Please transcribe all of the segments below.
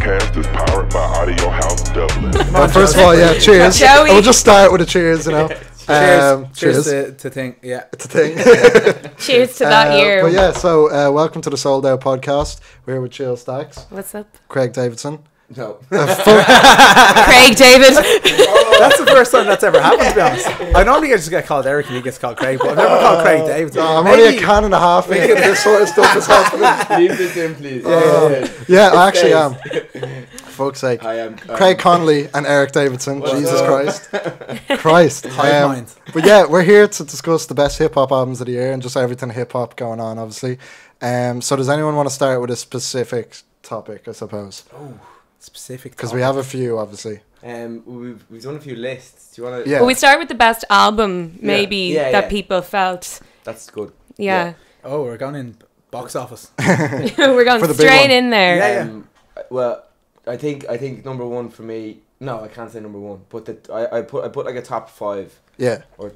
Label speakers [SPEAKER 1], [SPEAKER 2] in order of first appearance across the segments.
[SPEAKER 1] podcast is powered by Audio House Dublin.
[SPEAKER 2] Well, first of all, yeah, cheers.
[SPEAKER 3] Joey.
[SPEAKER 2] We'll just start with a cheers, you know.
[SPEAKER 4] Cheers to think, yeah.
[SPEAKER 2] It's a thing.
[SPEAKER 3] Cheers to that year.
[SPEAKER 2] But yeah, so welcome to the Sold Out podcast. We're here with Jill Staxx,
[SPEAKER 3] What's up?
[SPEAKER 2] Craig Davidson.
[SPEAKER 4] No.
[SPEAKER 3] Craig David.
[SPEAKER 4] That's the first time that's ever happened, to be honest. I normally just get called Eric and he gets called Craig, but I've never called Craig Davidson.
[SPEAKER 2] No, I'm only a can and a half in. This sort of stuff is happening.
[SPEAKER 5] Leave this in, please.
[SPEAKER 2] Yeah, I actually am. Fuck's sake.
[SPEAKER 5] I am
[SPEAKER 2] Craig Connolly and Eric Davidson. Jesus Christ. Christ.
[SPEAKER 4] Hive mind.
[SPEAKER 2] But yeah, we're here to discuss the best hip hop albums of the year and just everything hip hop going on, obviously. So does anyone want to start with a specific topic, I suppose?
[SPEAKER 4] Oh, specific.
[SPEAKER 2] Because we have a few, obviously.
[SPEAKER 5] we've done a few lists. Do you want to?
[SPEAKER 2] Yeah.
[SPEAKER 3] Well, we start with the best album, maybe, that people felt.
[SPEAKER 5] That's good.
[SPEAKER 3] Yeah.
[SPEAKER 4] Oh, we're going in box office.
[SPEAKER 3] We're going
[SPEAKER 2] For the big
[SPEAKER 3] straight
[SPEAKER 2] one.
[SPEAKER 3] in there.
[SPEAKER 4] Yeah.
[SPEAKER 5] Well, I think number one for me. No, I can't say number one. But I put like a top 5
[SPEAKER 2] Yeah.
[SPEAKER 5] or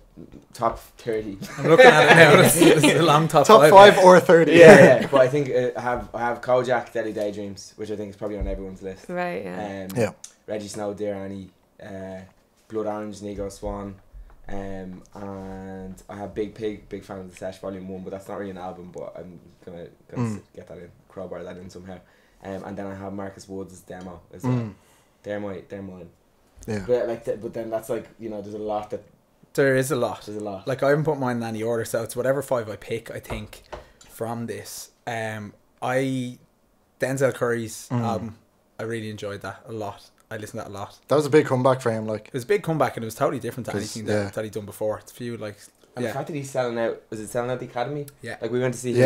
[SPEAKER 5] top 30.
[SPEAKER 4] I'm looking at it now. This is a long top
[SPEAKER 2] Top 5 or 30.
[SPEAKER 5] Yeah. But I think I have Kojak, Deadly Daydreams, which I think is probably on everyone's list.
[SPEAKER 3] Right, yeah.
[SPEAKER 2] Yeah.
[SPEAKER 5] Reggie Snow, Dear Annie, Blood Orange, Negro Swan, and I have Big Pig, big fan of the Sesh Volume 1, but that's not really an album, but I'm gonna get that in, crowbar that in somehow. And then I have Marcus Woods' Demo as well. They're mine.
[SPEAKER 2] Yeah.
[SPEAKER 5] But then that's like, you know, there's a lot.
[SPEAKER 4] There is a lot.
[SPEAKER 5] There's a lot.
[SPEAKER 4] Like, I haven't put mine in any order, so it's whatever 5 I pick, I think, from this. Denzel Curry's album, I really enjoyed that a lot. I listened to that a lot.
[SPEAKER 2] That was a big comeback for him, like.
[SPEAKER 4] It was a big comeback and it was totally different to anything
[SPEAKER 2] yeah.
[SPEAKER 4] that he'd done before. It's a few, like...
[SPEAKER 5] And the fact that he's selling out, was it selling out the Academy?
[SPEAKER 4] Yeah.
[SPEAKER 5] Like, we went to see him.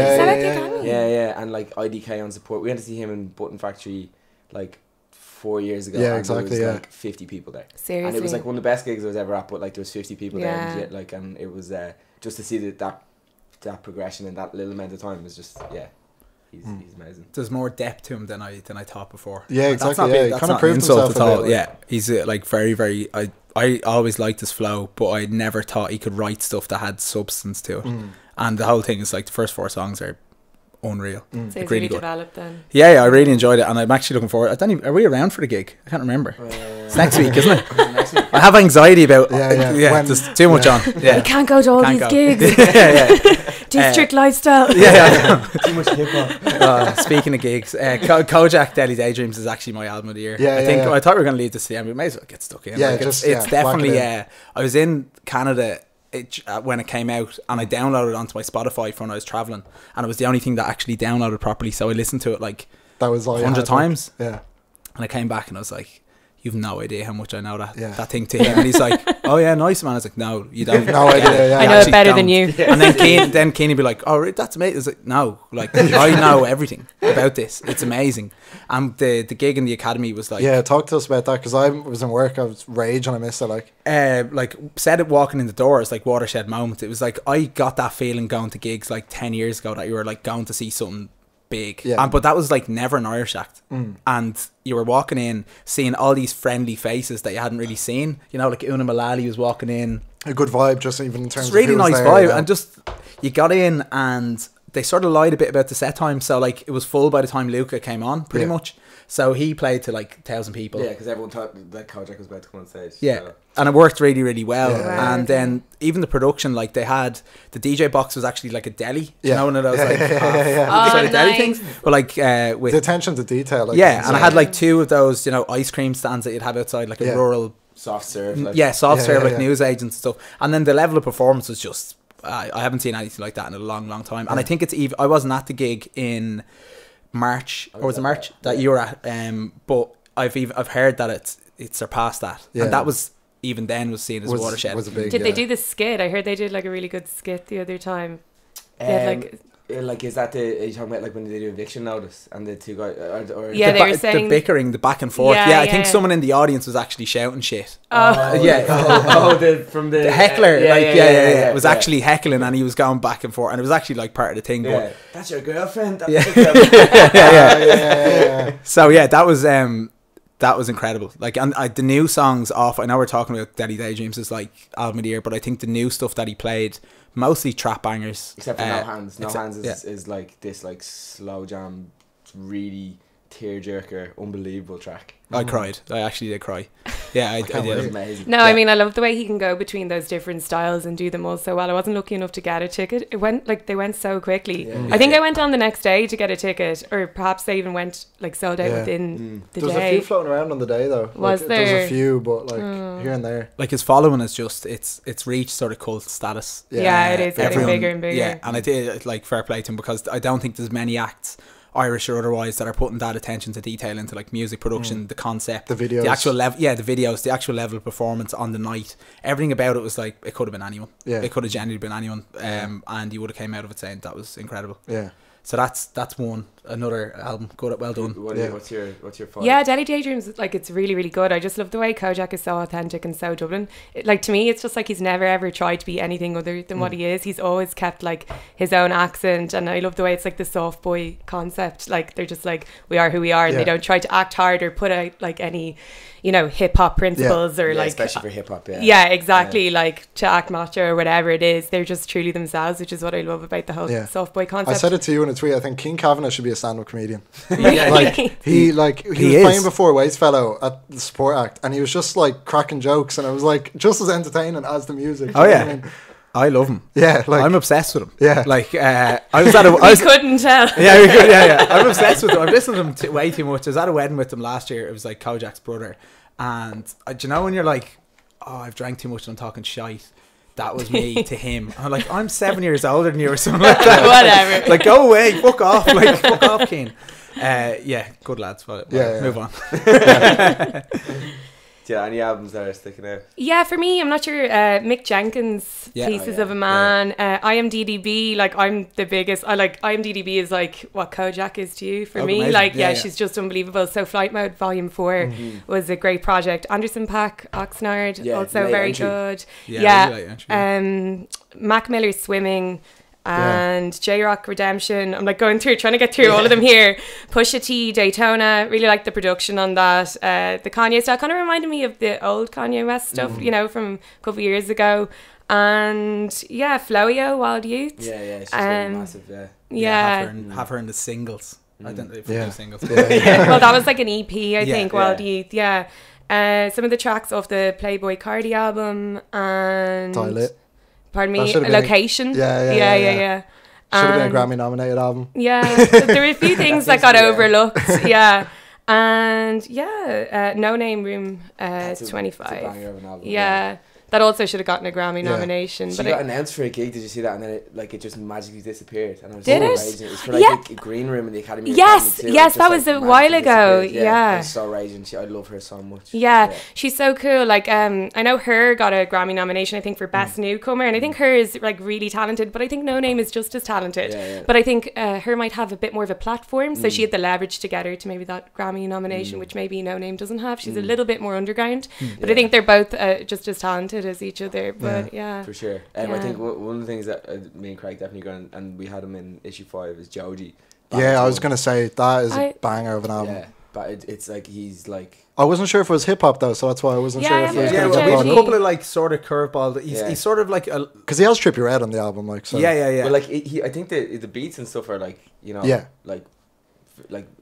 [SPEAKER 2] Yeah.
[SPEAKER 5] And like IDK on support. We went to see him in Button Factory like 4 years ago.
[SPEAKER 2] Yeah,
[SPEAKER 5] and
[SPEAKER 2] exactly,
[SPEAKER 5] there was
[SPEAKER 2] yeah.
[SPEAKER 5] like 50 people there.
[SPEAKER 3] Seriously.
[SPEAKER 5] And it was like one of the best gigs I was ever at, but like there was 50 people there
[SPEAKER 3] Yeah.
[SPEAKER 5] and shit, like, and it was just to see that progression in that little amount of time was just, yeah. He's amazing.
[SPEAKER 4] There's more depth to him than I thought before.
[SPEAKER 2] Yeah,
[SPEAKER 4] Like,
[SPEAKER 2] exactly.
[SPEAKER 4] That's not
[SPEAKER 2] Yeah, he
[SPEAKER 4] that's
[SPEAKER 2] kind of
[SPEAKER 4] not
[SPEAKER 2] proved
[SPEAKER 4] an insult
[SPEAKER 2] himself
[SPEAKER 4] at
[SPEAKER 2] a
[SPEAKER 4] all.
[SPEAKER 2] bit, like.
[SPEAKER 4] Yeah, he's like very, very. I always liked his flow, but I never thought he could write stuff that had substance to it. And the whole thing is like the first 4 songs are unreal.
[SPEAKER 3] So
[SPEAKER 4] Like,
[SPEAKER 3] it's
[SPEAKER 4] really
[SPEAKER 3] really
[SPEAKER 4] good.
[SPEAKER 3] developed then.
[SPEAKER 4] Yeah, I really enjoyed it, and I'm actually looking forward. I don't even. Are we around for the gig? I can't remember. It's next week, isn't it?
[SPEAKER 5] Next week.
[SPEAKER 4] I have anxiety about.
[SPEAKER 2] Yeah. When-
[SPEAKER 4] there's too much on.
[SPEAKER 3] You
[SPEAKER 4] Yeah.
[SPEAKER 3] can't go to all
[SPEAKER 4] Can't
[SPEAKER 3] these
[SPEAKER 4] go.
[SPEAKER 3] gigs.
[SPEAKER 4] yeah.
[SPEAKER 3] District lifestyle.
[SPEAKER 4] Yeah.
[SPEAKER 5] Too much hip hop.
[SPEAKER 4] Speaking of gigs, Kojak Deadly Daydreams is actually my album of the year.
[SPEAKER 2] Yeah,
[SPEAKER 4] I think
[SPEAKER 2] yeah.
[SPEAKER 4] I thought we were going to leave this to the end, but we may as well get stuck in.
[SPEAKER 2] Yeah,
[SPEAKER 4] Like,
[SPEAKER 2] just,
[SPEAKER 4] it's
[SPEAKER 2] yeah,
[SPEAKER 4] definitely.
[SPEAKER 2] whack it
[SPEAKER 4] I was in Canada when it came out, and I downloaded it onto my Spotify for when I was traveling, and it was the only thing that actually downloaded properly. So I listened to it like
[SPEAKER 2] That was all you
[SPEAKER 4] 100
[SPEAKER 2] had,
[SPEAKER 4] times,
[SPEAKER 2] like. Yeah.
[SPEAKER 4] and I came back and I was like, "You've no idea how much I know that
[SPEAKER 2] Yeah.
[SPEAKER 4] that thing to him." And he's like, "Oh yeah, nice man." I was like, "No, you don't.
[SPEAKER 2] No idea, yeah.
[SPEAKER 3] I
[SPEAKER 4] You
[SPEAKER 3] know it
[SPEAKER 4] actually
[SPEAKER 3] better
[SPEAKER 4] don't."
[SPEAKER 3] than you.
[SPEAKER 4] And then Keeney be like, "Oh, right, that's amazing." I was like, "No, like I know everything about this. It's amazing." And the gig in the Academy was like,
[SPEAKER 2] Yeah, talk to us about that, because I was in work, I was rage and I missed it, like.
[SPEAKER 4] said it walking in the door, it's like watershed moment. It was like I got that feeling going to gigs like 10 years ago that you were like going to see something big.
[SPEAKER 2] Yeah.
[SPEAKER 4] But that was like never an Irish act. And you were walking in, seeing all these friendly faces that you hadn't really seen. You know, like Una Mullally was walking in.
[SPEAKER 2] A good vibe, just even in terms
[SPEAKER 4] It's
[SPEAKER 2] of
[SPEAKER 4] really
[SPEAKER 2] who was
[SPEAKER 4] nice
[SPEAKER 2] there,
[SPEAKER 4] vibe,
[SPEAKER 2] you know.
[SPEAKER 4] and just you got in and they sort of lied a bit about the set time, so like it was full by the time Luca came on, pretty
[SPEAKER 2] Yeah.
[SPEAKER 4] much. So he played to like 1,000 people.
[SPEAKER 5] Yeah, because everyone thought that Kojak was about to come on stage.
[SPEAKER 4] Yeah,
[SPEAKER 5] So.
[SPEAKER 4] and it worked really, really well.
[SPEAKER 2] Yeah.
[SPEAKER 3] Right,
[SPEAKER 4] And
[SPEAKER 3] okay.
[SPEAKER 4] then even the production, like they had the DJ box was actually like a deli.
[SPEAKER 2] Yeah.
[SPEAKER 4] You know, one of those like
[SPEAKER 3] Oh,
[SPEAKER 4] sort of deli
[SPEAKER 3] nice.
[SPEAKER 4] things, but like
[SPEAKER 2] The
[SPEAKER 4] with
[SPEAKER 2] attention to detail, like.
[SPEAKER 4] yeah,
[SPEAKER 2] is
[SPEAKER 4] and I
[SPEAKER 2] insane.
[SPEAKER 4] had like 2 of those, you know, ice cream stands that you'd have outside, like a
[SPEAKER 2] Yeah.
[SPEAKER 4] rural
[SPEAKER 5] Soft serve. Like,
[SPEAKER 4] soft
[SPEAKER 2] Yeah,
[SPEAKER 4] serve,
[SPEAKER 2] yeah,
[SPEAKER 4] like
[SPEAKER 2] yeah.
[SPEAKER 4] news agents and stuff. And then the level of performance was just I haven't seen anything like that in a long, long time. And I think it's even. I wasn't at the gig in March, or was it March that you were at? But I've heard that it's surpassed that,
[SPEAKER 2] Yeah.
[SPEAKER 4] and that was even then was seen as a watershed.
[SPEAKER 2] Was a big,
[SPEAKER 3] Did they
[SPEAKER 2] yeah.
[SPEAKER 3] do the skit? I heard they did like a really good skit the other time. They had,
[SPEAKER 5] like, is that are you talking about like when they do eviction notice and the 2 guys or
[SPEAKER 3] Yeah,
[SPEAKER 4] the
[SPEAKER 3] they were saying-
[SPEAKER 4] the bickering, the back and forth.
[SPEAKER 3] Yeah,
[SPEAKER 4] Yeah, I
[SPEAKER 3] yeah,
[SPEAKER 4] think
[SPEAKER 3] yeah.
[SPEAKER 4] someone in the audience was actually shouting shit.
[SPEAKER 5] yeah. From the
[SPEAKER 4] The heckler,
[SPEAKER 5] yeah,
[SPEAKER 4] was actually heckling, and he was going back and forth, and it was actually like part of the thing.
[SPEAKER 5] Yeah.
[SPEAKER 4] But
[SPEAKER 5] That's your girlfriend. That's
[SPEAKER 4] Yeah.
[SPEAKER 5] your girlfriend.
[SPEAKER 2] Yeah.
[SPEAKER 4] so yeah, that was incredible. Like, and the new songs off. I know we're talking about Deadly Daydreams is like album of the year, but I think the new stuff that he played, mostly trap bangers.
[SPEAKER 5] Except for No Hands. No
[SPEAKER 4] except-
[SPEAKER 5] Hands is like this like slow jam, really tearjerker, unbelievable track.
[SPEAKER 4] I cried. I actually did cry. Yeah, I
[SPEAKER 5] It was
[SPEAKER 4] did.
[SPEAKER 5] amazing.
[SPEAKER 3] No, I mean, I love the way he can go between those different styles and do them all so well. I wasn't lucky enough to get a ticket. It went like they went so quickly.
[SPEAKER 5] Yeah.
[SPEAKER 3] I think I went on the next day to get a ticket, or perhaps they even went like sold out
[SPEAKER 2] Yeah.
[SPEAKER 3] within the
[SPEAKER 2] There's a
[SPEAKER 3] day.
[SPEAKER 2] few floating around on the day though.
[SPEAKER 3] Was
[SPEAKER 2] like, There's
[SPEAKER 3] there?
[SPEAKER 2] a few, but like here and there.
[SPEAKER 4] Like his following is just it's reached sort of cult status.
[SPEAKER 3] Yeah, it is getting
[SPEAKER 4] Everyone-
[SPEAKER 3] bigger and bigger.
[SPEAKER 4] Yeah, and I did like fair play to him, because I don't think there's many acts, Irish or otherwise, that are putting that attention to detail into like music production, the concept,
[SPEAKER 2] The videos.
[SPEAKER 4] the actual level, the videos, the actual level of performance on the night. Everything about it was like it could have been anyone.
[SPEAKER 2] Yeah.
[SPEAKER 4] It could have genuinely been anyone, and you would have came out of it saying that was incredible.
[SPEAKER 2] Yeah.
[SPEAKER 4] So that's one, another album. Good, well done.
[SPEAKER 5] What's your five?
[SPEAKER 3] Yeah, Delhi Daydreams, like, it's really, really good. I just love the way Kojak is so authentic and so Dublin. Like, to me, it's just like he's never ever tried to be anything other than what he is. He's always kept like his own accent, and I love the way it's like the soft boy concept. Like, they're just like, we are who we are, and they don't try to act hard or put out like any, you know, hip hop principles or like,
[SPEAKER 5] especially for hip hop.
[SPEAKER 3] yeah, exactly, like to act macho or whatever it is. They're just truly themselves, which is what I love about the whole soft boy concept.
[SPEAKER 2] I said it to you in a tweet. I think King Kavanagh should be a stand-up comedian.
[SPEAKER 3] Really?
[SPEAKER 2] Like he was
[SPEAKER 4] is.
[SPEAKER 2] playing before Waste Fellow at the support act, and he was just like cracking jokes, and it was like just as entertaining as the music.
[SPEAKER 4] Oh
[SPEAKER 2] You know
[SPEAKER 4] yeah,
[SPEAKER 2] what I mean?
[SPEAKER 4] I love him.
[SPEAKER 2] Yeah, like
[SPEAKER 4] I'm obsessed with him.
[SPEAKER 2] Yeah.
[SPEAKER 4] Like I was at a.
[SPEAKER 3] I couldn't tell.
[SPEAKER 4] Yeah. I'm obsessed with him. I've listened to him way too much. I was at a wedding with him last year. It was like Kojak's brother, and do you know when you're like, oh, I've drank too much and I'm talking shite. That was me to him. I'm like, I'm 7 years older than you or something like that.
[SPEAKER 3] Whatever.
[SPEAKER 4] Like, go away, fuck off. Like, fuck off, Keen. Yeah, good lads. Well,
[SPEAKER 2] Yeah.
[SPEAKER 4] move on.
[SPEAKER 5] Yeah, any albums that are sticking out?
[SPEAKER 3] Yeah, for me, I'm not sure. Mick Jenkins,
[SPEAKER 4] Yeah.
[SPEAKER 3] Pieces
[SPEAKER 5] Oh, yeah.
[SPEAKER 3] of a Man. IMDb, like, I'm the biggest. I like IMDb is like what Kojak is to you for
[SPEAKER 4] Oh,
[SPEAKER 3] me.
[SPEAKER 4] amazing.
[SPEAKER 3] Like,
[SPEAKER 4] Yeah, yeah.
[SPEAKER 3] she's just unbelievable. So Flight Mode Volume 4 was a great project. Anderson Paak, Oxnard,
[SPEAKER 5] Yeah,
[SPEAKER 3] also
[SPEAKER 5] late
[SPEAKER 3] very
[SPEAKER 5] entry.
[SPEAKER 3] good.
[SPEAKER 4] Yeah, really like entry.
[SPEAKER 3] Mac Miller's Swimming. And J-Rock Redemption. I'm like going through, trying to get through all of them here. Pusha T, Daytona. Really like the production on that. The Kanye stuff kind of reminded me of the old Kanye West stuff, you know, from a couple of years ago. And yeah, Floyo, Wild Youth.
[SPEAKER 5] Yeah, she's very massive.
[SPEAKER 3] Yeah.
[SPEAKER 4] Have her in the singles. I don't know if
[SPEAKER 2] Yeah.
[SPEAKER 4] do singles.
[SPEAKER 3] Well, that was like an EP, I think, Wild
[SPEAKER 5] yeah.
[SPEAKER 3] Youth. Yeah. Some of the tracks off the Playboy Cardi album and
[SPEAKER 2] Dial It.
[SPEAKER 3] pardon
[SPEAKER 2] That
[SPEAKER 3] me,
[SPEAKER 2] should've been a-
[SPEAKER 3] Location.
[SPEAKER 2] Yeah.
[SPEAKER 3] Yeah.
[SPEAKER 2] Should have been a
[SPEAKER 3] And-
[SPEAKER 2] Grammy nominated album.
[SPEAKER 3] Yeah, there were a few things that got
[SPEAKER 5] Yeah.
[SPEAKER 3] overlooked. Yeah, and No Name Room
[SPEAKER 5] It's a
[SPEAKER 3] 25.
[SPEAKER 5] banger of an album,
[SPEAKER 3] Yeah, that also should have gotten a Grammy
[SPEAKER 2] Yeah.
[SPEAKER 3] nomination.
[SPEAKER 5] She
[SPEAKER 3] But
[SPEAKER 5] got announced for a gig. Did you see that? And then it just magically disappeared. And I was
[SPEAKER 3] Did
[SPEAKER 5] so
[SPEAKER 3] it?
[SPEAKER 5] raging. It was for
[SPEAKER 3] Yeah.
[SPEAKER 5] a green room in the Academy. of
[SPEAKER 3] Yes,
[SPEAKER 5] Academy too.
[SPEAKER 3] yes,
[SPEAKER 5] It
[SPEAKER 3] that
[SPEAKER 5] just,
[SPEAKER 3] was a
[SPEAKER 5] magically
[SPEAKER 3] while ago,
[SPEAKER 5] disappeared.
[SPEAKER 3] yeah.
[SPEAKER 5] I was so raging. I love her so much.
[SPEAKER 3] yeah, she's so cool. Like, I know her got a Grammy nomination, I think, for Best Newcomer, and I think her is like really talented. But I think No Name is just as talented.
[SPEAKER 5] Yeah.
[SPEAKER 3] But I think her might have a bit more of a platform, so she had the leverage to get her to maybe that Grammy nomination, which maybe No Name doesn't have. She's a little bit more underground, but I think they're both just as talented as each other. But yeah.
[SPEAKER 5] For sure. I
[SPEAKER 3] Yeah.
[SPEAKER 5] think one of the things that me and Craig definitely got, and we had him in issue 5, is Joji.
[SPEAKER 2] Yeah, I was gonna say that is
[SPEAKER 3] I-
[SPEAKER 2] a banger of an album.
[SPEAKER 5] Yeah, but it's like he's like.
[SPEAKER 2] I wasn't sure if it was hip hop though, so that's why I wasn't sure if it was
[SPEAKER 5] yeah,
[SPEAKER 2] gonna
[SPEAKER 5] well,
[SPEAKER 2] jump
[SPEAKER 5] there's
[SPEAKER 2] on
[SPEAKER 4] a
[SPEAKER 2] it.
[SPEAKER 4] couple of like sort of curveball.
[SPEAKER 5] Yeah.
[SPEAKER 4] He's sort of like a
[SPEAKER 2] Because he has Trippie Redd on the album, like so.
[SPEAKER 4] yeah.
[SPEAKER 5] But like I think the beats and stuff are like, you know,
[SPEAKER 2] Yeah.
[SPEAKER 5] like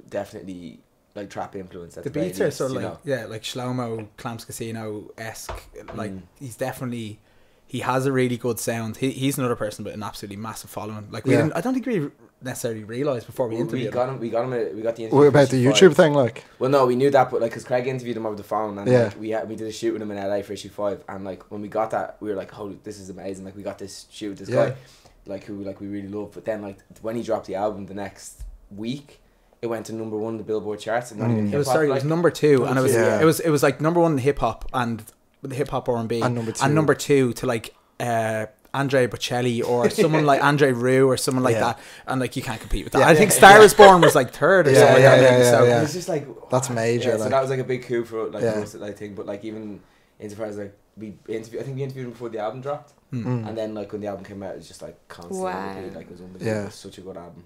[SPEAKER 5] definitely like trap influence. At
[SPEAKER 4] The
[SPEAKER 5] very
[SPEAKER 4] beats are
[SPEAKER 5] least,
[SPEAKER 4] sort of
[SPEAKER 5] you
[SPEAKER 4] like
[SPEAKER 5] know.
[SPEAKER 4] like Shlomo Clamps Casino esque. Like he's definitely, he has a really good sound. He's another person with an absolutely massive following. Like we
[SPEAKER 2] Yeah.
[SPEAKER 4] didn't, I don't think we necessarily realised before we
[SPEAKER 5] We
[SPEAKER 4] interviewed
[SPEAKER 5] got
[SPEAKER 4] him.
[SPEAKER 5] him. We got the interview.
[SPEAKER 2] What about
[SPEAKER 5] for
[SPEAKER 2] the
[SPEAKER 5] issue
[SPEAKER 2] YouTube
[SPEAKER 5] 5.
[SPEAKER 2] thing, like?
[SPEAKER 5] Well, no, we knew that, but like, cause Craig interviewed him over the phone, and
[SPEAKER 2] Yeah.
[SPEAKER 5] like, we did a shoot with him in LA for issue 5, and like when we got that, we were like, "Oh, this is amazing!" Like we got this shoot with this
[SPEAKER 2] Yeah.
[SPEAKER 5] guy, like who like we really love. But then like when he dropped the album the next week, it went to number 1 in the Billboard charts, and not even
[SPEAKER 4] It was
[SPEAKER 5] hip-hop,
[SPEAKER 4] it was number 2, and it was
[SPEAKER 2] Yeah.
[SPEAKER 4] it was like number 1 in hip hop and the hip hop R&B,
[SPEAKER 2] And number two.
[SPEAKER 4] and number 2 to like Andre Bocelli or someone like Andre Rue or someone like
[SPEAKER 2] Yeah.
[SPEAKER 4] that, and like you can't compete with that.
[SPEAKER 2] Yeah.
[SPEAKER 4] I think Star Is Born was like 3rd or
[SPEAKER 2] Yeah,
[SPEAKER 4] something
[SPEAKER 2] yeah,
[SPEAKER 4] like that.
[SPEAKER 2] yeah,
[SPEAKER 4] so
[SPEAKER 2] yeah.
[SPEAKER 5] It was just like
[SPEAKER 2] That's major,
[SPEAKER 5] Yeah, so
[SPEAKER 2] like.
[SPEAKER 5] that was like a big coup for like
[SPEAKER 2] Yeah.
[SPEAKER 5] most of, I think. But like even insofar as like I think we interviewed him before the album dropped,
[SPEAKER 2] Mm.
[SPEAKER 5] and then like when the album came out, it was just like constantly
[SPEAKER 3] Wow.
[SPEAKER 5] repeated, like it was unbelievable.
[SPEAKER 2] Yeah.
[SPEAKER 5] It was such a good album.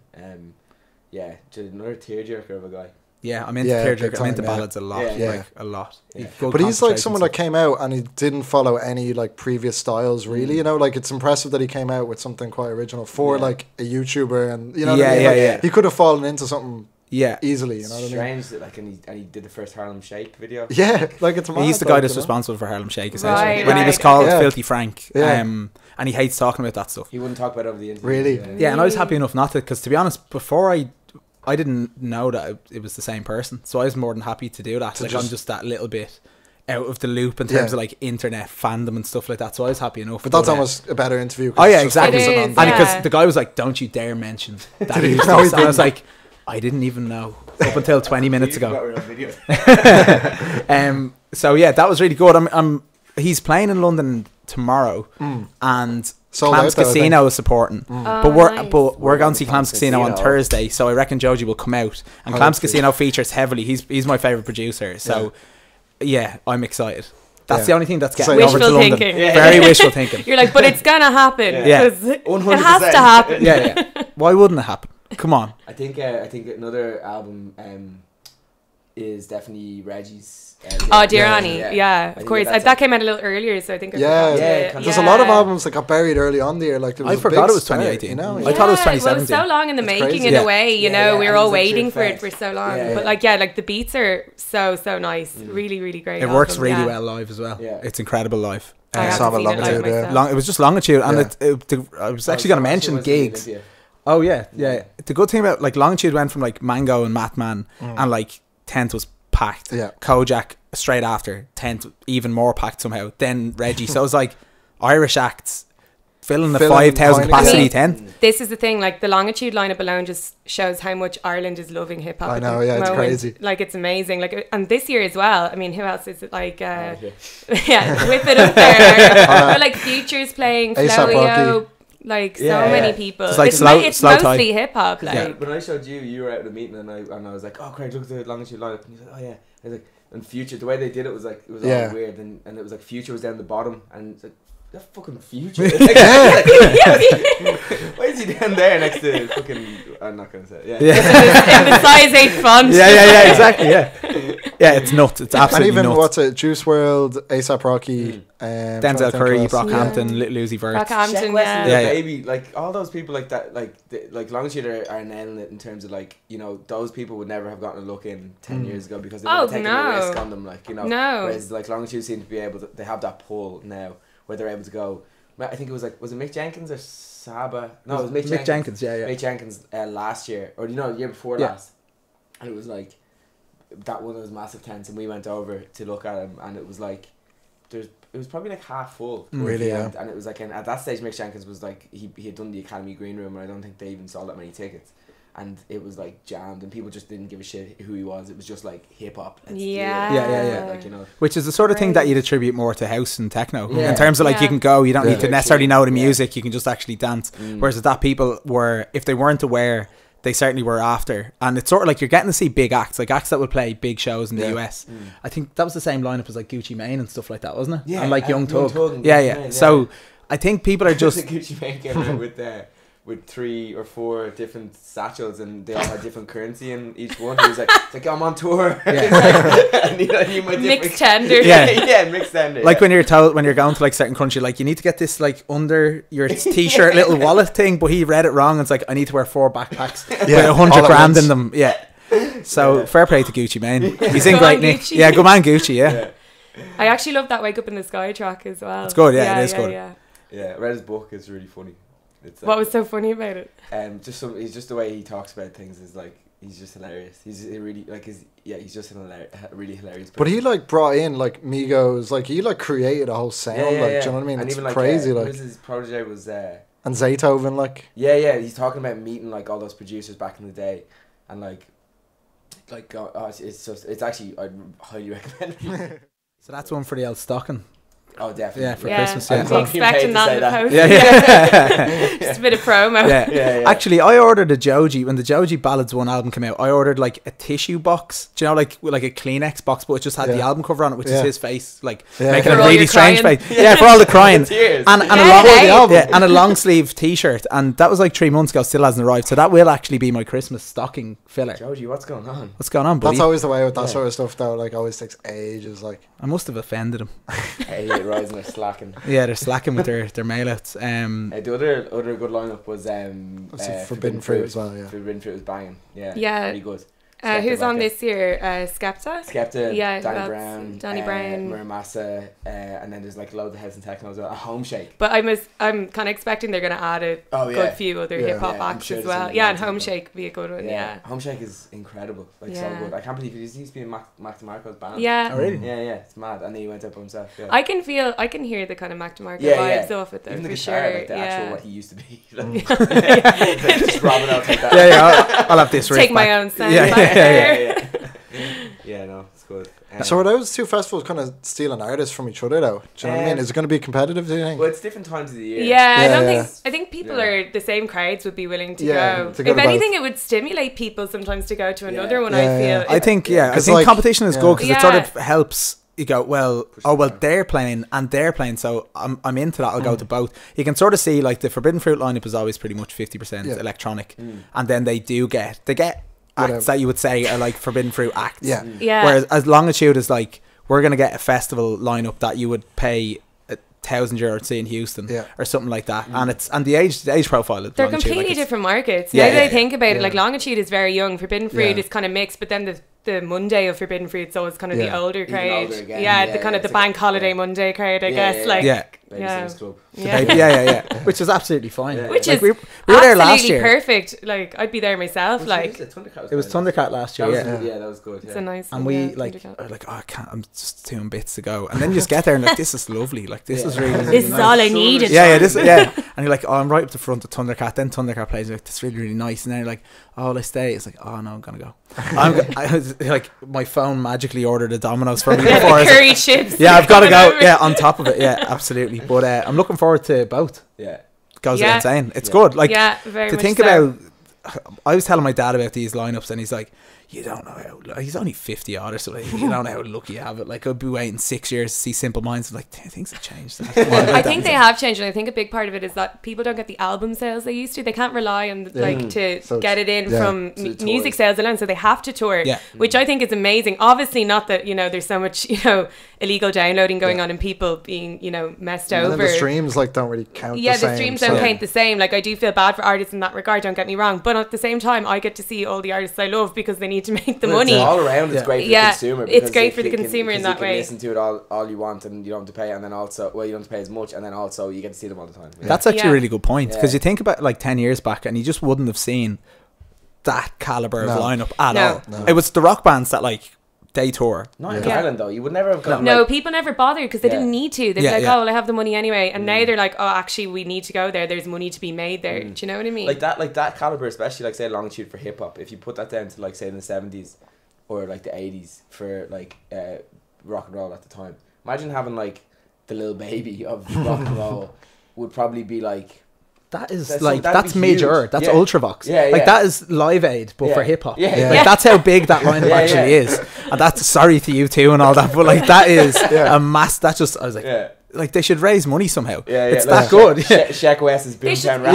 [SPEAKER 5] Yeah, just another tearjerker of a guy.
[SPEAKER 4] Yeah, I'm into
[SPEAKER 2] Yeah,
[SPEAKER 4] tearjerker.
[SPEAKER 2] big
[SPEAKER 4] I'm into
[SPEAKER 2] time, yeah.
[SPEAKER 4] ballads a lot,
[SPEAKER 5] Yeah.
[SPEAKER 4] like a lot.
[SPEAKER 5] Yeah.
[SPEAKER 4] Good
[SPEAKER 2] But he's like
[SPEAKER 4] concentrations.
[SPEAKER 2] someone that came out and he didn't follow any like previous styles really, you know, like it's impressive that he came out with something quite original for
[SPEAKER 5] Yeah.
[SPEAKER 2] like a YouTuber, and you know
[SPEAKER 4] Yeah,
[SPEAKER 2] what I mean?
[SPEAKER 4] yeah,
[SPEAKER 2] Like,
[SPEAKER 4] yeah.
[SPEAKER 2] he could have fallen into something
[SPEAKER 4] Yeah.
[SPEAKER 2] easily. You know what I mean?
[SPEAKER 5] Strange that like and he did the first Harlem Shake video.
[SPEAKER 2] Yeah, like it's mad.
[SPEAKER 4] He's the guy
[SPEAKER 2] like,
[SPEAKER 4] that's
[SPEAKER 2] you know?
[SPEAKER 4] responsible for Harlem Shake, essentially.
[SPEAKER 3] Right,
[SPEAKER 4] when he was
[SPEAKER 3] right.
[SPEAKER 4] called
[SPEAKER 2] Yeah.
[SPEAKER 4] Filthy Frank.
[SPEAKER 2] Yeah.
[SPEAKER 4] And he hates talking about that stuff.
[SPEAKER 5] He wouldn't talk about it over the internet.
[SPEAKER 2] Really?
[SPEAKER 4] Yeah, and I was
[SPEAKER 3] Really?
[SPEAKER 4] happy enough not to, because to be honest, before I didn't know that it was the same person, so I was more than happy to do that.
[SPEAKER 2] To
[SPEAKER 4] Like
[SPEAKER 2] just-
[SPEAKER 4] I'm just that little bit out of the loop in terms of like internet fandom and stuff like that, so I was happy enough.
[SPEAKER 2] But that's almost a better interview. 'cause
[SPEAKER 4] Oh yeah,
[SPEAKER 2] it's just
[SPEAKER 4] exactly.
[SPEAKER 2] focusing
[SPEAKER 3] It
[SPEAKER 2] on
[SPEAKER 3] is,
[SPEAKER 2] that.
[SPEAKER 4] And
[SPEAKER 3] yeah.
[SPEAKER 4] because the guy was like, "Don't you dare mention that."
[SPEAKER 2] Did he?
[SPEAKER 4] he was
[SPEAKER 2] No, he
[SPEAKER 4] this." And I was
[SPEAKER 2] didn't.
[SPEAKER 4] like, "I didn't even know up until 20 minutes ago." So yeah, that was really good. He's playing in London tomorrow, and
[SPEAKER 2] Sold
[SPEAKER 4] Clams
[SPEAKER 2] out, though, I
[SPEAKER 4] Casino is supporting.
[SPEAKER 3] Oh,
[SPEAKER 4] But we're going to see Clams Casino on
[SPEAKER 5] Casino.
[SPEAKER 4] Thursday, so I reckon Joji will come out. And Clams Casino features heavily. He's my favourite producer, so yeah, I'm excited. That's
[SPEAKER 2] Yeah.
[SPEAKER 4] the only thing that's getting
[SPEAKER 2] So
[SPEAKER 4] me over to
[SPEAKER 3] Wishful
[SPEAKER 4] London.
[SPEAKER 3] thinking.
[SPEAKER 5] Yeah.
[SPEAKER 4] Very wishful thinking.
[SPEAKER 3] You're like, but it's gonna happen.
[SPEAKER 4] Yeah.
[SPEAKER 3] 'cause it
[SPEAKER 5] 100%.
[SPEAKER 3] has to happen.
[SPEAKER 4] Yeah. Why wouldn't it happen? Come on.
[SPEAKER 5] I think another album is definitely Reggie's.
[SPEAKER 3] Oh, Dear Annie. Yeah,
[SPEAKER 5] I
[SPEAKER 3] of
[SPEAKER 5] think
[SPEAKER 3] course.
[SPEAKER 5] that's
[SPEAKER 3] that came out a little earlier, so I think I
[SPEAKER 2] Yeah,
[SPEAKER 3] forgot to-
[SPEAKER 5] yeah,
[SPEAKER 2] There's a lot of albums that got buried early on the year. Like there was
[SPEAKER 4] I
[SPEAKER 2] a
[SPEAKER 4] forgot
[SPEAKER 2] big
[SPEAKER 4] it was
[SPEAKER 2] start,
[SPEAKER 4] 2018.
[SPEAKER 2] You know?
[SPEAKER 4] I thought it was
[SPEAKER 3] Well, it was
[SPEAKER 4] 2017.
[SPEAKER 3] so long in the
[SPEAKER 2] That's
[SPEAKER 3] making
[SPEAKER 2] crazy.
[SPEAKER 3] in
[SPEAKER 4] Yeah.
[SPEAKER 3] a way, you
[SPEAKER 5] Yeah,
[SPEAKER 3] know.
[SPEAKER 5] yeah,
[SPEAKER 3] We
[SPEAKER 5] and
[SPEAKER 3] were all
[SPEAKER 5] it was like
[SPEAKER 3] waiting
[SPEAKER 5] Trick
[SPEAKER 3] for it
[SPEAKER 5] Fest.
[SPEAKER 3] for so long.
[SPEAKER 5] Yeah,
[SPEAKER 3] But
[SPEAKER 5] yeah.
[SPEAKER 3] like, yeah, like the beats are so nice. Really, really great.
[SPEAKER 4] It works
[SPEAKER 3] album,
[SPEAKER 4] really
[SPEAKER 3] yeah.
[SPEAKER 4] well live as well.
[SPEAKER 5] Yeah.
[SPEAKER 4] It's incredible live.
[SPEAKER 3] I
[SPEAKER 2] I
[SPEAKER 3] have
[SPEAKER 2] saw
[SPEAKER 3] to
[SPEAKER 2] it
[SPEAKER 3] see
[SPEAKER 2] Longitude,
[SPEAKER 3] live
[SPEAKER 2] yeah.
[SPEAKER 3] myself.
[SPEAKER 4] It was just Longitude, and
[SPEAKER 2] Yeah.
[SPEAKER 4] I was actually going to mention gigs. Oh yeah. The good thing about like Longitude went from like Mango and Matman, and like Tent was packed.
[SPEAKER 2] Yeah.
[SPEAKER 4] Kojak straight after, Tent even more packed somehow. Then Reggie. So it was like Irish acts filling the
[SPEAKER 2] Filling
[SPEAKER 4] 5,000
[SPEAKER 2] Heineken.
[SPEAKER 4] capacity
[SPEAKER 3] I mean,
[SPEAKER 4] tent.
[SPEAKER 3] This is the thing, like the Longitude lineup alone just shows how much Ireland is loving hip hop.
[SPEAKER 2] I
[SPEAKER 3] at
[SPEAKER 2] know,
[SPEAKER 3] the
[SPEAKER 2] yeah, it's
[SPEAKER 3] moment.
[SPEAKER 2] crazy.
[SPEAKER 3] Like it's amazing. Like, and this year as well. I mean, who else is it? Like,
[SPEAKER 5] Yeah.
[SPEAKER 3] yeah, whip it up there. Or like Futures playing,
[SPEAKER 2] A$AP
[SPEAKER 3] Flowio,
[SPEAKER 2] Rocky.
[SPEAKER 3] like so
[SPEAKER 5] Yeah,
[SPEAKER 3] many
[SPEAKER 5] yeah.
[SPEAKER 3] people.
[SPEAKER 4] It's like
[SPEAKER 3] it's
[SPEAKER 4] slow-
[SPEAKER 3] it's
[SPEAKER 4] slow
[SPEAKER 3] mostly
[SPEAKER 2] Mm.
[SPEAKER 3] hip hop. Like,
[SPEAKER 4] Yeah.
[SPEAKER 5] When I showed you, you were out at a meeting, and I was like, "Oh, Craig, look at the Longitude lineup." And you said, "Oh yeah." I was like, and Future, the way they did it was like it was
[SPEAKER 2] Yeah.
[SPEAKER 5] all weird, and it was like Future was down the bottom, and it's like, "That fucking Future." Why is he down there next to fucking? I'm not gonna say it. Yeah.
[SPEAKER 3] in the size 8 font.
[SPEAKER 4] Yeah, exactly. Yeah, it's nuts. It's
[SPEAKER 2] And
[SPEAKER 4] absolutely
[SPEAKER 2] even
[SPEAKER 4] nuts.
[SPEAKER 2] what's it? Juice World, A$AP Rocky, trying to
[SPEAKER 4] Denzel
[SPEAKER 2] think
[SPEAKER 4] Curry,
[SPEAKER 2] who else.
[SPEAKER 4] Brockhampton,
[SPEAKER 3] Yeah.
[SPEAKER 4] Little Uzi Vert.
[SPEAKER 3] Brockhampton,
[SPEAKER 5] Sheck West and
[SPEAKER 3] yeah.
[SPEAKER 5] Lil
[SPEAKER 4] Yeah.
[SPEAKER 5] Baby, like all those people like that, like Longitude are nailing it in terms of like, you know, those people would never have gotten a look in 10 years ago because they
[SPEAKER 3] Oh,
[SPEAKER 5] would have taken
[SPEAKER 3] no.
[SPEAKER 5] a risk on them, like, you know.
[SPEAKER 3] No.
[SPEAKER 5] Whereas like Longitude seem to be able to, they have that pull now where they're able to go. I think it was it Mick Jenkins or Saba? No, it was Mick Jenkins.
[SPEAKER 4] yeah.
[SPEAKER 5] Mick Jenkins last year, or the year before
[SPEAKER 4] Yeah.
[SPEAKER 5] last, and it was like that one of those massive tents, and we went over to look at him, and it was like it was probably like half full. towards
[SPEAKER 2] Really,
[SPEAKER 5] the
[SPEAKER 2] yeah.
[SPEAKER 5] end, and it was like, and at that stage, Mick Jenkins was like he had done the Academy Green Room, and I don't think they even sold that many tickets. And it was like jammed, and people just didn't give a shit who he was. It was just like hip hop.
[SPEAKER 3] Yeah.
[SPEAKER 4] Yeah.
[SPEAKER 5] Like, you know,
[SPEAKER 4] Which is the sort of thing that
[SPEAKER 3] Right.
[SPEAKER 4] you'd attribute more to house and techno.
[SPEAKER 5] Yeah.
[SPEAKER 4] In terms of like, you
[SPEAKER 3] Yeah.
[SPEAKER 4] can go, you don't
[SPEAKER 2] Yeah.
[SPEAKER 4] need to necessarily know the
[SPEAKER 5] Yeah.
[SPEAKER 4] music, you can just actually dance. Whereas that people were, if they weren't aware, they certainly were after. And it's sort of like you're getting to see big acts, like acts that would play big shows in the
[SPEAKER 2] Yeah.
[SPEAKER 4] US. I think that was the same lineup as like Gucci Mane and stuff like that, wasn't it?
[SPEAKER 5] Yeah,
[SPEAKER 4] And like Young
[SPEAKER 5] and Young
[SPEAKER 4] Thug.
[SPEAKER 5] Thug and
[SPEAKER 4] Yeah,
[SPEAKER 5] Gucci
[SPEAKER 4] yeah.
[SPEAKER 5] Mane,
[SPEAKER 4] So
[SPEAKER 5] yeah.
[SPEAKER 4] I think people are just...
[SPEAKER 5] Gucci Mane came out with 3 or 4 different satchels, and they all had different currency in each one. He was like, it's like, I'm on tour. And he might
[SPEAKER 3] Mixed tender.
[SPEAKER 4] Yeah.
[SPEAKER 5] yeah, mixed tender.
[SPEAKER 4] Like when you're told, when you're going to like certain country, like you need to get this like under your t-shirt little wallet thing, but he read it wrong. And it's like, I need to wear 4 backpacks
[SPEAKER 2] Yeah,
[SPEAKER 4] with
[SPEAKER 2] all
[SPEAKER 4] $100
[SPEAKER 2] at
[SPEAKER 4] grand
[SPEAKER 2] once.
[SPEAKER 4] in them. Yeah. So fair play to Gucci Mane. He's in
[SPEAKER 3] Go
[SPEAKER 4] great
[SPEAKER 3] on,
[SPEAKER 4] nick.
[SPEAKER 3] Gucci.
[SPEAKER 4] Yeah, good man Gucci. Yeah.
[SPEAKER 3] I actually love that Wake Up in the Sky track as well.
[SPEAKER 4] It's good, yeah, it is good.
[SPEAKER 3] Yeah.
[SPEAKER 5] Yeah, I read his book. It's really funny. It's
[SPEAKER 3] What was so funny about it?
[SPEAKER 5] he's just the way he talks about things is like, he's just hilarious. He's really like he's just really hilarious.
[SPEAKER 2] But he
[SPEAKER 5] person.
[SPEAKER 2] like brought in like Migos, like he like created a whole sound, like do you know what I mean?
[SPEAKER 5] And
[SPEAKER 2] It's
[SPEAKER 5] even like
[SPEAKER 2] crazy,
[SPEAKER 5] who
[SPEAKER 2] like
[SPEAKER 5] was his protege was
[SPEAKER 2] and Zaytoven, like
[SPEAKER 5] yeah, he's talking about meeting like all those producers back in the day, and like it's actually, I'd highly recommend it.
[SPEAKER 4] So that's one for the old stocking.
[SPEAKER 5] Oh, definitely.
[SPEAKER 4] Yeah, for
[SPEAKER 3] Yeah,
[SPEAKER 4] Christmas.
[SPEAKER 3] I'd
[SPEAKER 4] Yeah.
[SPEAKER 3] be
[SPEAKER 5] I'm being paid
[SPEAKER 3] expecting
[SPEAKER 5] to
[SPEAKER 3] that
[SPEAKER 5] say
[SPEAKER 3] in the
[SPEAKER 5] that.
[SPEAKER 3] post.
[SPEAKER 4] Yeah.
[SPEAKER 3] Just a bit of promo.
[SPEAKER 4] Yeah.
[SPEAKER 5] Yeah.
[SPEAKER 4] Actually, I ordered a Joji when the Joji Ballads 1 album came out. I ordered like a tissue box, do you know, like a Kleenex box, but it just had the
[SPEAKER 2] Yeah.
[SPEAKER 4] album cover on it, which is
[SPEAKER 2] Yeah.
[SPEAKER 4] his face, like
[SPEAKER 2] Yeah.
[SPEAKER 4] making
[SPEAKER 3] For
[SPEAKER 4] a
[SPEAKER 3] all
[SPEAKER 4] really
[SPEAKER 3] your
[SPEAKER 4] strange
[SPEAKER 3] crying.
[SPEAKER 4] face. Yeah, for all the crying.
[SPEAKER 5] Tears.
[SPEAKER 4] And a
[SPEAKER 3] Yeah,
[SPEAKER 4] long,
[SPEAKER 3] hey.
[SPEAKER 4] yeah, and a long sleeve T-shirt, and that was like 3 months ago. Still hasn't arrived, so that will actually be my Christmas stocking filler.
[SPEAKER 5] Joji, what's going on?
[SPEAKER 4] What's going on, buddy?
[SPEAKER 2] that's always the way with that
[SPEAKER 5] Yeah.
[SPEAKER 2] sort of stuff though, like always takes ages, like
[SPEAKER 4] I must have offended him.
[SPEAKER 5] Hey, Rising are slacking.
[SPEAKER 4] Yeah, they're slacking with their mail outs.
[SPEAKER 5] The other good lineup was
[SPEAKER 2] Forbidden Fruit as well, yeah.
[SPEAKER 5] Forbidden Fruit was banging. Yeah.
[SPEAKER 3] Yeah.
[SPEAKER 5] Really good.
[SPEAKER 3] Who's on
[SPEAKER 5] back
[SPEAKER 3] this year? Skepta?
[SPEAKER 5] Skepta,
[SPEAKER 3] Yeah,
[SPEAKER 5] Danny
[SPEAKER 3] that's
[SPEAKER 5] Brown,
[SPEAKER 3] Danny Brown.
[SPEAKER 5] Muramasa, and then there's like a load of House and Techno as well. A Home Shake.
[SPEAKER 3] But I'm kind of expecting they're going to add a good few other
[SPEAKER 2] Yeah.
[SPEAKER 3] hip hop
[SPEAKER 5] Yeah, I'm
[SPEAKER 3] acts
[SPEAKER 5] sure
[SPEAKER 3] as
[SPEAKER 5] there's
[SPEAKER 3] well.
[SPEAKER 5] some
[SPEAKER 3] Yeah, and
[SPEAKER 5] good
[SPEAKER 3] Home
[SPEAKER 5] ones.
[SPEAKER 3] Shake would be a good one. Yeah.
[SPEAKER 5] Home Shake is incredible. Like so
[SPEAKER 3] Yeah.
[SPEAKER 5] good. I can't believe he used to be in Mac DeMarco's band.
[SPEAKER 3] Yeah.
[SPEAKER 4] Oh, really?
[SPEAKER 5] Yeah, it's mad. And then he went up by himself. Yeah.
[SPEAKER 3] I can hear the kind of Mac DeMarco
[SPEAKER 5] Yeah,
[SPEAKER 3] vibes off it though,
[SPEAKER 5] Even the
[SPEAKER 3] for
[SPEAKER 5] guitar,
[SPEAKER 3] sure.
[SPEAKER 5] like the actual
[SPEAKER 3] Yeah.
[SPEAKER 5] what he used to be. Like, just rob it out like that.
[SPEAKER 4] I'll have this riff
[SPEAKER 3] Take my
[SPEAKER 4] back.
[SPEAKER 3] own sound
[SPEAKER 4] Yeah,
[SPEAKER 3] back
[SPEAKER 4] yeah,
[SPEAKER 3] there.
[SPEAKER 5] Yeah, no, it's good.
[SPEAKER 2] So are those two festivals kind of stealing artists from each other, though? Do you know what I mean? Is it going to be competitive, do you think?
[SPEAKER 5] Well, it's different times of the year.
[SPEAKER 3] Yeah, I don't
[SPEAKER 2] Yeah.
[SPEAKER 3] think. I think people
[SPEAKER 5] Yeah.
[SPEAKER 3] are the same crowds would be willing to
[SPEAKER 2] Yeah,
[SPEAKER 3] go.
[SPEAKER 2] to go
[SPEAKER 3] If
[SPEAKER 2] to both.
[SPEAKER 3] anything, it would stimulate people sometimes to go to another one.
[SPEAKER 2] Yeah,
[SPEAKER 3] I feel.
[SPEAKER 2] yeah.
[SPEAKER 4] I think I
[SPEAKER 2] 'Cause,
[SPEAKER 4] think
[SPEAKER 2] like,
[SPEAKER 4] competition is good because it sort
[SPEAKER 3] Yeah.
[SPEAKER 4] of helps. You go they're playing and they're playing, so I'm into that. I'll go to both. You can sort of see like the Forbidden Fruit lineup is always pretty much 50%
[SPEAKER 2] Yeah.
[SPEAKER 4] electronic, and then they get
[SPEAKER 2] Whatever.
[SPEAKER 4] acts that you would say are like Forbidden Fruit acts.
[SPEAKER 2] Yeah.
[SPEAKER 3] Yeah.
[SPEAKER 4] Whereas as Longitude is like, we're gonna get a festival lineup that you would pay €1,000 to see in Houston,
[SPEAKER 2] Yeah.
[SPEAKER 4] or something like that, and the age profile of
[SPEAKER 3] They're
[SPEAKER 4] Longitude,
[SPEAKER 3] completely
[SPEAKER 4] like, it's-
[SPEAKER 3] different markets.
[SPEAKER 4] Yeah,
[SPEAKER 3] Now that I
[SPEAKER 4] yeah,
[SPEAKER 3] think about it,
[SPEAKER 2] yeah.
[SPEAKER 3] like Longitude is very young. Forbidden Fruit
[SPEAKER 2] Yeah.
[SPEAKER 3] is kind of mixed, but then the Monday of Forbidden Fruit is always kind of the
[SPEAKER 2] Yeah.
[SPEAKER 3] older
[SPEAKER 5] Even
[SPEAKER 3] crowd.
[SPEAKER 5] older again.
[SPEAKER 3] Yeah,
[SPEAKER 5] Yeah,
[SPEAKER 3] the kind
[SPEAKER 5] yeah,
[SPEAKER 3] of the
[SPEAKER 5] it's like-
[SPEAKER 3] bank holiday
[SPEAKER 5] yeah.
[SPEAKER 3] Monday crowd, I
[SPEAKER 5] Yeah,
[SPEAKER 3] guess.
[SPEAKER 5] yeah,
[SPEAKER 3] Like,
[SPEAKER 4] yeah.
[SPEAKER 3] yeah.
[SPEAKER 5] Babysitter's Club.
[SPEAKER 3] Yeah.
[SPEAKER 4] yeah, which is absolutely fine.
[SPEAKER 5] Yeah.
[SPEAKER 3] Which
[SPEAKER 4] Like,
[SPEAKER 3] is
[SPEAKER 4] we were there last
[SPEAKER 3] absolutely
[SPEAKER 4] year.
[SPEAKER 3] perfect. Like, I'd be there myself.
[SPEAKER 5] Which
[SPEAKER 3] Like,
[SPEAKER 5] was Thundercat
[SPEAKER 4] It was Thundercat last year,
[SPEAKER 5] That
[SPEAKER 4] yeah.
[SPEAKER 5] was, yeah, that was good.
[SPEAKER 3] it's
[SPEAKER 5] Yeah.
[SPEAKER 3] a nice.
[SPEAKER 4] And
[SPEAKER 3] one,
[SPEAKER 4] we
[SPEAKER 3] yeah,
[SPEAKER 4] like
[SPEAKER 3] Thundercat.
[SPEAKER 4] are like, oh, I can't. I'm just 2 bits to go, and then you just get there and like, this is lovely. Like this is really.
[SPEAKER 3] This is
[SPEAKER 4] nice.
[SPEAKER 3] all I needed.
[SPEAKER 4] Yeah, this, yeah. And you're like, oh, I'm right up the front of Thundercat. Then Thundercat plays. You're like, that's really, really nice. And then you're like, oh, will I stay? It's like, oh no, I'm gonna go. I was, like, my phone magically ordered a Domino's for me before. I was like,
[SPEAKER 3] Curry chips.
[SPEAKER 4] yeah, I've got to
[SPEAKER 3] coming
[SPEAKER 4] go.
[SPEAKER 3] over.
[SPEAKER 4] Yeah, on top of it. Yeah, absolutely. But I'm looking forward to both.
[SPEAKER 5] Yeah.
[SPEAKER 4] Goes
[SPEAKER 3] Yeah.
[SPEAKER 4] without saying. It's
[SPEAKER 5] Yeah.
[SPEAKER 4] good. Like
[SPEAKER 3] Yeah, very
[SPEAKER 4] to
[SPEAKER 3] much
[SPEAKER 4] think
[SPEAKER 3] so.
[SPEAKER 4] about. I was telling my dad about these lineups, and he's like, "You don't know how." He's only 50 odd or something. You don't know how lucky you have it. Like, I'd be waiting 6 years to see Simple Minds. I'm like, things have changed.
[SPEAKER 3] I think they have changed, and I think a big part of it is that people don't get the album sales they used to. They can't rely on like to
[SPEAKER 2] So
[SPEAKER 3] get it in
[SPEAKER 2] yeah.
[SPEAKER 3] from
[SPEAKER 5] So the
[SPEAKER 3] music
[SPEAKER 5] tours.
[SPEAKER 3] sales alone, so they have to tour,
[SPEAKER 4] Yeah.
[SPEAKER 3] which I think is amazing. Obviously, not that there's so much illegal downloading going on and people being messed
[SPEAKER 2] And then
[SPEAKER 3] over.
[SPEAKER 2] the streams like don't really count.
[SPEAKER 3] Yeah,
[SPEAKER 2] the
[SPEAKER 3] the
[SPEAKER 2] same,
[SPEAKER 3] streams
[SPEAKER 2] so-
[SPEAKER 3] don't count the same. Like, I do feel bad for artists in that regard, don't get me wrong. But at the same time, I get to see all the artists I love because they need to make the
[SPEAKER 5] Well,
[SPEAKER 3] money.
[SPEAKER 5] all around, it's
[SPEAKER 4] Yeah.
[SPEAKER 5] great for
[SPEAKER 3] Yeah,
[SPEAKER 5] the consumer.
[SPEAKER 3] it's
[SPEAKER 5] because
[SPEAKER 3] great for the
[SPEAKER 5] you can-
[SPEAKER 3] consumer in
[SPEAKER 5] because
[SPEAKER 3] that
[SPEAKER 5] you can
[SPEAKER 3] way.
[SPEAKER 5] listen to it all you want, and you don't have to pay, and then also, well, you don't have to pay as much, and then also you get to see them all the time. Yeah.
[SPEAKER 4] That's actually
[SPEAKER 3] Yeah.
[SPEAKER 4] a really good point, because
[SPEAKER 5] Yeah.
[SPEAKER 4] you think about like 10 years back, and you just wouldn't have seen that caliber
[SPEAKER 2] No.
[SPEAKER 4] of lineup at
[SPEAKER 3] No.
[SPEAKER 4] all. It was the rock bands that like they tour.
[SPEAKER 5] Not in
[SPEAKER 2] Yeah.
[SPEAKER 5] Ireland though. You would never have gone.
[SPEAKER 3] No,
[SPEAKER 5] like,
[SPEAKER 3] people never bothered because they
[SPEAKER 5] Yeah.
[SPEAKER 3] didn't need to. They'd be
[SPEAKER 4] Yeah,
[SPEAKER 3] like,
[SPEAKER 4] yeah.
[SPEAKER 3] oh, well, I have the money anyway. And now they're like, oh, actually, we need to go there. There's money to be made there. Do you know what I mean?
[SPEAKER 5] like that caliber, especially like say Longitude for hip hop. If you put that down to like say in the 70s or like the 80s for like rock and roll at the time, imagine having like the little baby of rock and roll would probably be like.
[SPEAKER 4] That is
[SPEAKER 5] That's-
[SPEAKER 4] like
[SPEAKER 5] that'd
[SPEAKER 4] that's
[SPEAKER 5] be
[SPEAKER 4] major.
[SPEAKER 5] huge.
[SPEAKER 4] That's
[SPEAKER 5] Yeah.
[SPEAKER 4] Ultravox.
[SPEAKER 5] Yeah,
[SPEAKER 4] Like
[SPEAKER 5] yeah.
[SPEAKER 4] that is Live Aid, but
[SPEAKER 5] Yeah.
[SPEAKER 4] for hip hop.
[SPEAKER 5] Yeah,
[SPEAKER 4] Like
[SPEAKER 5] yeah.
[SPEAKER 4] that's how big that lineup
[SPEAKER 5] Yeah,
[SPEAKER 4] actually
[SPEAKER 5] yeah.
[SPEAKER 4] is. And that's sorry to you too and all that, but like that is a mass. That's just I was like,
[SPEAKER 5] Yeah.
[SPEAKER 4] like they should raise money somehow.
[SPEAKER 5] Yeah,
[SPEAKER 4] It's
[SPEAKER 5] like
[SPEAKER 4] that good. Yeah.
[SPEAKER 5] Shaq West's
[SPEAKER 3] They should-
[SPEAKER 5] Boomtown Rap.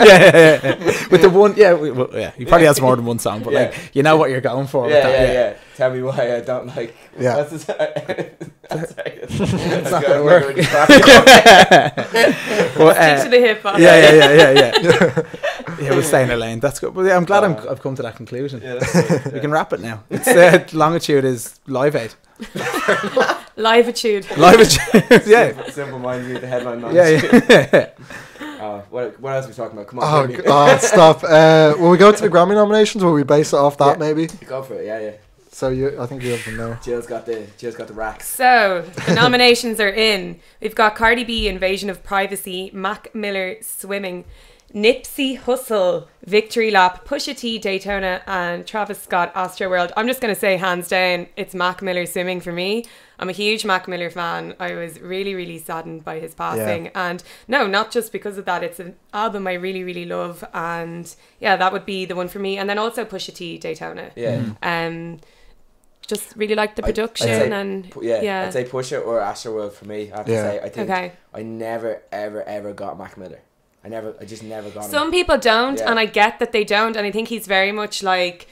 [SPEAKER 3] yeah.
[SPEAKER 4] With the one, yeah. He probably has more than one song, but
[SPEAKER 5] Yeah.
[SPEAKER 4] like you know what you're going for. with
[SPEAKER 5] Yeah,
[SPEAKER 4] that,
[SPEAKER 5] yeah. Tell me why I don't like.
[SPEAKER 2] Yeah.
[SPEAKER 5] That's his, that's
[SPEAKER 4] not
[SPEAKER 5] good.
[SPEAKER 4] gonna
[SPEAKER 5] We're
[SPEAKER 4] work.
[SPEAKER 5] going to
[SPEAKER 4] Well,
[SPEAKER 3] Stick to the hip hop.
[SPEAKER 4] Yeah, we'll stay in our lane. That's good. But yeah, I'm glad I've come to that conclusion.
[SPEAKER 5] Yeah, that's good.
[SPEAKER 4] We can wrap it now. It's Longitude is Live Aid.
[SPEAKER 3] Liveitude.
[SPEAKER 4] Live Aid. Yeah.
[SPEAKER 5] Simple Minds read the headline.
[SPEAKER 4] Yeah.
[SPEAKER 5] What else are we talking about? Come
[SPEAKER 2] Oh,
[SPEAKER 5] on, baby.
[SPEAKER 2] stop. Will we go to the Grammy nominations? Will we base it off that
[SPEAKER 5] Yeah.
[SPEAKER 2] maybe?
[SPEAKER 5] Go for it. Yeah.
[SPEAKER 2] So I think you have them there.
[SPEAKER 5] Jill's got the racks.
[SPEAKER 3] So, the nominations are in. We've got Cardi B, Invasion of Privacy, Mac Miller, Swimming, Nipsey Hussle, Victory Lap, Pusha T, Daytona, and Travis Scott, Astroworld. I'm just going to say, hands down, it's Mac Miller, Swimming for me. I'm a huge Mac Miller fan. I was really, really saddened by his passing.
[SPEAKER 2] Yeah.
[SPEAKER 3] And no, not just because of that. It's an album I really, really love. And yeah, that would be the one for me. And then also Pusha T, Daytona.
[SPEAKER 5] Yeah.
[SPEAKER 3] Just really liked the
[SPEAKER 5] I'd
[SPEAKER 3] production
[SPEAKER 5] say
[SPEAKER 3] and
[SPEAKER 5] Yeah. I'd say Pusha or Astroworld for me. I have to
[SPEAKER 2] Yeah.
[SPEAKER 5] say. I think
[SPEAKER 3] Okay.
[SPEAKER 5] I never ever got Mac Miller. I just never got him.
[SPEAKER 3] some people don't,
[SPEAKER 5] Yeah.
[SPEAKER 3] and I get that they don't, and I think he's very much like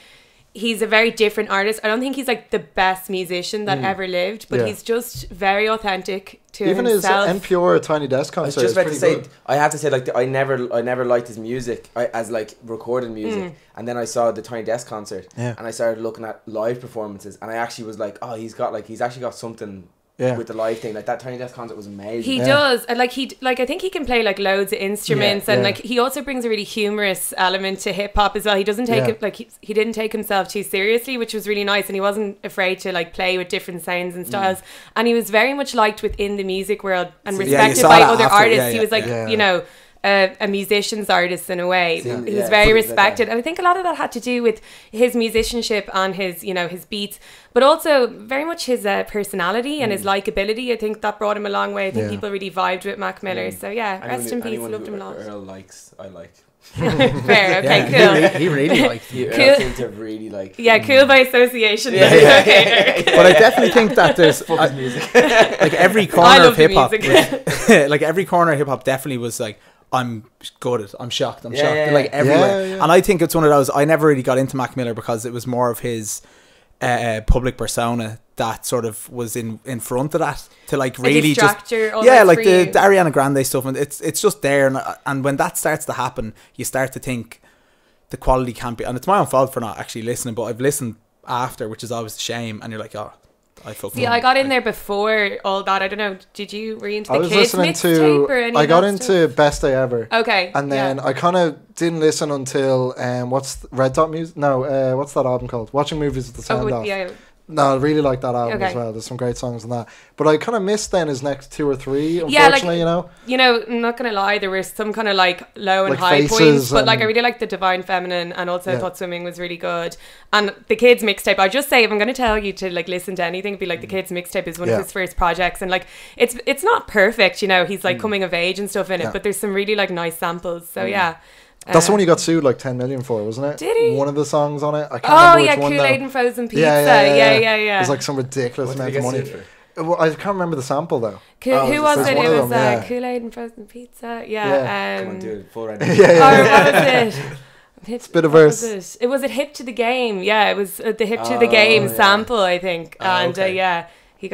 [SPEAKER 3] he's a very different artist. I don't think he's like the best musician that ever lived, but he's just very authentic to
[SPEAKER 2] Even
[SPEAKER 3] himself.
[SPEAKER 2] his NPR Tiny Desk
[SPEAKER 5] I was
[SPEAKER 2] concert
[SPEAKER 5] just
[SPEAKER 2] is
[SPEAKER 5] about to
[SPEAKER 2] pretty
[SPEAKER 5] say,
[SPEAKER 2] good.
[SPEAKER 5] I have to say, like, I never liked his music as like recorded music, and then I saw the Tiny Desk concert, and I started looking at live performances, and I actually was like, oh, he's actually got something. With the live thing, like that Tiny Desk concert was amazing.
[SPEAKER 3] He does, and like I think he can play like loads of instruments, and like he also brings a really humorous element to hip hop as well. He doesn't take it like he didn't take himself too seriously, which was really nice, and he wasn't afraid to like play with different sounds and styles. And he was very much liked within the music world and respected by other artists. He was like you know. A musician's artist in a way. He was very respected, and I think a lot of that had to do with his musicianship and his, you know, his beats, but also very much his personality and his likability. I think that brought him a long way. I think people really vibed with Mac Miller. So rest in peace. Loved him a lot.
[SPEAKER 5] Earl likes, I like.
[SPEAKER 3] Fair, okay, cool.
[SPEAKER 4] He really liked it.
[SPEAKER 3] Cool.
[SPEAKER 5] Seemed to really like.
[SPEAKER 3] Cool by association.
[SPEAKER 4] Okay, but I definitely think that there's
[SPEAKER 5] music.
[SPEAKER 4] like every
[SPEAKER 3] I
[SPEAKER 4] corner
[SPEAKER 3] love
[SPEAKER 4] of hip hop,
[SPEAKER 3] the
[SPEAKER 4] like every corner of hip hop definitely was like, I'm gutted, I'm shocked, I'm shocked,
[SPEAKER 5] yeah,
[SPEAKER 4] like everywhere.
[SPEAKER 2] Yeah.
[SPEAKER 4] And I think it's one of those. I never really got into Mac Miller because it was more of his public persona that sort of was in front of that to like really just like the Ariana Grande stuff, and it's just there, and when that starts to happen, you start to think the quality can't be, and it's my own fault for not actually listening, but I've listened after, which is always a shame, and you're like, oh, I
[SPEAKER 3] got in there before all that. I don't know. Were you into the
[SPEAKER 2] I was
[SPEAKER 3] kids
[SPEAKER 2] listening
[SPEAKER 3] mixtape or any
[SPEAKER 2] I
[SPEAKER 3] of
[SPEAKER 2] got
[SPEAKER 3] that
[SPEAKER 2] into
[SPEAKER 3] stuff?
[SPEAKER 2] Best Day Ever.
[SPEAKER 3] Okay.
[SPEAKER 2] And then I kind of didn't listen until Red Dot Music? No, what's that album called? Watching Movies with the Sound Off.
[SPEAKER 3] Yeah.
[SPEAKER 2] No, I really like that album
[SPEAKER 3] Okay.
[SPEAKER 2] as well. There's some great songs on that. But I kind of missed then his next 2 or 3, unfortunately,
[SPEAKER 3] Yeah, like,
[SPEAKER 2] you know.
[SPEAKER 3] I'm not gonna lie, there were some kind of like low and
[SPEAKER 2] Like
[SPEAKER 3] high
[SPEAKER 2] Faces
[SPEAKER 3] points, but like
[SPEAKER 2] and-
[SPEAKER 3] I really liked the Divine Feminine, and also I thought Swimming was really good. And the Kids mixtape, I just say, if I'm gonna tell you to like listen to anything, it'd be like the Kids mixtape is one of his first projects, and like it's not perfect, you know. He's like coming of age and stuff in it, but there's some really like nice samples. So
[SPEAKER 2] That's the one he got sued like 10 million for, wasn't it?
[SPEAKER 3] Did he?
[SPEAKER 2] One of the songs on it. I can't remember which one though.
[SPEAKER 3] Kool-Aid and frozen pizza.
[SPEAKER 2] It was like some ridiculous
[SPEAKER 5] What did
[SPEAKER 2] amount
[SPEAKER 5] he
[SPEAKER 2] of
[SPEAKER 5] get
[SPEAKER 2] money.
[SPEAKER 5] sued
[SPEAKER 2] Well, I can't remember the sample though.
[SPEAKER 3] Who was
[SPEAKER 2] there's
[SPEAKER 3] it?
[SPEAKER 2] one
[SPEAKER 3] It
[SPEAKER 2] of
[SPEAKER 3] was
[SPEAKER 2] them,
[SPEAKER 3] Kool-Aid and frozen pizza.
[SPEAKER 5] Come on, do it. Full round.
[SPEAKER 3] Or what was it?
[SPEAKER 2] Bit of
[SPEAKER 3] what
[SPEAKER 2] verse.
[SPEAKER 3] was it was it Hip to the Game? Yeah, it was the Hip to the Game sample, I think. And
[SPEAKER 5] okay.
[SPEAKER 3] he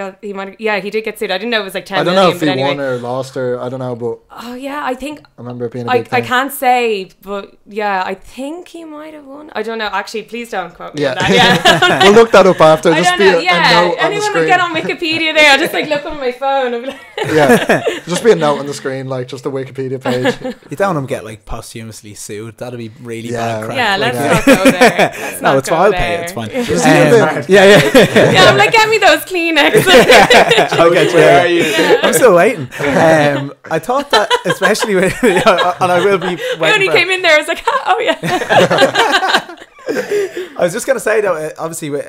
[SPEAKER 3] did get sued. I didn't know it was like 10
[SPEAKER 2] I don't
[SPEAKER 3] million,
[SPEAKER 2] know if
[SPEAKER 3] but
[SPEAKER 2] he
[SPEAKER 3] anyway.
[SPEAKER 2] won or lost or I don't know, but
[SPEAKER 3] Oh yeah, I think
[SPEAKER 2] I remember it being a big
[SPEAKER 3] I
[SPEAKER 2] thing.
[SPEAKER 3] can't say, but yeah, I think he might have won. I don't know. Actually, please don't quote me
[SPEAKER 2] Yeah.
[SPEAKER 3] on that. Yeah.
[SPEAKER 2] We'll look that up after.
[SPEAKER 3] I
[SPEAKER 2] Just
[SPEAKER 3] don't
[SPEAKER 2] be
[SPEAKER 3] know.
[SPEAKER 2] a
[SPEAKER 3] Yeah,
[SPEAKER 2] note on the
[SPEAKER 3] anyone
[SPEAKER 2] screen.
[SPEAKER 3] would get on Wikipedia there. I'll just like look on my phone. I'll be like,
[SPEAKER 2] Yeah, just be a note on the screen, like just a Wikipedia page.
[SPEAKER 4] You don't want him get like posthumously sued. That'd be really bad crap.
[SPEAKER 3] yeah,
[SPEAKER 4] Like,
[SPEAKER 3] let's not go there. Let's
[SPEAKER 4] no,
[SPEAKER 3] not
[SPEAKER 4] it's
[SPEAKER 3] go
[SPEAKER 4] fine. I'll
[SPEAKER 3] there.
[SPEAKER 4] pay it. It's fine.
[SPEAKER 2] Just leave it.
[SPEAKER 3] Yeah, I'm like, get me those Kleenex.
[SPEAKER 4] Okay,
[SPEAKER 5] Where are you?
[SPEAKER 4] I'm still waiting. I thought that, especially when, and I will be waiting
[SPEAKER 3] When he
[SPEAKER 4] for it.
[SPEAKER 3] came in there, I was like, oh yeah.
[SPEAKER 4] I was just gonna say though, obviously with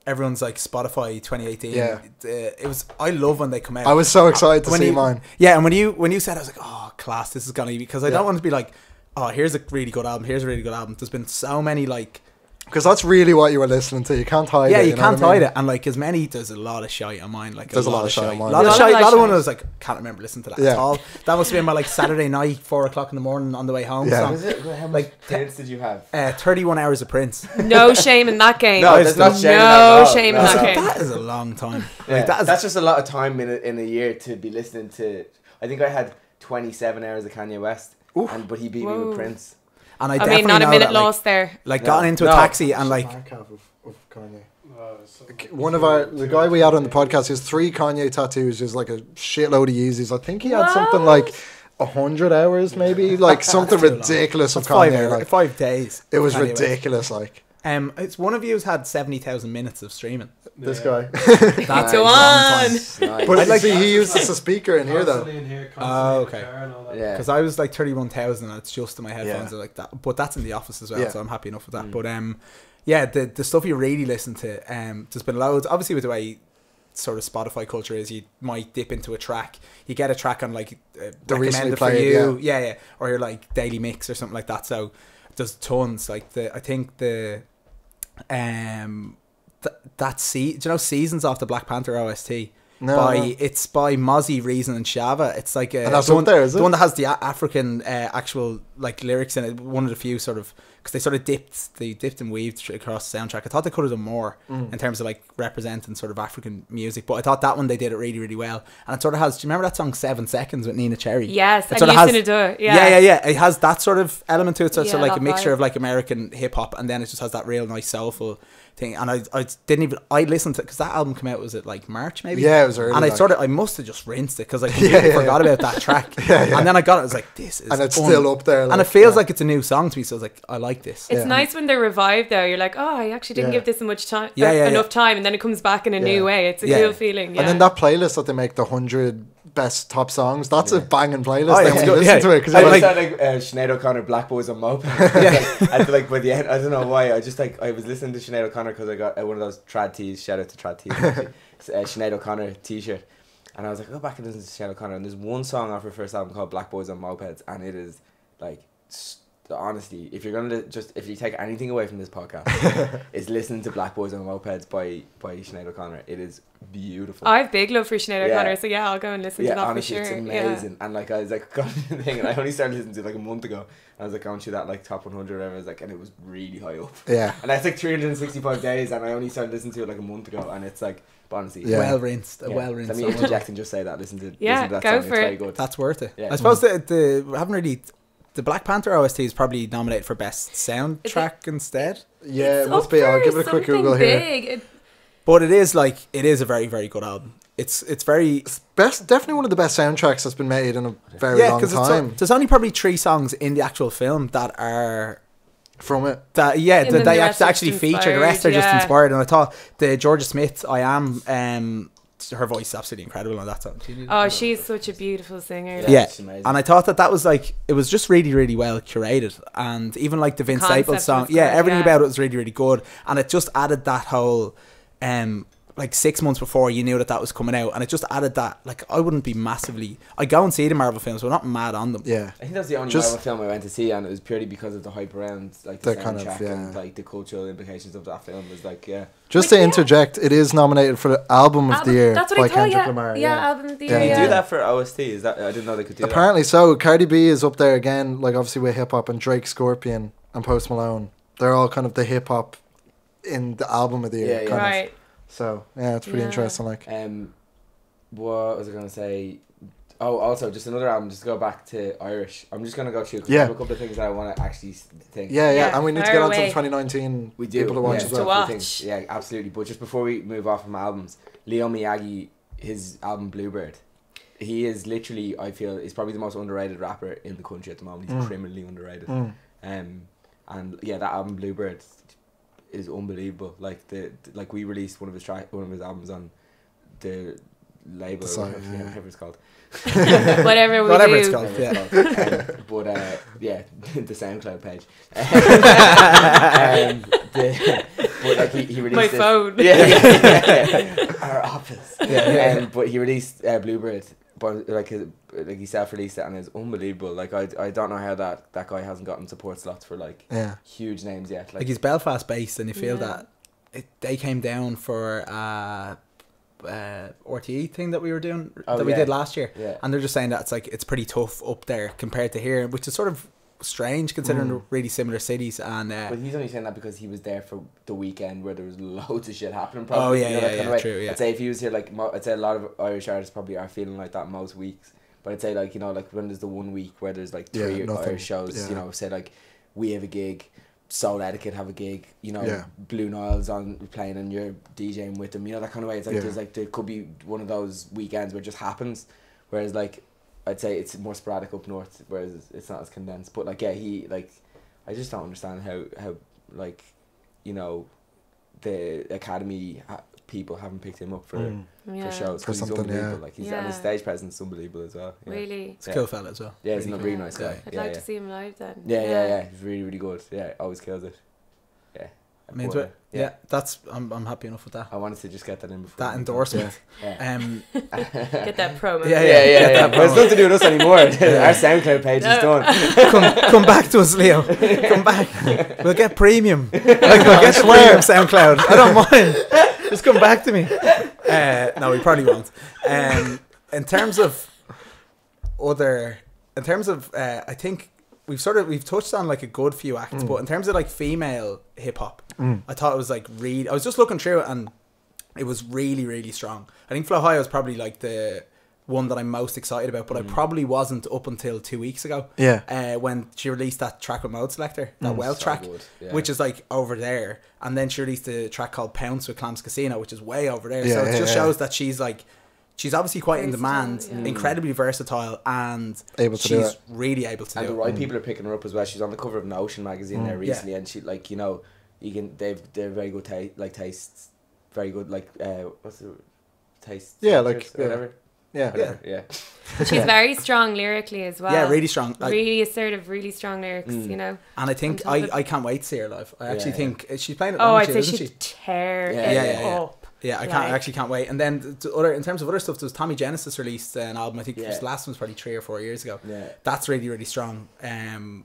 [SPEAKER 4] everyone's like Spotify 2018.
[SPEAKER 2] Yeah.
[SPEAKER 4] It was. I love when they come out.
[SPEAKER 2] I was so excited to
[SPEAKER 4] When
[SPEAKER 2] see
[SPEAKER 4] you-
[SPEAKER 2] mine.
[SPEAKER 4] Yeah, and when you said, I was like, oh, class, this is gonna be, because I don't want to be like, oh, here's a really good album. Here's a really good album. There's been so many like.
[SPEAKER 2] Because that's really what you were listening to. You can't hide it.
[SPEAKER 4] Yeah, you
[SPEAKER 2] know
[SPEAKER 4] can't
[SPEAKER 2] what I mean?
[SPEAKER 4] hide it, and like as many, there's a lot of shite on mine. Like
[SPEAKER 2] There's a lot of shite on mine.
[SPEAKER 4] A lot of
[SPEAKER 3] There's
[SPEAKER 4] shite. A lot of one
[SPEAKER 3] shite.
[SPEAKER 4] I was like, can't remember listening to that
[SPEAKER 2] Yeah.
[SPEAKER 4] at all. That must have been my like Saturday night, 4:00 in the morning on the way home.
[SPEAKER 2] Yeah.
[SPEAKER 4] song.
[SPEAKER 5] Was it? How much prints did you have?
[SPEAKER 4] 31 hours of Prince.
[SPEAKER 3] No shame in that game.
[SPEAKER 5] No, there's not shame in that at
[SPEAKER 3] No
[SPEAKER 5] all.
[SPEAKER 3] shame in
[SPEAKER 5] No.
[SPEAKER 3] that
[SPEAKER 4] Like,
[SPEAKER 3] game.
[SPEAKER 4] that is a long time.
[SPEAKER 5] Yeah,
[SPEAKER 4] Like that is,
[SPEAKER 5] that's just a lot of time in a year to be listening to. I think I had 27 hours of Kanye West, but he beat me
[SPEAKER 3] Whoa.
[SPEAKER 5] with Prince.
[SPEAKER 4] and I
[SPEAKER 3] I
[SPEAKER 4] definitely
[SPEAKER 3] mean, not a
[SPEAKER 4] know
[SPEAKER 3] minute
[SPEAKER 4] that, like,
[SPEAKER 3] lost there.
[SPEAKER 4] Like
[SPEAKER 5] No.
[SPEAKER 4] gotten into a
[SPEAKER 5] No.
[SPEAKER 4] taxi and like
[SPEAKER 2] Archive of Kanye. One of the guy we had on the podcast has 3 Kanye tattoos. There's like a shitload of Yeezys. I think he had something like 100 hours, maybe like something
[SPEAKER 4] too long.
[SPEAKER 2] ridiculous of
[SPEAKER 4] that's 5
[SPEAKER 2] Kanye.
[SPEAKER 4] hours,
[SPEAKER 2] Like
[SPEAKER 4] 5 days.
[SPEAKER 2] it was
[SPEAKER 4] Kanye West.
[SPEAKER 2] ridiculous. Like
[SPEAKER 4] It's one of you's had 70,000 minutes of streaming.
[SPEAKER 2] this guy.
[SPEAKER 4] That's
[SPEAKER 3] Go
[SPEAKER 4] a long
[SPEAKER 3] on.
[SPEAKER 4] time.
[SPEAKER 5] Nice.
[SPEAKER 2] But
[SPEAKER 4] I'd like-
[SPEAKER 2] see, he used this as a speaker in here though.
[SPEAKER 4] Oh, okay.
[SPEAKER 5] Yeah.
[SPEAKER 4] Because I was like 31,000 and it's just in my headphones
[SPEAKER 2] Yeah.
[SPEAKER 4] like that. But that's in the office as well,
[SPEAKER 2] Yeah.
[SPEAKER 4] so I'm happy enough with that. But yeah, the stuff you really listen to, there's been loads. Obviously, with the way sort of Spotify culture is, you might dip into a track. You get a track on like
[SPEAKER 2] The recently
[SPEAKER 4] recommended for
[SPEAKER 2] played,
[SPEAKER 4] you, yeah, or your like daily mix or something like that. So there's tons. Like I think the do you know Seasons off the Black Panther OST?
[SPEAKER 2] No.
[SPEAKER 4] It's by Mozzie, Reason and Shava. It's like
[SPEAKER 2] And that's
[SPEAKER 4] the
[SPEAKER 2] up
[SPEAKER 4] one,
[SPEAKER 2] there, is it?
[SPEAKER 4] the one that has the African actual like lyrics in it. One of the few sort of because they sort of dipped and weaved across the soundtrack. I thought they could have done more in terms of like representing sort of African music, but I thought that one they did it really, really well. And it sort of has, do you remember that song 7 Seconds with Nina Cherry?
[SPEAKER 3] Yes,
[SPEAKER 4] it
[SPEAKER 3] and
[SPEAKER 4] sort of
[SPEAKER 3] to do it.
[SPEAKER 4] Yeah. It has that sort of element to it. So it's sort of like a
[SPEAKER 3] that
[SPEAKER 4] mixture
[SPEAKER 3] vibe.
[SPEAKER 4] of like American hip hop, and then it just has that real nice soulful thing. And I listened to it because that album came out, was it like March maybe?
[SPEAKER 2] Yeah, it was early.
[SPEAKER 4] And I must have just rinsed it because I completely forgot about that track. And then I got it, I was like, this is
[SPEAKER 2] and it's still up there.
[SPEAKER 4] And it feels like it's a new song to me, so I was like, I like this.
[SPEAKER 3] It's nice when they're revived though. You're like, oh, I actually didn't give this much time, enough time, and then it comes back in a new way. It's a cool feeling.
[SPEAKER 2] And then that playlist that they make, the 100 best top songs, that's a banging playlist.
[SPEAKER 4] Oh,
[SPEAKER 2] They
[SPEAKER 4] it's
[SPEAKER 2] won't
[SPEAKER 4] good,
[SPEAKER 2] listen to it because
[SPEAKER 5] I
[SPEAKER 2] like,
[SPEAKER 5] just like Sinead O'Connor, Black Boys on Moped. I feel like by the end, I don't know why. I was listening to Sinead O'Connor because I got one of those trad tees. Shout out to trad tees. Sinead O'Connor t-shirt, and I was like, go back and listen to Sinead O'Connor. And there's one song off her first album called Black Boys on Mopeds, and it is like, honestly, if you take anything away from this podcast, it's listening to Black Boys on Mopeds by Sinead O'Connor. It is beautiful.
[SPEAKER 3] I have big love for Sinead O'Connor, so I'll go and listen to that
[SPEAKER 5] honestly,
[SPEAKER 3] for sure.
[SPEAKER 5] it's amazing. And like I was like, got the thing, and I only started listening to it like a month ago. I was like going through that like top 100 or whatever. I was like, and it was really high up.
[SPEAKER 2] Yeah.
[SPEAKER 5] And that's like 365 days, and I only started listening to it like a month ago, and it's like, honestly,
[SPEAKER 4] well rinsed. Well rinsed.
[SPEAKER 5] Let me interject and just say that. Listen to that
[SPEAKER 3] go
[SPEAKER 5] song.
[SPEAKER 3] for
[SPEAKER 5] It's very
[SPEAKER 3] it.
[SPEAKER 5] good.
[SPEAKER 4] That's worth it.
[SPEAKER 5] Yeah.
[SPEAKER 4] I suppose the we haven't really. The Black Panther OST is probably nominated for best soundtrack instead.
[SPEAKER 2] Yeah, it must be. I'll give it a quick Google here.
[SPEAKER 4] But it is a very, very good album. It's very
[SPEAKER 2] Definitely one of the best soundtracks that's been made in a very long time.
[SPEAKER 4] There's only probably 3 songs in the actual film that are
[SPEAKER 2] from it.
[SPEAKER 4] That they actually feature. The rest are just inspired. And I thought the Georgia Smith, I Am, her voice is absolutely incredible on that song.
[SPEAKER 3] Oh, she's such a beautiful singer.
[SPEAKER 4] Yeah, and I thought that was like, it was just really, really well curated, and even like the Vince Staples song, everything about it was really, really good, and it just added that whole, like 6 months before you knew that was coming out, and it just added that, like, I wouldn't be massively, I go and see the Marvel films, but I'm not mad on them.
[SPEAKER 2] Yeah,
[SPEAKER 5] I think that's the only Marvel film I went to see, and it was purely because of the hype around like the soundtrack and like the cultural implications of that film. Was like,
[SPEAKER 2] just to interject, it is nominated for the album of the year by Kendrick Lamar.
[SPEAKER 3] Album of the year.
[SPEAKER 5] Can you do that for OST? Is that, I didn't know they could do
[SPEAKER 2] Apparently
[SPEAKER 5] that.
[SPEAKER 2] so. Cardi B is up there again, like obviously with hip hop, and Drake, Scorpion, and Post Malone. They're all kind of the hip hop in the album of the year.
[SPEAKER 5] Yeah,
[SPEAKER 3] right.
[SPEAKER 2] Of. So it's pretty interesting. Like,
[SPEAKER 5] what was I gonna say? Oh, also just another album. Just to go back to Irish. I'm just gonna go through because I have a couple of things that I want to actually think.
[SPEAKER 2] Yeah, and we need to get on to the 2019
[SPEAKER 5] we do.
[SPEAKER 2] people to watch as well.
[SPEAKER 3] To watch.
[SPEAKER 5] Yeah, absolutely. But just before we move off from albums, Leo Miyagi, his album Bluebird. He is literally, I feel, is probably the most underrated rapper in the country at the moment. He's criminally underrated. And yeah, that album Bluebird is unbelievable. Like we released one of his albums on the label, whatever it's called.
[SPEAKER 3] whatever
[SPEAKER 4] it's called.
[SPEAKER 5] But the SoundCloud page. But like he released
[SPEAKER 3] my phone.
[SPEAKER 5] Our office. But he released Bluebird. But like he self-released it, and it's unbelievable. Like I don't know how that guy hasn't gotten support slots for like huge names yet.
[SPEAKER 4] Like he's Belfast based, and you feel that they came down for RTE thing that we were doing we did last year, and they're just saying that it's pretty tough up there compared to here, which is sort of strange considering really similar cities. And
[SPEAKER 5] but he's only saying that because he was there for the weekend where there was loads of shit happening. Probably.
[SPEAKER 4] True. Yeah,
[SPEAKER 5] I'd say if he was here, like I'd say a lot of Irish artists probably are feeling like that most weeks. But I'd say like like when there's the 1 week where there's like 3 Irish shows, say like we have a gig, Soul Etiquette have a gig, Blue Nile's on playing and you're DJing with them, that kind of way. It's like there's like there could be one of those weekends where it just happens, whereas like I'd say it's more sporadic up north, whereas it's not as condensed. But like he like I just don't understand how like the Academy people haven't picked him up for shows, because he's unbelievable. Like and his stage presence is unbelievable as well.
[SPEAKER 4] Really, he's a cool fella as well.
[SPEAKER 5] Yeah, he's a really nice guy.
[SPEAKER 3] I'd like to see him live then.
[SPEAKER 5] Yeah, he's really, really good. Yeah, always kills it.
[SPEAKER 4] I'm into it. Yeah, that's I'm happy enough with that.
[SPEAKER 5] I wanted to just get that in before
[SPEAKER 4] that endorsement.
[SPEAKER 3] Get that promo.
[SPEAKER 5] Yeah. But it's nothing to do with us anymore. Our SoundCloud page is done.
[SPEAKER 4] Come back to us, Leo. Come back. We'll get premium. We'll get premium SoundCloud. I don't mind. Just come back to me. No, we probably won't. In terms of I think we've touched on like a good few acts, but in terms of like female hip hop, I thought it was like really. I was just looking through it and it was really, really strong. I think Flo High was probably like the one that I'm most excited about, but I probably wasn't up until 2 weeks ago.
[SPEAKER 2] Yeah.
[SPEAKER 4] When she released that track with Mode Selector, that Well
[SPEAKER 5] So
[SPEAKER 4] track,
[SPEAKER 5] good, yeah.
[SPEAKER 4] which is like over there, and then she released a track called Pounce with Clams Casino, which is way over there.
[SPEAKER 2] Yeah,
[SPEAKER 4] so it
[SPEAKER 2] yeah,
[SPEAKER 4] just
[SPEAKER 2] yeah.
[SPEAKER 4] shows that she's like, she's obviously quite in
[SPEAKER 3] Versatile,
[SPEAKER 4] demand,
[SPEAKER 3] yeah.
[SPEAKER 4] incredibly versatile, and
[SPEAKER 2] Able to do
[SPEAKER 4] she's
[SPEAKER 2] it.
[SPEAKER 4] really able to
[SPEAKER 5] And
[SPEAKER 4] do
[SPEAKER 5] the
[SPEAKER 4] it.
[SPEAKER 5] right people are picking her up as well. She's on the cover of Notion magazine there recently, and she like, you know, they're very good tastes, very good like what's the taste?
[SPEAKER 2] Yeah, like,
[SPEAKER 5] or whatever.
[SPEAKER 2] Yeah.
[SPEAKER 3] She's very strong lyrically as well.
[SPEAKER 4] Yeah, really strong.
[SPEAKER 3] Really assertive, really strong lyrics, you know.
[SPEAKER 4] And I think I can't wait to see her live. I actually think she's playing it.
[SPEAKER 3] Oh,
[SPEAKER 4] I'd
[SPEAKER 3] I'd say she'd tear it up.
[SPEAKER 4] Yeah, I actually can't wait. And then in terms of other stuff, there's Tommy Genesis released an album. I think the last one's probably 3 or 4 years ago.
[SPEAKER 5] Yeah,
[SPEAKER 4] that's really, really strong.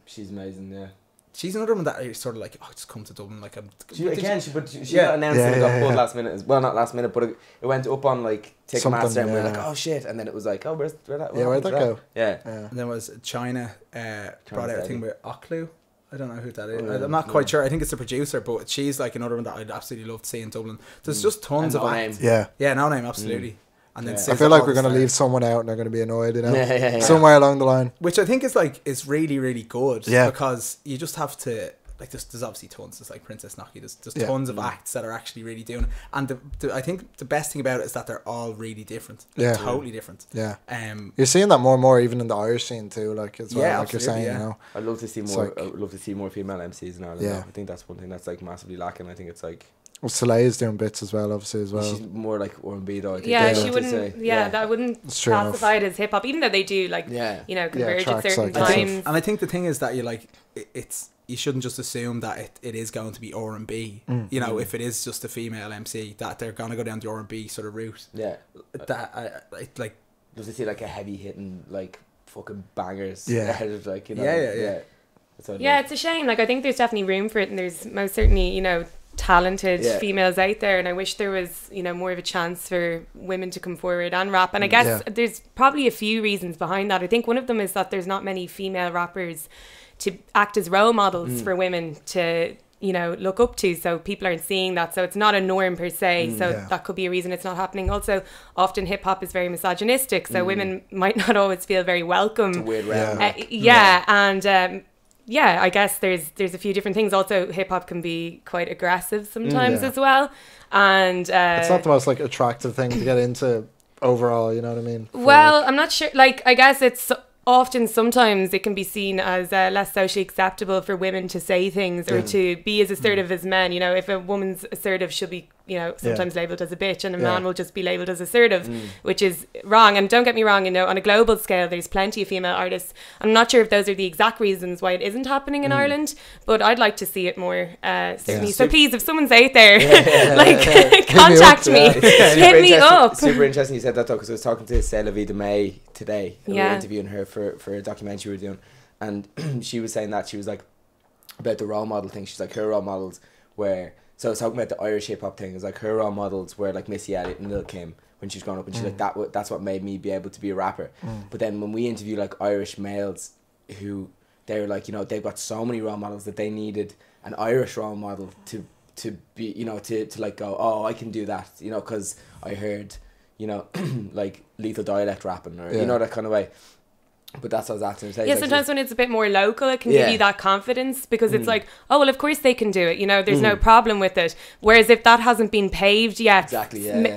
[SPEAKER 5] she's amazing. Yeah.
[SPEAKER 4] She's another one that is sort of like, oh, just come to Dublin. Like,
[SPEAKER 5] She got announced that it got pulled last minute. Well, not last minute, but it went up on like Ticketmaster, and we were like, oh shit, and then it was like, oh, where'd that
[SPEAKER 2] go?
[SPEAKER 5] Yeah.
[SPEAKER 4] And then was China brought out a thing with Oklu. I don't know who that is.
[SPEAKER 5] Oh, yeah.
[SPEAKER 4] I'm not quite sure. I think it's the producer, but she's like another one that I'd absolutely love to see in Dublin. There's just tons of acts.
[SPEAKER 2] Yeah.
[SPEAKER 4] No Name, absolutely. And then
[SPEAKER 2] I feel like we're going to leave someone out and they're going to be annoyed, you know,
[SPEAKER 5] Yeah.
[SPEAKER 2] somewhere along the line.
[SPEAKER 4] Which I think is really, really good.
[SPEAKER 2] Yeah.
[SPEAKER 4] Because you just have to, like, there's obviously tons. There's like Princess Noki. There's tons of acts that are actually really doing it. And I think the best thing about it is that they're all really different. They're totally different.
[SPEAKER 2] Yeah.
[SPEAKER 4] You're
[SPEAKER 2] You're seeing that more and more even in the Irish scene too, like as well,
[SPEAKER 4] Yeah,
[SPEAKER 2] like you're saying,
[SPEAKER 4] absolutely,
[SPEAKER 2] you know.
[SPEAKER 5] I'd love to see
[SPEAKER 2] It's
[SPEAKER 5] more.
[SPEAKER 2] like-
[SPEAKER 5] I'd love to see more female MCs in Ireland.
[SPEAKER 2] Yeah.
[SPEAKER 5] I think that's one thing that's like massively lacking. I think it's like
[SPEAKER 2] Well, Soleil is doing bits as well, obviously, as well.
[SPEAKER 5] she's more like R&B though. I think.
[SPEAKER 3] Yeah,
[SPEAKER 2] Yeah.
[SPEAKER 3] she wouldn't. Yeah, that wouldn't
[SPEAKER 2] It's true
[SPEAKER 3] classify it as hip hop, even though they do like, you know, converge at
[SPEAKER 2] tracks
[SPEAKER 3] certain
[SPEAKER 2] like that.
[SPEAKER 3] times.
[SPEAKER 4] And I think the thing is that you like it's you shouldn't just assume that it is going to be R&B. You know, if it is just a female MC, that they're gonna go down the R&B sort of route.
[SPEAKER 5] Yeah.
[SPEAKER 4] That like
[SPEAKER 5] Does it see like a heavy hitting like fucking bangers?
[SPEAKER 2] Yeah.
[SPEAKER 5] Like, you know.
[SPEAKER 4] Yeah.
[SPEAKER 5] That's what I
[SPEAKER 3] Yeah,
[SPEAKER 5] mean.
[SPEAKER 3] it's a shame. Like, I think there's definitely room for it, and there's most certainly, you know, talented females out there, and I wish there was, you know, more of a chance for women to come forward and rap. And I guess there's probably a few reasons behind that. I think one of them is that there's not many female rappers to act as role models for women to, you know, look up to, so people aren't seeing that, so it's not a norm per se, so that could be a reason it's not happening. Also, often hip-hop is very misogynistic, so women might not always feel very welcome.
[SPEAKER 5] It's a weird realm.
[SPEAKER 3] And I guess there's a few different things. Also, hip-hop can be quite aggressive sometimes as well, and
[SPEAKER 2] it's not the most like attractive thing to get into overall, you know what I mean?
[SPEAKER 3] Well, I'm not sure. Like, I guess it's often sometimes it can be seen as less socially acceptable for women to say things or to be as assertive as men. You know, if a woman's assertive, she'll be, you know, sometimes labelled as a bitch, and a man will just be labelled as assertive, which is wrong. And don't get me wrong, you know, on a global scale, there's plenty of female artists. I'm not sure if those are the exact reasons why it isn't happening in Ireland, but I'd like to see it more, certainly. So please, if someone's out there, contact me. Hit me up.
[SPEAKER 5] Super interesting you said that though, because I was talking to Sarah Vida May today. And we were interviewing her for a documentary we were doing, and she was saying that she was like about the role model thing. She's like, her role models were, so I was talking about the Irish hip hop thing. It was like her role models were like Missy Elliott and Lil Kim when she was growing up, and she's like, that's what made me be able to be a rapper. But then when we interview like Irish males who they were like, you know, they've got so many role models that they needed an Irish role model to be, you know, to like go, oh, I can do that, you know, because I heard, you know, like Lethal Dialect rapping, or you know, that kind of way. But that's what I was asking.
[SPEAKER 3] Yeah, like, sometimes when it's a bit more local, it can give you that confidence, because it's like, oh, well, of course they can do it, you know, there's no problem with it. Whereas if that hasn't been paved yet,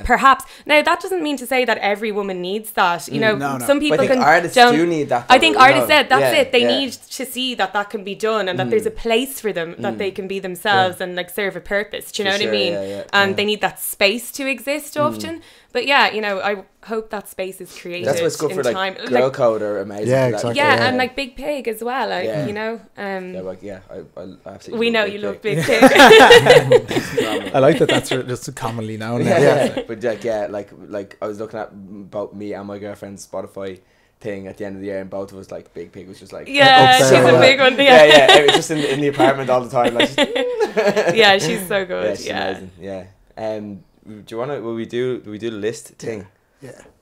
[SPEAKER 3] perhaps. Now, that doesn't mean to say that every woman needs that, you know. Some people
[SPEAKER 5] but I think artists do need that.
[SPEAKER 3] I think artists that's it. They need to see that that can be done, and that there's a place for them, that they can be themselves and like serve a purpose. Do you know what I mean? And they need that space to exist often. But yeah, you know, I hope that space is created.
[SPEAKER 5] That's what's good for like Girl Code or amazing.
[SPEAKER 2] Yeah, exactly.
[SPEAKER 3] Yeah, and like Big Pig as well. Like, you know.
[SPEAKER 5] I absolutely.
[SPEAKER 3] We know you love Big Pig.
[SPEAKER 4] I like that. That's just commonly known.
[SPEAKER 5] But like I was looking at both me and my girlfriend's Spotify thing at the end of the year, and both of us like Big Pig was just like
[SPEAKER 3] she's a big one.
[SPEAKER 5] It was just in the apartment all the time. Like,
[SPEAKER 3] yeah, she's so good.
[SPEAKER 5] She's amazing. Yeah. Do you wanna? Will we do the list thing?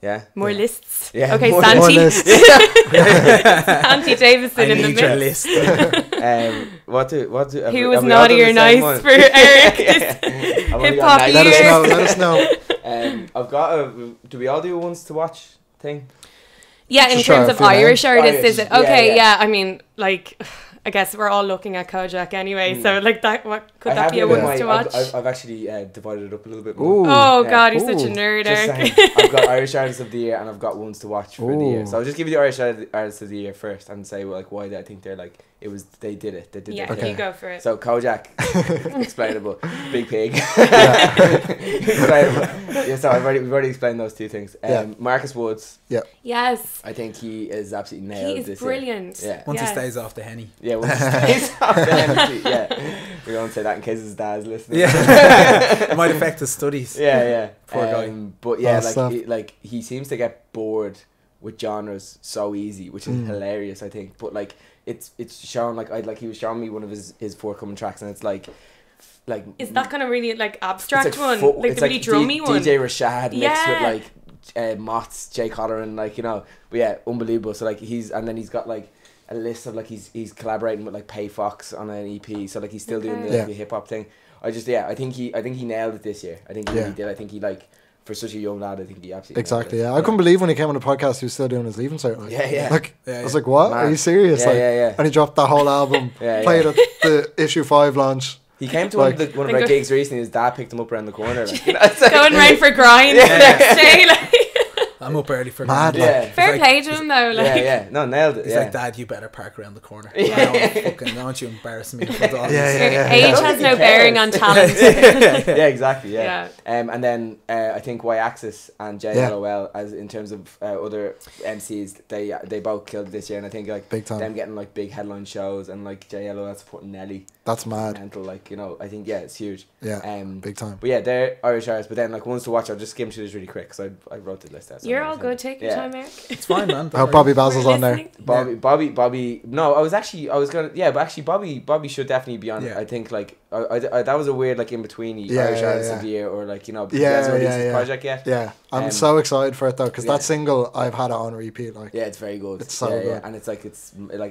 [SPEAKER 5] Yeah.
[SPEAKER 3] More lists.
[SPEAKER 5] Yeah,
[SPEAKER 3] Okay,
[SPEAKER 5] more
[SPEAKER 3] Santi.
[SPEAKER 2] lists.
[SPEAKER 3] Santi Davidson
[SPEAKER 4] I
[SPEAKER 3] in the
[SPEAKER 4] need your
[SPEAKER 3] mix.
[SPEAKER 4] list.
[SPEAKER 5] What do
[SPEAKER 3] Who was naughty or nice for Eric? Hip hop
[SPEAKER 2] Let us know. Let us know.
[SPEAKER 5] I've got a. Do we all do a once to watch thing?
[SPEAKER 3] Yeah, in
[SPEAKER 2] Just try
[SPEAKER 3] terms
[SPEAKER 2] a
[SPEAKER 3] of
[SPEAKER 2] few
[SPEAKER 3] Irish
[SPEAKER 2] names.
[SPEAKER 3] artists, is it?
[SPEAKER 5] Yeah,
[SPEAKER 3] Okay,
[SPEAKER 5] yeah.
[SPEAKER 3] I mean, like, I guess we're all looking at Kojak anyway, so like that. What could that be a
[SPEAKER 5] it in
[SPEAKER 3] once to watch?
[SPEAKER 5] I've actually divided it up a little bit more.
[SPEAKER 2] Ooh.
[SPEAKER 3] Oh
[SPEAKER 5] Yeah.
[SPEAKER 3] God, you're such a
[SPEAKER 2] Ooh.
[SPEAKER 3] nerd,
[SPEAKER 5] Just
[SPEAKER 3] Eric.
[SPEAKER 5] saying, I've got Irish Artist of the Year and I've got ones to watch for the year.
[SPEAKER 2] Ooh.
[SPEAKER 5] So I'll just give you the Irish Artist of the Year first and say like why I think they're like they did it. They did
[SPEAKER 3] Yeah,
[SPEAKER 5] their
[SPEAKER 2] Okay.
[SPEAKER 5] thing.
[SPEAKER 3] you go for it.
[SPEAKER 5] So Kojak, explainable. Big Pig, explainable. Yeah, so we've already explained those two things.
[SPEAKER 2] Yeah.
[SPEAKER 5] Marcus Woods,
[SPEAKER 3] Yes,
[SPEAKER 5] I think he is absolutely nailed
[SPEAKER 3] he
[SPEAKER 5] this
[SPEAKER 3] is brilliant.
[SPEAKER 5] year. Yeah.
[SPEAKER 4] Once
[SPEAKER 3] Yes.
[SPEAKER 4] he stays off the henny.
[SPEAKER 5] Yeah, once he stays off the energy, yeah. We don't say that in case his dad's listening.
[SPEAKER 4] Yeah. It might affect his studies.
[SPEAKER 5] Yeah.
[SPEAKER 4] Poor guy.
[SPEAKER 5] But yeah,
[SPEAKER 2] Oh,
[SPEAKER 5] he seems to get bored with genres so easy, which is hilarious, I think. But like it's shown he was showing me one of his forthcoming tracks, and it's like
[SPEAKER 3] Is that kind of really like
[SPEAKER 5] it's
[SPEAKER 3] abstract one,
[SPEAKER 5] folk-
[SPEAKER 3] like
[SPEAKER 5] it's
[SPEAKER 3] the really drummy one?
[SPEAKER 5] DJ Rashad mixed
[SPEAKER 3] Yeah.
[SPEAKER 5] with like Mott's, Jay Cotter, and like but yeah, unbelievable. So like he's got like a list of like he's collaborating with like Pay Fox on an EP, so like he's still doing
[SPEAKER 3] Okay.
[SPEAKER 5] the hip hop thing. I think he nailed it this year. I think he really did. I think he for such a young lad, I think he absolutely
[SPEAKER 2] Exactly.
[SPEAKER 5] nailed it.
[SPEAKER 2] Yeah, I couldn't believe when he came on the podcast, he was still doing his leaving cert. Like,
[SPEAKER 5] Yeah.
[SPEAKER 2] Like,
[SPEAKER 4] Yeah,
[SPEAKER 2] I was
[SPEAKER 4] yeah.
[SPEAKER 2] like, what?
[SPEAKER 5] Mad.
[SPEAKER 2] Are you serious?
[SPEAKER 5] Yeah,
[SPEAKER 2] like,
[SPEAKER 5] yeah.
[SPEAKER 2] And he dropped that whole album.
[SPEAKER 5] Yeah,
[SPEAKER 2] played
[SPEAKER 5] yeah.
[SPEAKER 2] at the issue 5 launch.
[SPEAKER 5] He came to
[SPEAKER 2] Like-
[SPEAKER 5] one of our gigs recently. His dad picked him up around the corner. Like,
[SPEAKER 3] Going round for grinds the next day. Like.
[SPEAKER 4] I'm up early for
[SPEAKER 2] Mad,
[SPEAKER 4] that.
[SPEAKER 2] like-
[SPEAKER 5] Yeah.
[SPEAKER 3] Fair
[SPEAKER 4] like-
[SPEAKER 3] play to him though. Like.
[SPEAKER 5] Yeah. No, nailed it.
[SPEAKER 4] He's
[SPEAKER 5] yeah.
[SPEAKER 4] like, Dad, you better park around the corner. Don't you embarrass me in front of all
[SPEAKER 2] Yeah,
[SPEAKER 4] these-
[SPEAKER 2] yeah, yeah.
[SPEAKER 3] Age
[SPEAKER 5] I don't
[SPEAKER 3] has
[SPEAKER 5] think
[SPEAKER 3] no
[SPEAKER 5] he
[SPEAKER 3] bearing
[SPEAKER 5] cares.
[SPEAKER 3] on talent.
[SPEAKER 5] Yeah, exactly. Yeah.
[SPEAKER 3] Yeah.
[SPEAKER 5] And then I think Y-Axis and JLOL, as in terms of other MCs, they both killed it this year, and I think like
[SPEAKER 2] Big time.
[SPEAKER 5] them getting like big headline shows and like JLOL supporting Nelly,
[SPEAKER 2] That's mad.
[SPEAKER 5] mental. Like I think it's huge.
[SPEAKER 2] Yeah. Big time.
[SPEAKER 5] But yeah, they're Irish artists. But then like ones to watch, I'll just skim through this really quick because I wrote the list out. so
[SPEAKER 3] You're
[SPEAKER 5] I'm
[SPEAKER 3] all
[SPEAKER 5] not
[SPEAKER 3] good.
[SPEAKER 5] saying-
[SPEAKER 3] Take your time, Eric.
[SPEAKER 4] It's fine, man.
[SPEAKER 2] I hope Bobby Basil's
[SPEAKER 3] We're
[SPEAKER 2] on there.
[SPEAKER 3] listening.
[SPEAKER 5] Bobby. No, I was gonna. Yeah, but actually, Bobby should definitely be on it.
[SPEAKER 4] Yeah.
[SPEAKER 5] I think like I that was a weird like in between
[SPEAKER 2] Yeah,
[SPEAKER 5] Irish
[SPEAKER 2] yeah,
[SPEAKER 5] artist
[SPEAKER 2] yeah.
[SPEAKER 5] of the year or like he
[SPEAKER 2] Yeah,
[SPEAKER 5] hasn't released
[SPEAKER 2] yeah,
[SPEAKER 5] his
[SPEAKER 2] yeah.
[SPEAKER 5] project yet.
[SPEAKER 2] Yeah. I'm
[SPEAKER 5] Um,
[SPEAKER 2] so excited for it though, because
[SPEAKER 5] yeah.
[SPEAKER 2] that single, I've had it on repeat. Like,
[SPEAKER 5] Yeah, it's very good.
[SPEAKER 2] It's so
[SPEAKER 5] yeah,
[SPEAKER 2] good.
[SPEAKER 5] and it's like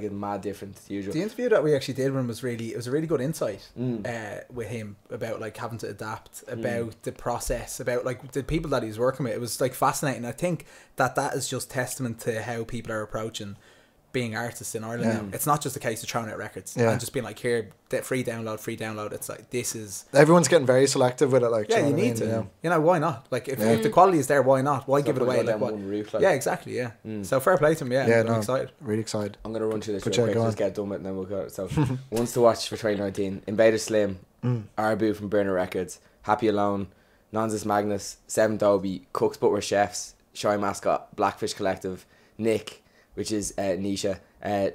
[SPEAKER 5] a mad different to the usual.
[SPEAKER 4] The interview that we actually did with him was a really good insight
[SPEAKER 5] Mm.
[SPEAKER 4] with him about like having to adapt, about the process, about like the people that he's working with. It was like fascinating. I think that is just testament to how people are approaching being artists in Ireland
[SPEAKER 2] Yeah.
[SPEAKER 4] now. It's not just a case of throwing out records and just being like, here, free download. It's like, this is...
[SPEAKER 2] Everyone's getting very selective with it. Like,
[SPEAKER 4] Yeah,
[SPEAKER 2] do
[SPEAKER 4] you
[SPEAKER 2] know what I
[SPEAKER 4] need
[SPEAKER 2] mean?
[SPEAKER 4] to.
[SPEAKER 2] Yeah.
[SPEAKER 4] You know, why not? Like, if the quality is there, why not? Why give it
[SPEAKER 5] Not
[SPEAKER 4] away?
[SPEAKER 5] put it
[SPEAKER 4] Like,
[SPEAKER 5] on
[SPEAKER 4] what?
[SPEAKER 5] one roof, like.
[SPEAKER 4] Yeah, exactly, yeah.
[SPEAKER 5] Mm.
[SPEAKER 4] So fair play to him,
[SPEAKER 2] Yeah,
[SPEAKER 4] I'm
[SPEAKER 2] no,
[SPEAKER 4] excited.
[SPEAKER 2] really excited.
[SPEAKER 5] I'm gonna run through this
[SPEAKER 2] But
[SPEAKER 5] real
[SPEAKER 2] yeah,
[SPEAKER 5] quick.
[SPEAKER 2] go
[SPEAKER 5] Just
[SPEAKER 2] on.
[SPEAKER 5] get done with it and then we'll go. So, ones to watch for 2019: Invader Slim, Arbu from Burner Records, Happy Alone, Nonsus Magnus, Seven Dobie, Cooks But We're Chefs, Shy Mascot, Blackfish Collective, Nick, which is Nisha,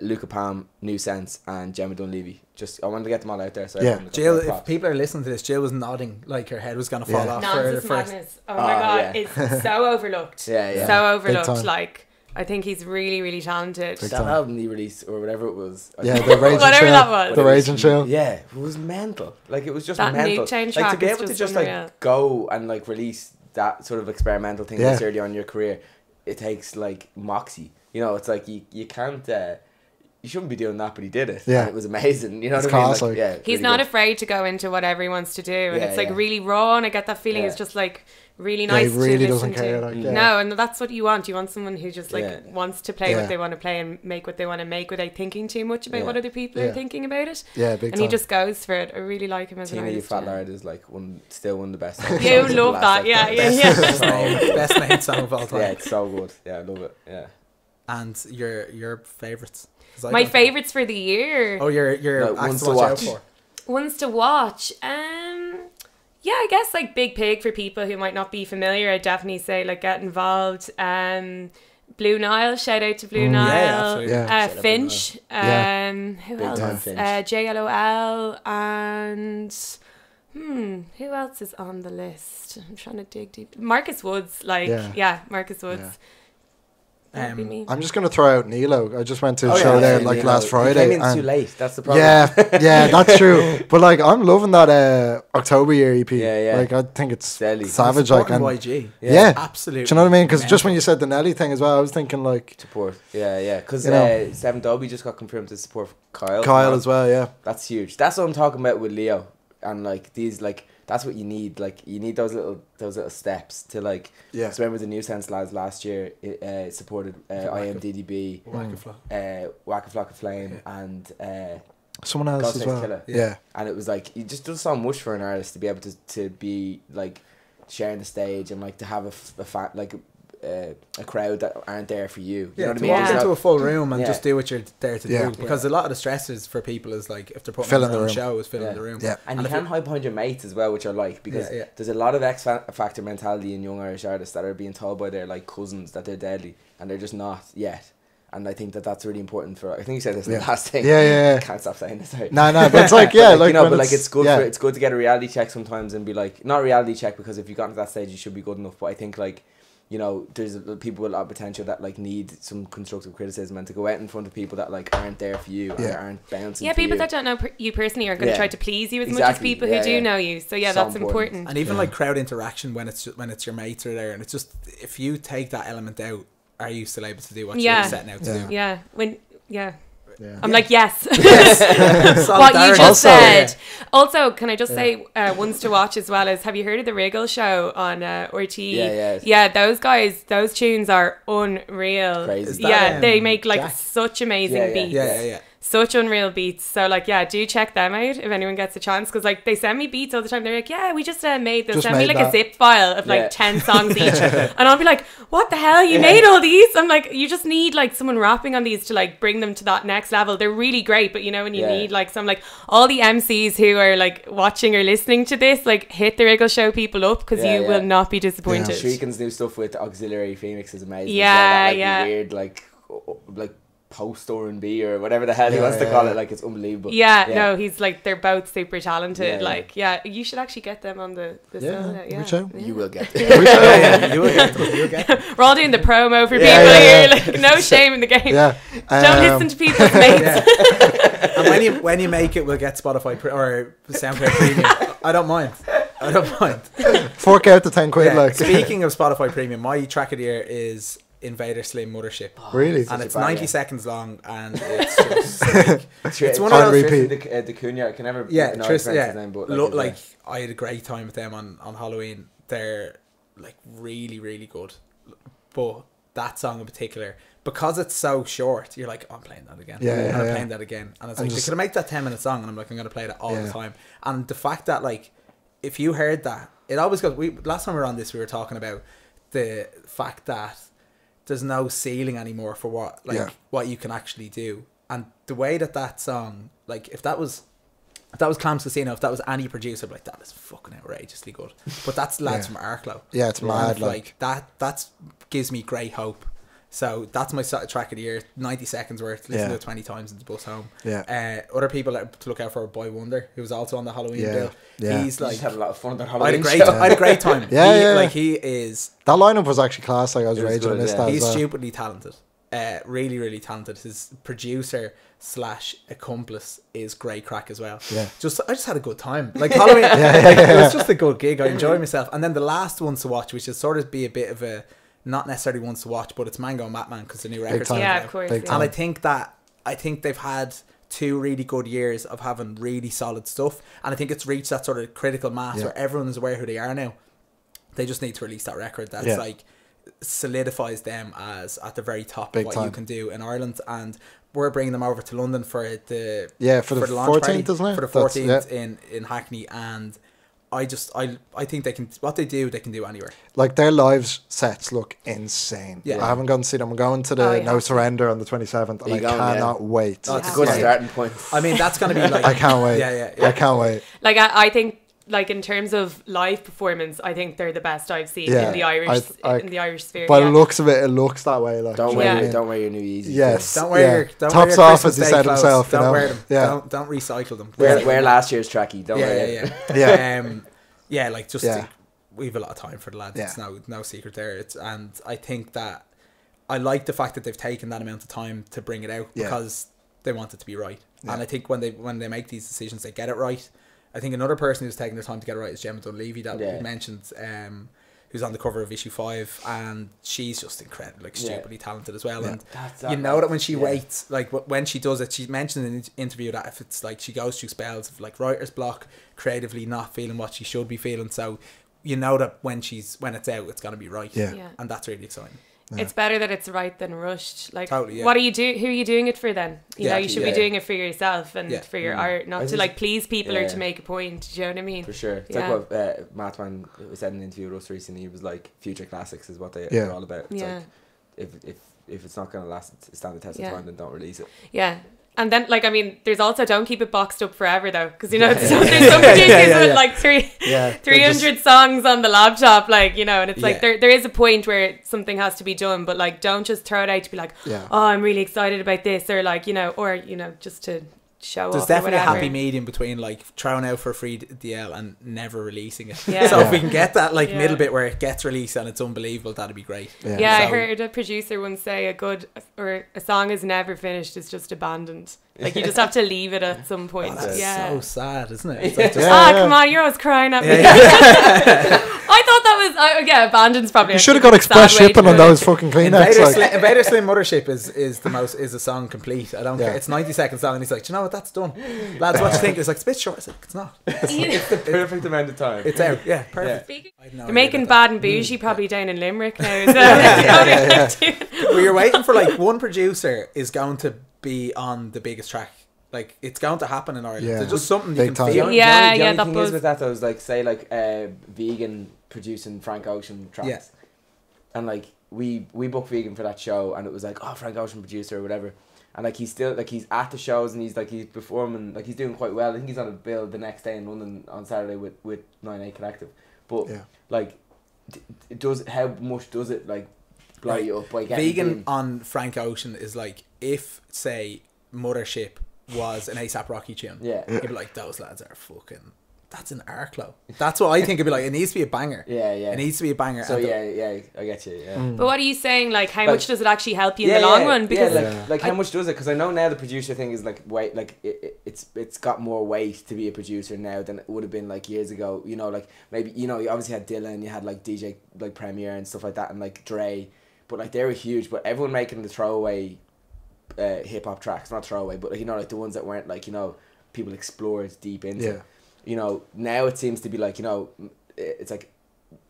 [SPEAKER 5] Luca Palm, New Sense, and Gemma Dunleavy. I wanted to get them all out there. So
[SPEAKER 2] Yeah.
[SPEAKER 5] everyone got
[SPEAKER 4] Jill,
[SPEAKER 5] their
[SPEAKER 4] if
[SPEAKER 5] props.
[SPEAKER 4] people are listening to this, Jill was nodding like her head was going to fall
[SPEAKER 2] Yeah.
[SPEAKER 4] off for the
[SPEAKER 3] Nonsense
[SPEAKER 4] first...
[SPEAKER 3] Madness. Oh my god,
[SPEAKER 5] yeah.
[SPEAKER 3] it's so overlooked.
[SPEAKER 5] Yeah.
[SPEAKER 3] So overlooked.
[SPEAKER 2] time.
[SPEAKER 3] Like, I think he's really, really talented.
[SPEAKER 2] Big
[SPEAKER 5] that
[SPEAKER 2] time.
[SPEAKER 5] album he released or whatever it was. I
[SPEAKER 2] Yeah,
[SPEAKER 5] think-
[SPEAKER 2] the Rage and
[SPEAKER 3] Whatever
[SPEAKER 2] Chill.
[SPEAKER 3] that was.
[SPEAKER 2] The Rage and Chill.
[SPEAKER 5] Yeah, it was mental. Like it was just
[SPEAKER 3] That
[SPEAKER 5] mental.
[SPEAKER 3] Nuke Chain
[SPEAKER 5] Like to
[SPEAKER 3] track
[SPEAKER 5] be
[SPEAKER 3] is
[SPEAKER 5] able to
[SPEAKER 3] just
[SPEAKER 5] just
[SPEAKER 3] unreal.
[SPEAKER 5] like go and like release that sort of experimental thing
[SPEAKER 2] Yeah.
[SPEAKER 5] this early on in your career, it takes like moxie. You know, it's like you can't. You shouldn't be doing that, but he did it.
[SPEAKER 2] Yeah.
[SPEAKER 5] and it was amazing. You know
[SPEAKER 2] It's
[SPEAKER 5] what I mean?
[SPEAKER 2] class, like.
[SPEAKER 5] yeah,
[SPEAKER 3] He's
[SPEAKER 5] really
[SPEAKER 3] not
[SPEAKER 5] good.
[SPEAKER 3] afraid to go into whatever he wants to do, and
[SPEAKER 5] Yeah,
[SPEAKER 3] it's like
[SPEAKER 5] yeah.
[SPEAKER 3] really raw. And I get that feeling.
[SPEAKER 5] Yeah.
[SPEAKER 3] It's just like really
[SPEAKER 2] Yeah,
[SPEAKER 3] nice.
[SPEAKER 2] he really
[SPEAKER 3] to
[SPEAKER 2] doesn't
[SPEAKER 3] listen
[SPEAKER 2] care.
[SPEAKER 3] to.
[SPEAKER 2] Like, yeah.
[SPEAKER 3] No, and that's what you want. You want someone who just like
[SPEAKER 5] Yeah.
[SPEAKER 3] wants to play
[SPEAKER 2] Yeah.
[SPEAKER 3] what they want to play and make what they want to make without thinking too much about
[SPEAKER 5] Yeah.
[SPEAKER 3] what other people
[SPEAKER 2] Yeah.
[SPEAKER 3] are thinking about it.
[SPEAKER 2] Yeah, big
[SPEAKER 3] And
[SPEAKER 2] time.
[SPEAKER 3] he just goes for it. I really like him as an
[SPEAKER 5] Tina, you
[SPEAKER 3] artist.
[SPEAKER 5] fat
[SPEAKER 3] yeah.
[SPEAKER 5] lard is like still one of the best.
[SPEAKER 3] You love that, yeah.
[SPEAKER 4] Best made song of all time.
[SPEAKER 5] Yeah, it's so good. Yeah, I love it. Yeah.
[SPEAKER 4] And your favourites? 'Cause I
[SPEAKER 3] My
[SPEAKER 4] don't-
[SPEAKER 3] favourites for the year.
[SPEAKER 4] Oh, your
[SPEAKER 5] No,
[SPEAKER 4] acts
[SPEAKER 5] ones
[SPEAKER 4] to
[SPEAKER 5] to
[SPEAKER 4] watch out
[SPEAKER 5] watch.
[SPEAKER 4] for.
[SPEAKER 3] Ones to watch. Yeah, I guess like Big Pig for people who might not be familiar. I'd definitely say like get involved. Blue Nile, shout out to Blue Nile.
[SPEAKER 4] absolutely.
[SPEAKER 2] Yeah.
[SPEAKER 5] Shout out
[SPEAKER 3] Finch.
[SPEAKER 2] Yeah.
[SPEAKER 3] Who
[SPEAKER 5] Big
[SPEAKER 3] else?
[SPEAKER 5] time Finch.
[SPEAKER 3] JLOL and who else is on the list? I'm trying to dig deep. Marcus Woods, like
[SPEAKER 2] Yeah.
[SPEAKER 3] yeah, Marcus Woods.
[SPEAKER 2] Yeah.
[SPEAKER 3] That would be me.
[SPEAKER 2] I'm just going to throw out Nilo. I just went to a
[SPEAKER 5] Oh,
[SPEAKER 2] show
[SPEAKER 5] yeah,
[SPEAKER 2] there
[SPEAKER 5] yeah,
[SPEAKER 2] like
[SPEAKER 5] Nilo.
[SPEAKER 2] last Friday.
[SPEAKER 5] He came in
[SPEAKER 2] and
[SPEAKER 5] too late. That's the problem.
[SPEAKER 2] yeah, that's true. But like, I'm loving that October year EP.
[SPEAKER 5] Yeah.
[SPEAKER 2] Like, I think it's
[SPEAKER 5] Deadly.
[SPEAKER 2] savage. Like,
[SPEAKER 4] Supporting
[SPEAKER 2] and
[SPEAKER 4] YG.
[SPEAKER 2] yeah.
[SPEAKER 4] Absolutely.
[SPEAKER 2] Do you know what I mean? Because just
[SPEAKER 4] mental.
[SPEAKER 2] when you said the Nelly thing as well, I was thinking like
[SPEAKER 5] Support. Yeah. Because
[SPEAKER 2] You know.
[SPEAKER 5] Seven Dobby just got confirmed to support Kyle.
[SPEAKER 2] Kyle as well. Yeah,
[SPEAKER 5] That's huge. That's what I'm talking about with Leo. And like these, like that's what you need. Like you need those little steps to like.
[SPEAKER 2] yeah.
[SPEAKER 5] So remember the New Sense lads last year supported IMDDB, Waka Flocka Flame, and
[SPEAKER 2] Someone else
[SPEAKER 5] Ghostface
[SPEAKER 2] as well.
[SPEAKER 5] Killah.
[SPEAKER 2] Yeah.
[SPEAKER 5] And it was like it just does so much for an artist to be able to be like sharing the stage and like to have a crowd that aren't there for you. You know what I
[SPEAKER 4] to
[SPEAKER 5] mean?
[SPEAKER 3] walk
[SPEAKER 4] walk
[SPEAKER 5] There's
[SPEAKER 4] into
[SPEAKER 5] no-
[SPEAKER 4] a full room and
[SPEAKER 5] Yeah.
[SPEAKER 4] just do what you're there to
[SPEAKER 2] Yeah.
[SPEAKER 4] do. Because a lot of the stresses for people is like if they're putting
[SPEAKER 2] Filling
[SPEAKER 4] on their
[SPEAKER 2] the
[SPEAKER 4] own
[SPEAKER 2] room.
[SPEAKER 4] show is filling
[SPEAKER 5] Yeah.
[SPEAKER 4] the room.
[SPEAKER 2] Yeah.
[SPEAKER 5] And you
[SPEAKER 4] if
[SPEAKER 5] can't hide behind your mates as well, which I like, because
[SPEAKER 4] Yeah.
[SPEAKER 5] there's a lot of X Factor mentality in young Irish artists that are being told by their like cousins that they're deadly, and they're just not yet. And I think that's really important for. I think you said this in the
[SPEAKER 2] Yeah.
[SPEAKER 5] last thing.
[SPEAKER 2] Yeah.
[SPEAKER 5] Can't stop saying this. Sorry.
[SPEAKER 2] No, but it's like yeah, like
[SPEAKER 5] you know,
[SPEAKER 2] when
[SPEAKER 5] but like it's good.
[SPEAKER 2] yeah.
[SPEAKER 5] It's good to get a reality check sometimes and be like, not reality check because if you got to that stage, you should be good enough. But I think like, you know, there's people with a lot of potential that like need some constructive criticism, and to go out in front of people that like aren't there for you and
[SPEAKER 2] Yeah.
[SPEAKER 5] aren't bouncing.
[SPEAKER 3] Yeah,
[SPEAKER 5] for
[SPEAKER 3] people
[SPEAKER 5] you.
[SPEAKER 3] that don't know you personally are going to
[SPEAKER 5] Yeah.
[SPEAKER 3] try to please you as much as
[SPEAKER 5] Exactly.
[SPEAKER 3] people who
[SPEAKER 5] Yeah,
[SPEAKER 3] do
[SPEAKER 5] yeah.
[SPEAKER 3] know you. So yeah,
[SPEAKER 5] So
[SPEAKER 3] that's
[SPEAKER 5] important.
[SPEAKER 3] important.
[SPEAKER 4] And even like crowd interaction when it's your mates are there, and it's just if you take that element out, are you still able to do what
[SPEAKER 3] Yeah.
[SPEAKER 4] you're setting out to
[SPEAKER 2] Yeah.
[SPEAKER 4] do?
[SPEAKER 3] Yeah,
[SPEAKER 2] Yeah.
[SPEAKER 3] I'm like, yes.
[SPEAKER 4] Yes.
[SPEAKER 3] What you just
[SPEAKER 2] Also-
[SPEAKER 3] said. Also, can I just say, ones to watch as well is, have you heard of the Wriggle show on RT?
[SPEAKER 5] Yeah.
[SPEAKER 3] Yeah, those guys, those tunes are unreal.
[SPEAKER 5] Crazy. Is
[SPEAKER 4] that,
[SPEAKER 3] Yeah, they make like
[SPEAKER 4] Jack?
[SPEAKER 3] such amazing
[SPEAKER 5] Yeah, yeah.
[SPEAKER 3] beats.
[SPEAKER 4] Yeah.
[SPEAKER 3] Such unreal beats. So like, yeah, do check them out if anyone gets a chance, because like they send me beats all the time. They're like, yeah, we just made this.
[SPEAKER 2] Just
[SPEAKER 3] Send me
[SPEAKER 2] made
[SPEAKER 3] like a
[SPEAKER 2] that.
[SPEAKER 3] zip file of like
[SPEAKER 5] Yeah.
[SPEAKER 3] 10 songs each, and I'll be like, what the hell, you made all these? I'm like, you just need like someone rapping on these to like bring them to that next level. They're really great, but you know when you
[SPEAKER 5] Yeah.
[SPEAKER 3] need like some, like all the MCs who are like watching or listening to this, like hit the Wriggle Show people up, because
[SPEAKER 5] Yeah,
[SPEAKER 3] you
[SPEAKER 5] yeah.
[SPEAKER 3] will not be disappointed.
[SPEAKER 5] Shriken's new stuff with Auxiliary Phoenix is amazing.
[SPEAKER 3] Yeah,
[SPEAKER 5] as well. That, like,
[SPEAKER 3] yeah.
[SPEAKER 5] Weird like post R&B or whatever the hell he wants to call it. Like it's unbelievable.
[SPEAKER 3] Yeah, no, he's like, they're both super talented.
[SPEAKER 5] Yeah.
[SPEAKER 3] Like, yeah, you should actually get them on the show. Yeah,
[SPEAKER 2] reach out.
[SPEAKER 5] You will get
[SPEAKER 4] You will get them.
[SPEAKER 3] We're all doing the promo for
[SPEAKER 2] Yeah,
[SPEAKER 3] people
[SPEAKER 2] yeah,
[SPEAKER 3] here. Like, no shame in the game.
[SPEAKER 2] Yeah.
[SPEAKER 3] Don't listen to people's mates.
[SPEAKER 4] And when you make it, we'll get Spotify or SoundCloud Premium. I don't mind.
[SPEAKER 2] Fork out the 10 quid,
[SPEAKER 4] Yeah.
[SPEAKER 2] like.
[SPEAKER 4] Speaking of Spotify Premium, my track of the year is Invader Slim Mothership.
[SPEAKER 2] Really?
[SPEAKER 4] And it's
[SPEAKER 5] a bad
[SPEAKER 4] 90
[SPEAKER 5] year.
[SPEAKER 4] seconds long, and it's just like,
[SPEAKER 5] It's
[SPEAKER 4] one
[SPEAKER 2] of
[SPEAKER 5] of
[SPEAKER 2] those-
[SPEAKER 5] those
[SPEAKER 2] repeat.
[SPEAKER 5] the Cunha. I can never
[SPEAKER 4] yeah,
[SPEAKER 5] know
[SPEAKER 4] Tris,
[SPEAKER 5] his
[SPEAKER 4] yeah.
[SPEAKER 5] name, but
[SPEAKER 4] Like I had a great time with them on Halloween. They're like really, really good. But that song in particular, because it's so short, you're like, oh, I'm playing that again.
[SPEAKER 2] Yeah,
[SPEAKER 4] and I'm
[SPEAKER 2] yeah.
[SPEAKER 4] playing that again. And it's
[SPEAKER 2] And
[SPEAKER 4] like,
[SPEAKER 2] just-
[SPEAKER 4] they could make that 10-minute song, and I'm like, I'm going to play that all
[SPEAKER 2] Yeah.
[SPEAKER 4] the time. And the fact that, like, if you heard that, it always goes, last time we were on this, we were talking about the fact that there's no ceiling anymore for what you can actually do. And the way that song, like, if that was Clams Casino, if that was any producer, I'd be like, that is fucking outrageously good. But that's lads from Arklow.
[SPEAKER 2] Yeah, it's mad,
[SPEAKER 4] Like that gives me great hope. So that's my track of the year. 90 seconds worth. Listen to it 20 times in the bus home.
[SPEAKER 2] Yeah.
[SPEAKER 4] Other people to look out for, Boy Wonder, who was also on the Halloween
[SPEAKER 2] Yeah.
[SPEAKER 4] bill.
[SPEAKER 2] Yeah.
[SPEAKER 4] He's
[SPEAKER 5] You
[SPEAKER 4] like,
[SPEAKER 5] just had a lot of fun at that
[SPEAKER 4] I
[SPEAKER 5] Halloween
[SPEAKER 4] had
[SPEAKER 5] show.
[SPEAKER 4] a great time.
[SPEAKER 2] Yeah.
[SPEAKER 4] Like he is.
[SPEAKER 2] That lineup was actually class. Like, I was
[SPEAKER 5] It was
[SPEAKER 2] raging. I
[SPEAKER 5] good,
[SPEAKER 2] missed
[SPEAKER 5] yeah.
[SPEAKER 2] that.
[SPEAKER 4] He's
[SPEAKER 2] as well.
[SPEAKER 4] stupidly talented. Really, really talented. His producer / accomplice is great crack as well.
[SPEAKER 2] Yeah.
[SPEAKER 4] I just had a good time. Like Halloween, like, it was just a good gig. I enjoyed myself. And then the last ones to watch, which is sort of be a bit of a, not necessarily ones to watch, but it's Mango and Matman because the new record's
[SPEAKER 2] time.
[SPEAKER 4] coming
[SPEAKER 3] Yeah,
[SPEAKER 4] out.
[SPEAKER 3] of course.
[SPEAKER 2] Big
[SPEAKER 3] Yeah.
[SPEAKER 2] time.
[SPEAKER 4] And I think they've had 2 really good years of having really solid stuff, and I think it's reached that sort of critical mass where everyone is aware who they are now. They just need to release that record that's like solidifies them as at the very top
[SPEAKER 2] Big
[SPEAKER 4] of what
[SPEAKER 2] time.
[SPEAKER 4] you can do in Ireland. And we're bringing them over to London for the
[SPEAKER 2] for the
[SPEAKER 4] launch
[SPEAKER 2] 14th,
[SPEAKER 4] party,
[SPEAKER 2] isn't it?
[SPEAKER 4] for the
[SPEAKER 2] That's-
[SPEAKER 4] 14th in Hackney. And I think they can, what they do anywhere.
[SPEAKER 2] Like, their live sets look insane.
[SPEAKER 4] Yeah.
[SPEAKER 2] I haven't gone to see them. I'm going to the
[SPEAKER 3] Oh, yeah.
[SPEAKER 2] No Surrender on the 27th, and
[SPEAKER 5] You
[SPEAKER 2] I
[SPEAKER 5] going,
[SPEAKER 2] cannot wait.
[SPEAKER 4] Oh, it's
[SPEAKER 5] It's a good
[SPEAKER 3] Yeah.
[SPEAKER 5] starting point.
[SPEAKER 4] I mean, that's going to be like,
[SPEAKER 2] I can't wait.
[SPEAKER 4] Yeah.
[SPEAKER 2] I can't wait.
[SPEAKER 3] Like, I think, like, in terms of live performance, I think they're the best I've seen
[SPEAKER 2] Yeah.
[SPEAKER 3] in the Irish
[SPEAKER 2] I-
[SPEAKER 3] in the Irish sphere.
[SPEAKER 2] By
[SPEAKER 3] yeah.
[SPEAKER 2] the looks of it looks that way. Like,
[SPEAKER 5] Don't
[SPEAKER 2] do you know
[SPEAKER 5] wear
[SPEAKER 2] what I mean?
[SPEAKER 5] don't wear your new Yeezys.
[SPEAKER 2] Yes.
[SPEAKER 4] don't wear your
[SPEAKER 2] Tops
[SPEAKER 4] your
[SPEAKER 2] off,
[SPEAKER 4] Christmas
[SPEAKER 2] as he
[SPEAKER 4] Day
[SPEAKER 2] said
[SPEAKER 4] clothes.
[SPEAKER 2] himself.
[SPEAKER 4] Don't
[SPEAKER 2] you know?
[SPEAKER 4] wear them.
[SPEAKER 2] Yeah.
[SPEAKER 4] Don't recycle them.
[SPEAKER 5] Wear last year's trackie. Don't wear it.
[SPEAKER 2] Yeah.
[SPEAKER 4] Like just
[SPEAKER 2] Yeah.
[SPEAKER 4] we have a lot of time for the lads.
[SPEAKER 2] Yeah.
[SPEAKER 4] It's no secret there. And I think that I like the fact that they've taken that amount of time to bring it out because they want it to be right. And I think when they make these decisions, they get it right. I think another person who's taking their time to get it right is Gemma Dunleavy that we mentioned, who's on the cover of issue 5, and she's just incredible, like stupidly talented as well. And you know that when she waits, like when she does it, she mentioned in an interview that if it's like she goes through spells of like writer's block, creatively not feeling what she should be feeling, so you know that when it's out, it's gonna be right. And that's really exciting.
[SPEAKER 3] It's better that it's right than rushed. Like,
[SPEAKER 4] totally,
[SPEAKER 3] what are you do? Who are you doing it for then? You know, you should be doing it for yourself and for your art, not to like please people or to make a point. Do you know what I mean?
[SPEAKER 5] For sure. It's like what Mattman said in an interview with us recently. He was like, future classics is what they're all about. It's like, if it's not going to stand the test of time, then don't release it.
[SPEAKER 3] Yeah. And then, like, I mean, there's also don't keep it boxed up forever though, because you know there's some producers with like 300 songs on the laptop, like, you know, and it's like there is a point where something has to be done, but like don't just throw it out to be like, oh, I'm really excited about this, or like, you know, just to show
[SPEAKER 4] there's
[SPEAKER 3] off.
[SPEAKER 4] There's definitely
[SPEAKER 3] a
[SPEAKER 4] happy medium between like throwing out for a free DL and never releasing it. So if we can get that like middle bit where it gets released and it's unbelievable, that'd be great.
[SPEAKER 3] I heard a producer once say a song is never finished, it's just abandoned. Like, you just have to leave it at some point.
[SPEAKER 4] That's so sad, isn't it? It's
[SPEAKER 3] like come on, you're always crying at me. I thought that was abandoned's probably.
[SPEAKER 2] You should have got express shipping on those fucking Kleenex.
[SPEAKER 4] Invader Slim Mothership is a song complete. I don't care. It's 90-second song, and he's like, do you know what? That's done. Lads, what do you think? It's like, it's a bit short. It's like, it's not.
[SPEAKER 5] It's the perfect amount of time.
[SPEAKER 4] It's out. Yeah, perfect.
[SPEAKER 3] They're making Bad and Bougie probably down in Limerick now. So
[SPEAKER 4] well, you're waiting for like one producer is going to be on the biggest track. Like, it's going to happen in Ireland. There's just something you can feel.
[SPEAKER 5] The only thing is with that though is like, say like Vegan producing Frank Ocean tracks, and like we booked Vegan for that show, and it was like, oh, Frank Ocean producer or whatever, and like he's still like, he's at the shows and he's performing, like he's doing quite well. I think he's on a bill the next day in London on Saturday with 9-8 Collective, but like how much does it like blow you up by getting
[SPEAKER 4] Vegan on Frank Ocean is like, if say Mothership was an ASAP Rocky tune, you'd be like, those lads are fucking, that's an Arklow. That's what I think. It'd be like, it needs to be a banger. It needs to be a banger.
[SPEAKER 5] So I get you.
[SPEAKER 3] But what are you saying? Like, how much does it actually help you in the long run? Because
[SPEAKER 5] like how much does it? Because I know now the producer thing is like weight. Like it's got more weight to be a producer now than it would have been like years ago. You know, like maybe, you know, you obviously had Dylan, you had like DJ like Premier and stuff like that, and like Dre, but like they were huge. But everyone making the throwaway hip hop tracks, not throwaway, but like, you know, like the ones that weren't like, you know, people explored deep into. You know, now it seems to be like, you know, it's like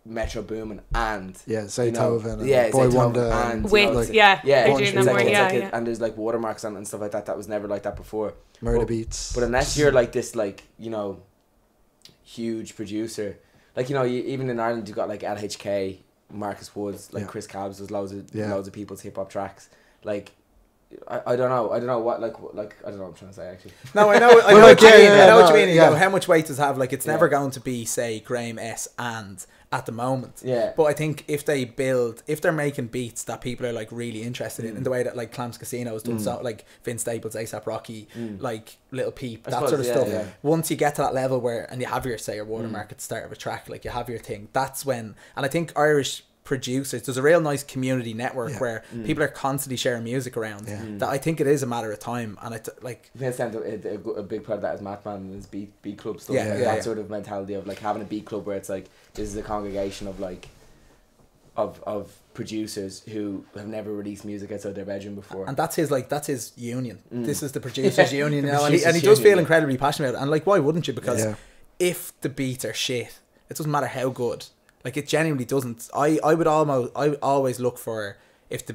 [SPEAKER 5] Metro Boomin and
[SPEAKER 2] Zaytoven
[SPEAKER 5] and
[SPEAKER 2] Boy Wonder
[SPEAKER 5] and
[SPEAKER 3] Wit, they're doing them more,
[SPEAKER 5] and there's like watermarks on it and stuff like that. That was never like that before.
[SPEAKER 2] Murder Beats.
[SPEAKER 5] But unless you're like this, like, you know, huge producer, like, you know, even in Ireland you've got like LHK, Marcus Woods, like Chris Cabs, there's loads of people's hip hop tracks. Like, I don't know what like I don't know what I'm trying to say actually.
[SPEAKER 4] No, I know what you mean. You know, how much weight does it have? Like, it's never going to be, say, Graham S. and at the moment. But I think if they're making beats that people are like really interested in the way that like Clams Casino has done, so like Vince Staples, ASAP Rocky, like Little Peep, that sort of stuff. Once you get to that level where, and you have your, say, your watermark at the start of a track, like you have your thing, that's when, and I think Irish producers, there's a real nice community network where people are constantly sharing music around, that I think it is a matter of time. And like
[SPEAKER 5] a big part of that is Mattman and his beat club stuff, that sort of mentality of like having a beat club where it's like, this is a congregation of like of producers who have never released music outside their bedroom before, and that's his union. This is the producers union, you know, and he does feel incredibly passionate about it. And like, why wouldn't you? Because if the beats are shit, it doesn't matter how good. Like, it genuinely doesn't. I always look for, if the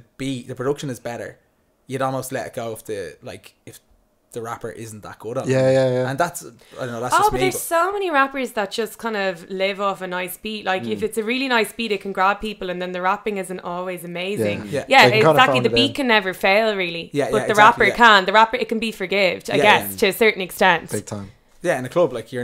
[SPEAKER 5] production is better, you'd almost let it go if the rapper isn't that good on it. And that's, I don't know, that's just me.
[SPEAKER 3] But there's so many rappers that just kind of live off a nice beat. Like, if it's a really nice beat, it can grab people, and then the rapping isn't always amazing. Exactly. The beat can never fail, really. But the rapper can. The rapper, it can be forgived, I guess, to a certain extent.
[SPEAKER 2] Big time.
[SPEAKER 4] Yeah, in a club, like, you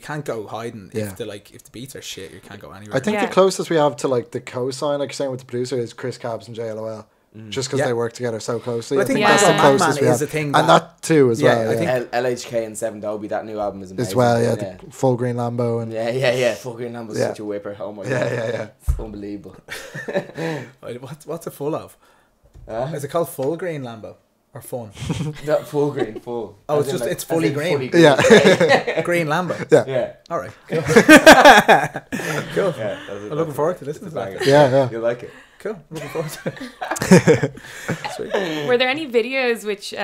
[SPEAKER 4] can't go hiding if the beats are shit. You can't go anywhere.
[SPEAKER 2] I think the closest we have to like the co-sign, like you're saying with the producer, is Chris Cabs and JLOL. Just because they work together so closely.
[SPEAKER 4] Well, I think that's the closest we have.
[SPEAKER 2] And that too as well.
[SPEAKER 5] I think LHK and Seven Dobie, that new album is amazing.
[SPEAKER 2] As well, the Full Green Lambo. And
[SPEAKER 5] Full Green Lambo is such a whipper. Oh my god. It's unbelievable.
[SPEAKER 4] What's it full of? Is it called full green Lambo or fun?
[SPEAKER 5] Not full green, full.
[SPEAKER 4] Oh,
[SPEAKER 5] As
[SPEAKER 4] it's
[SPEAKER 5] in,
[SPEAKER 4] just
[SPEAKER 5] like,
[SPEAKER 4] it's fully
[SPEAKER 5] as in
[SPEAKER 4] green.
[SPEAKER 5] fully green.
[SPEAKER 2] Yeah.
[SPEAKER 4] Green Lambo.
[SPEAKER 2] Yeah.
[SPEAKER 5] Yeah.
[SPEAKER 4] All right. Cool. Cool.
[SPEAKER 5] Yeah,
[SPEAKER 4] I'm looking forward to listening to that.
[SPEAKER 2] Yeah.
[SPEAKER 5] You'll like it.
[SPEAKER 4] Cool. Looking forward to it. Sweet.
[SPEAKER 3] Were there any videos which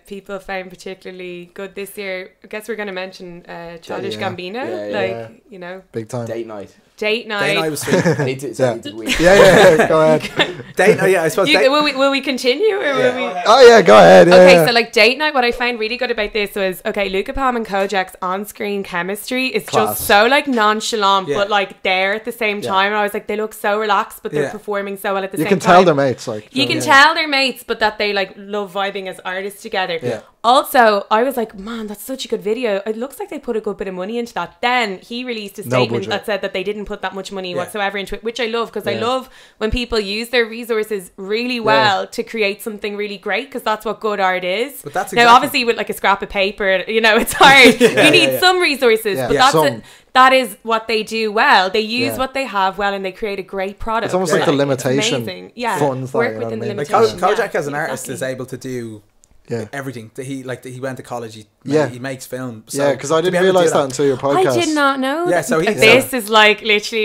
[SPEAKER 3] people found particularly good this year? I guess we're going to mention Childish
[SPEAKER 2] Yeah.
[SPEAKER 3] Gambino,
[SPEAKER 5] Yeah.
[SPEAKER 3] you know,
[SPEAKER 2] Big time.
[SPEAKER 5] Date night.
[SPEAKER 3] date night.
[SPEAKER 4] Date night was sweet.
[SPEAKER 5] I need to. So I need to wait.
[SPEAKER 2] Yeah. Go ahead.
[SPEAKER 4] Date night, yeah, I suppose.
[SPEAKER 3] Will we continue or will we?
[SPEAKER 2] Oh yeah, go ahead. Yeah,
[SPEAKER 3] Okay,
[SPEAKER 2] yeah.
[SPEAKER 3] so like date night, what I find really good about this was, okay, Luca Palm and Kojak's on-screen chemistry is
[SPEAKER 2] Class.
[SPEAKER 3] just so like nonchalant,
[SPEAKER 4] Yeah.
[SPEAKER 3] but like there at the same time. And I was like, they look so relaxed, but they're
[SPEAKER 4] Yeah.
[SPEAKER 3] performing so well at the
[SPEAKER 2] You
[SPEAKER 3] same
[SPEAKER 2] can
[SPEAKER 3] time.
[SPEAKER 2] tell they're mates. Like
[SPEAKER 3] You can tell they're mates, but that they like love vibing as artists together.
[SPEAKER 2] Yeah.
[SPEAKER 3] Also, I was like, man, that's such a good video. It looks like they put a good bit of money into that. Then he released a
[SPEAKER 2] No
[SPEAKER 3] statement
[SPEAKER 2] budget.
[SPEAKER 3] that said that they didn't put that much money
[SPEAKER 4] Yeah.
[SPEAKER 3] whatsoever into it, which I love, because I
[SPEAKER 2] Yeah.
[SPEAKER 3] love when people use their resources really well to create something really great, because that's what good art is.
[SPEAKER 4] But that's
[SPEAKER 3] now,
[SPEAKER 4] exactly-
[SPEAKER 3] obviously, with like a scrap of paper, you know, it's hard. You need some resources,
[SPEAKER 2] Yeah.
[SPEAKER 3] but
[SPEAKER 2] Yeah.
[SPEAKER 3] that's
[SPEAKER 2] Some.
[SPEAKER 3] it. That is what they do well. They use
[SPEAKER 2] Yeah.
[SPEAKER 3] what they have well, and they create a great product.
[SPEAKER 2] It's almost like the
[SPEAKER 3] It's
[SPEAKER 2] limitation
[SPEAKER 3] amazing. Yeah,
[SPEAKER 2] funds that,
[SPEAKER 3] work
[SPEAKER 2] you know what I
[SPEAKER 3] within the
[SPEAKER 2] mean?
[SPEAKER 4] Like
[SPEAKER 3] limitation.
[SPEAKER 4] Kojak
[SPEAKER 3] Yeah,
[SPEAKER 4] as an artist is
[SPEAKER 3] exactly.
[SPEAKER 4] able to do
[SPEAKER 2] Yeah.
[SPEAKER 4] everything. He went to college.
[SPEAKER 2] Yeah.
[SPEAKER 4] He makes film. So
[SPEAKER 2] Yeah, because I
[SPEAKER 4] to be
[SPEAKER 2] didn't
[SPEAKER 4] able to do
[SPEAKER 2] realize that until your podcast.
[SPEAKER 3] I did not know.
[SPEAKER 4] Yeah,
[SPEAKER 3] that.
[SPEAKER 4] so he-
[SPEAKER 3] This is like literally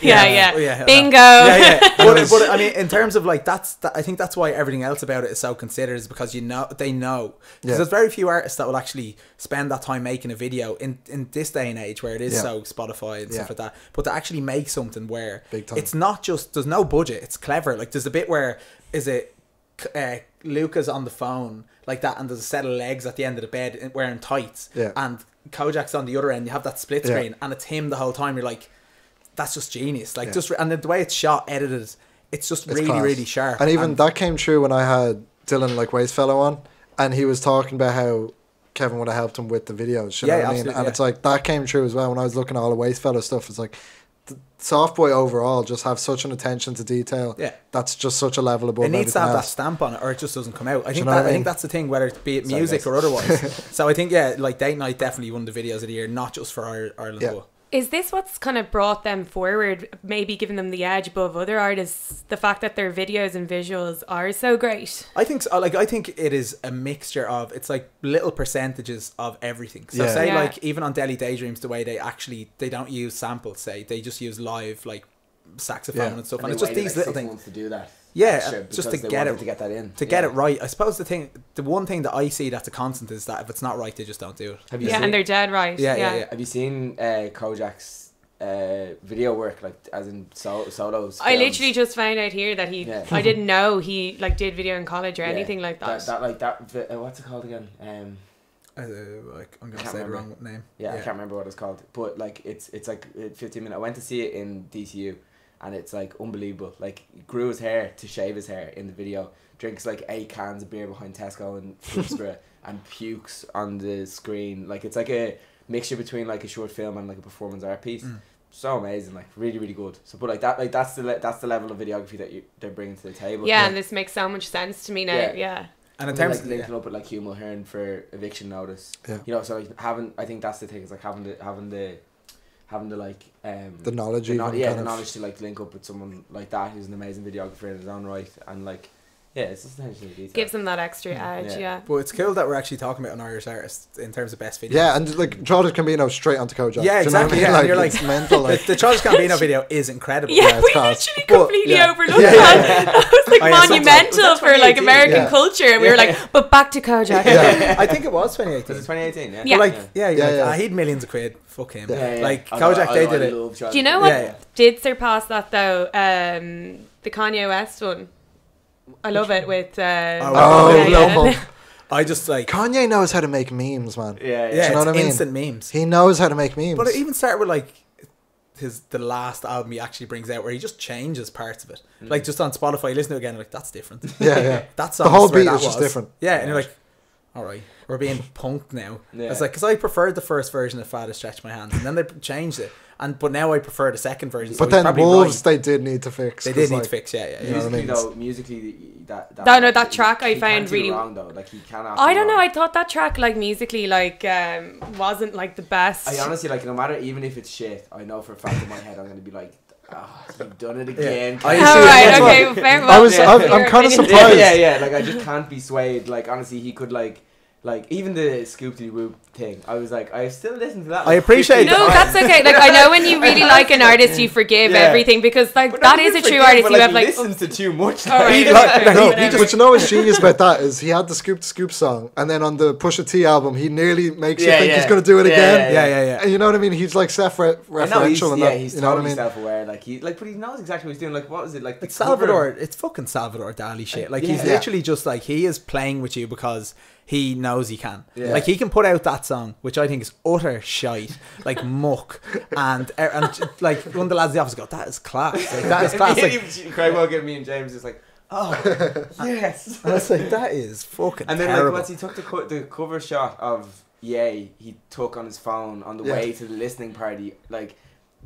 [SPEAKER 4] Yeah.
[SPEAKER 3] bingo.
[SPEAKER 4] Yeah. But I mean, in terms of like I think that's why everything else about it is so considered, is because they know. Because
[SPEAKER 2] Yeah.
[SPEAKER 4] there's very few artists that will actually spend that time making a video in this day and age where it is
[SPEAKER 2] Yeah.
[SPEAKER 4] so Spotify and
[SPEAKER 2] Yeah.
[SPEAKER 4] stuff like that. But to actually make something where
[SPEAKER 2] Big time.
[SPEAKER 4] it's not just, there's no budget. It's clever. Like there's a bit where Luca's on the phone like that, and there's a set of legs at the end of the bed wearing tights,
[SPEAKER 2] Yeah.
[SPEAKER 4] and Kojak's on the other end. You have that split
[SPEAKER 2] Yeah.
[SPEAKER 4] screen, and it's him the whole time. You're like, that's just genius. Like
[SPEAKER 2] Yeah.
[SPEAKER 4] just and the way it's shot, edited, it's just really
[SPEAKER 2] class.
[SPEAKER 4] really sharp.
[SPEAKER 2] And even that came true when I had Dylan like Wastefellow on, and he was talking about how Kevin would have helped him with the videos. You know
[SPEAKER 4] Yeah,
[SPEAKER 2] what I mean?
[SPEAKER 4] absolutely,
[SPEAKER 2] And
[SPEAKER 4] yeah.
[SPEAKER 2] it's like that came true as well when I was looking at all the Wastefellow stuff. It's like the Soft Boy overall just have such an attention to detail.
[SPEAKER 4] Yeah.
[SPEAKER 2] That's just such a level above.
[SPEAKER 4] It needs to
[SPEAKER 2] everything
[SPEAKER 4] have that
[SPEAKER 2] else.
[SPEAKER 4] stamp on it, or it just doesn't come out. I think
[SPEAKER 2] know what I
[SPEAKER 4] I
[SPEAKER 2] mean?
[SPEAKER 4] think that's the thing, whether it be it
[SPEAKER 5] Sorry,
[SPEAKER 4] music
[SPEAKER 5] guys.
[SPEAKER 4] or otherwise. So I think like Date Night definitely one of the videos of the year, not just for Ireland.
[SPEAKER 2] Yeah.
[SPEAKER 4] But
[SPEAKER 3] Is this what's kind of brought them forward, maybe giving them the edge above other artists? The fact that their videos and visuals are so great.
[SPEAKER 4] I think so, I think it is a mixture of, it's like little percentages of everything. So
[SPEAKER 2] Yeah.
[SPEAKER 4] say
[SPEAKER 3] Yeah.
[SPEAKER 4] like even on Delhi Daydreams, the way they don't use samples, say they just use live like saxophone
[SPEAKER 2] Yeah.
[SPEAKER 4] and stuff,
[SPEAKER 5] And
[SPEAKER 4] and it's
[SPEAKER 5] they
[SPEAKER 4] just
[SPEAKER 5] waited,
[SPEAKER 4] these
[SPEAKER 5] like,
[SPEAKER 4] little
[SPEAKER 5] 6
[SPEAKER 4] things
[SPEAKER 5] months to do that.
[SPEAKER 4] Yeah,
[SPEAKER 5] extra
[SPEAKER 4] just to
[SPEAKER 5] because they
[SPEAKER 4] get
[SPEAKER 5] wanted
[SPEAKER 4] it
[SPEAKER 5] to get that in.
[SPEAKER 4] to get it right. I suppose the one thing that I see that's a constant is that if it's not right, they just don't do it.
[SPEAKER 5] Have you
[SPEAKER 3] Yeah,
[SPEAKER 5] seen?
[SPEAKER 3] and they're dead right.
[SPEAKER 4] Yeah.
[SPEAKER 5] Have you seen Kojak's video work, like as in solos?
[SPEAKER 3] I
[SPEAKER 5] films?
[SPEAKER 3] literally just found out here that he.
[SPEAKER 5] Yeah.
[SPEAKER 3] I didn't know he like did video in college or
[SPEAKER 5] Yeah.
[SPEAKER 3] anything like that.
[SPEAKER 5] What's it called again?
[SPEAKER 4] Like I'm gonna
[SPEAKER 5] Can't
[SPEAKER 4] say
[SPEAKER 5] remember.
[SPEAKER 4] the wrong name.
[SPEAKER 5] Yeah, I can't remember what it's called, but like it's like 15 minutes. I went to see it in DCU, and it's like unbelievable. Like he grew his hair to shave his hair in the video, drinks like 8 cans of beer behind Tesco and Foodsprite, and pukes on the screen. Like it's like a mixture between like a short film and like a performance art piece. So amazing, like really really good. So but like that's the level of videography that they're bringing to the table.
[SPEAKER 3] yeah, and this makes so much sense to me now.
[SPEAKER 5] Yeah.
[SPEAKER 3] Yeah.
[SPEAKER 4] And in
[SPEAKER 5] And then,
[SPEAKER 4] terms
[SPEAKER 5] like
[SPEAKER 4] of
[SPEAKER 5] linking up with like Hugh Mulhern for eviction notice.
[SPEAKER 2] Yeah.
[SPEAKER 5] You know, so like I think that's the thing, is like having the like
[SPEAKER 2] The knowledge,
[SPEAKER 5] the
[SPEAKER 2] even
[SPEAKER 5] the
[SPEAKER 2] kind of-
[SPEAKER 5] knowledge to like link up with someone like that who's an amazing videographer in his own right, and like it's just attention to detail.
[SPEAKER 3] Gives them that extra edge.
[SPEAKER 5] Yeah.
[SPEAKER 3] Yeah.
[SPEAKER 4] but it's cool that we're actually talking about an Irish artist in terms of best video.
[SPEAKER 2] Yeah, and like Childish Gambino straight onto Kojak.
[SPEAKER 4] Yeah,
[SPEAKER 2] Do you know what I
[SPEAKER 4] exactly,
[SPEAKER 2] mean?
[SPEAKER 4] yeah, and you're
[SPEAKER 2] it's
[SPEAKER 4] like-
[SPEAKER 2] mental. Like,
[SPEAKER 4] The Childish Gambino video is incredible.
[SPEAKER 3] Yeah,
[SPEAKER 2] it's
[SPEAKER 3] we
[SPEAKER 2] class.
[SPEAKER 3] literally
[SPEAKER 4] But,
[SPEAKER 3] completely
[SPEAKER 4] yeah.
[SPEAKER 3] overlooked
[SPEAKER 4] Yeah,
[SPEAKER 3] that. That was like
[SPEAKER 4] Oh, yeah, sometimes-
[SPEAKER 3] monumental
[SPEAKER 5] was that
[SPEAKER 3] for like
[SPEAKER 5] 2018?
[SPEAKER 3] American
[SPEAKER 2] Yeah.
[SPEAKER 3] culture. And we were like, but back to Kojak.
[SPEAKER 2] Yeah.
[SPEAKER 4] I think it was
[SPEAKER 5] Was
[SPEAKER 4] 2018.
[SPEAKER 5] it 2018? Yeah.
[SPEAKER 3] Yeah.
[SPEAKER 4] But like, yeah, you're
[SPEAKER 2] Yeah,
[SPEAKER 4] like,
[SPEAKER 2] yeah.
[SPEAKER 4] he had millions of quid. Fuck him.
[SPEAKER 2] Yeah.
[SPEAKER 4] Like
[SPEAKER 5] I know,
[SPEAKER 4] Kojak,
[SPEAKER 5] I
[SPEAKER 4] they
[SPEAKER 5] know,
[SPEAKER 4] did
[SPEAKER 5] I
[SPEAKER 4] it.
[SPEAKER 5] love Childish
[SPEAKER 3] Do you know
[SPEAKER 5] Gambino.
[SPEAKER 3] what
[SPEAKER 4] Yeah.
[SPEAKER 3] did surpass that though? The Kanye West one. I love it with.
[SPEAKER 2] Oh,
[SPEAKER 3] yeah,
[SPEAKER 2] no.
[SPEAKER 3] yeah.
[SPEAKER 4] I just like,
[SPEAKER 2] Kanye knows how to make memes, man.
[SPEAKER 5] Yeah,
[SPEAKER 4] yeah,
[SPEAKER 2] you know
[SPEAKER 4] it's
[SPEAKER 2] what I mean?
[SPEAKER 4] instant memes.
[SPEAKER 2] He knows how to make memes.
[SPEAKER 4] But it even started with like the last album he actually brings out, where he just changes parts of it. Like just on Spotify, you listen to it again, you're like, that's different.
[SPEAKER 2] yeah.
[SPEAKER 4] That's
[SPEAKER 2] The whole beat is just different.
[SPEAKER 4] Yeah, and you're like, all right, we're being punked now.
[SPEAKER 5] Yeah.
[SPEAKER 4] It's like, because I preferred the first version of Fad to Stretch My Hands, and then they changed it, but now I prefer the second version. So
[SPEAKER 2] But then Wolves, they did need to fix.
[SPEAKER 4] They did need to fix, yeah.
[SPEAKER 2] You know what I mean?
[SPEAKER 5] Musically,
[SPEAKER 3] that track I found really
[SPEAKER 5] wrong though. Like he cannot.
[SPEAKER 3] I don't know. I thought that track, like musically, like wasn't like the best.
[SPEAKER 5] I honestly like no matter even if it's shit. I know for a fact in my head I'm gonna be like, oh, you've done it again.
[SPEAKER 3] Alright, okay, well, fair.
[SPEAKER 2] I'm kind of surprised.
[SPEAKER 5] Yeah. Like I just can't be swayed. Like honestly, he could like even the Scoop-Dee Whoop thing. I was like, I still listen to that.
[SPEAKER 4] I appreciate
[SPEAKER 3] that. No, that's okay. Like I know when you really like an artist, you forgive everything because like that is a true artist. You have like
[SPEAKER 5] listens to too much.
[SPEAKER 3] Right,
[SPEAKER 2] but you know what's genius about that is he had the Scoop to Scoop song, and then on the Pusha T album, he nearly makes you think he's going to do it again.
[SPEAKER 4] Yeah.
[SPEAKER 2] And you know what I mean? He's like self-referential and that.
[SPEAKER 5] He's
[SPEAKER 2] you know
[SPEAKER 5] totally
[SPEAKER 2] what I mean?
[SPEAKER 5] self-aware. Like, but he knows exactly what he's doing. Like, what was it like?
[SPEAKER 4] It's Salvador. It's fucking Salvador Dali shit. Like he's literally just like he is playing with you because he knows he can. Yeah. Like he can put out that song, which I think is utter shite, like muck, and like one of the lads in the office go, "That is class. Like, that is class." Like,
[SPEAKER 5] Craig will get me and James is like, "Oh, yes."
[SPEAKER 4] And I was like, "That is fucking."
[SPEAKER 5] And then
[SPEAKER 4] terrible.
[SPEAKER 5] like once he took the cover shot of Yay, he took on his phone on the way to the listening party, like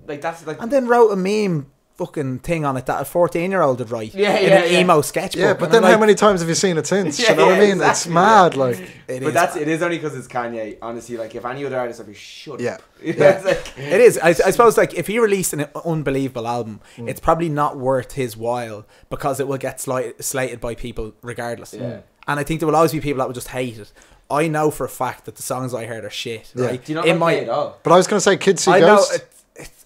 [SPEAKER 5] that's like,
[SPEAKER 4] and then wrote a meme fucking thing on it that a 14-year-old would write in an emo sketchbook.
[SPEAKER 2] Yeah, but then how many times have you seen it since? You know what I mean? Exactly, it's mad, like.
[SPEAKER 5] It is only because it's Kanye. Honestly, like if any other artist, I'd be shut up.
[SPEAKER 4] Yeah. Like, it is. I suppose like if he released an unbelievable album, it's probably not worth his while because it will get slated by people regardless. Yeah. And I think there will always be people that will just hate it. I know for a fact that the songs I heard are shit.
[SPEAKER 2] Yeah.
[SPEAKER 5] Right? Do you not like it at all?
[SPEAKER 2] But I was going to say Kids See Ghosts.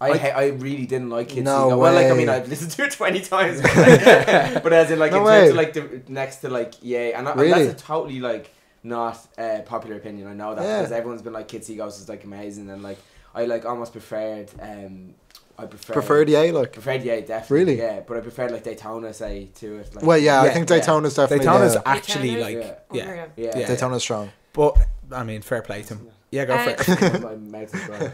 [SPEAKER 5] I really didn't like Kids See
[SPEAKER 2] No
[SPEAKER 5] Ghosts.
[SPEAKER 2] way.
[SPEAKER 5] Well, like I mean, I've listened to it 20 times, but as in like in terms of like the next to like and that's a totally like not popular opinion. I know that because everyone's been like Kids See Ghosts is like amazing, and like I like almost preferred
[SPEAKER 2] preferred Yay,
[SPEAKER 5] definitely.
[SPEAKER 2] Really?
[SPEAKER 5] Yeah, but I preferred like Daytona say to it. Like,
[SPEAKER 2] well, I think Daytona's definitely.
[SPEAKER 4] Daytona's actually like
[SPEAKER 2] Daytona's strong.
[SPEAKER 4] But I mean, fair play to him. Yeah, go for it.
[SPEAKER 5] My mouth is dry.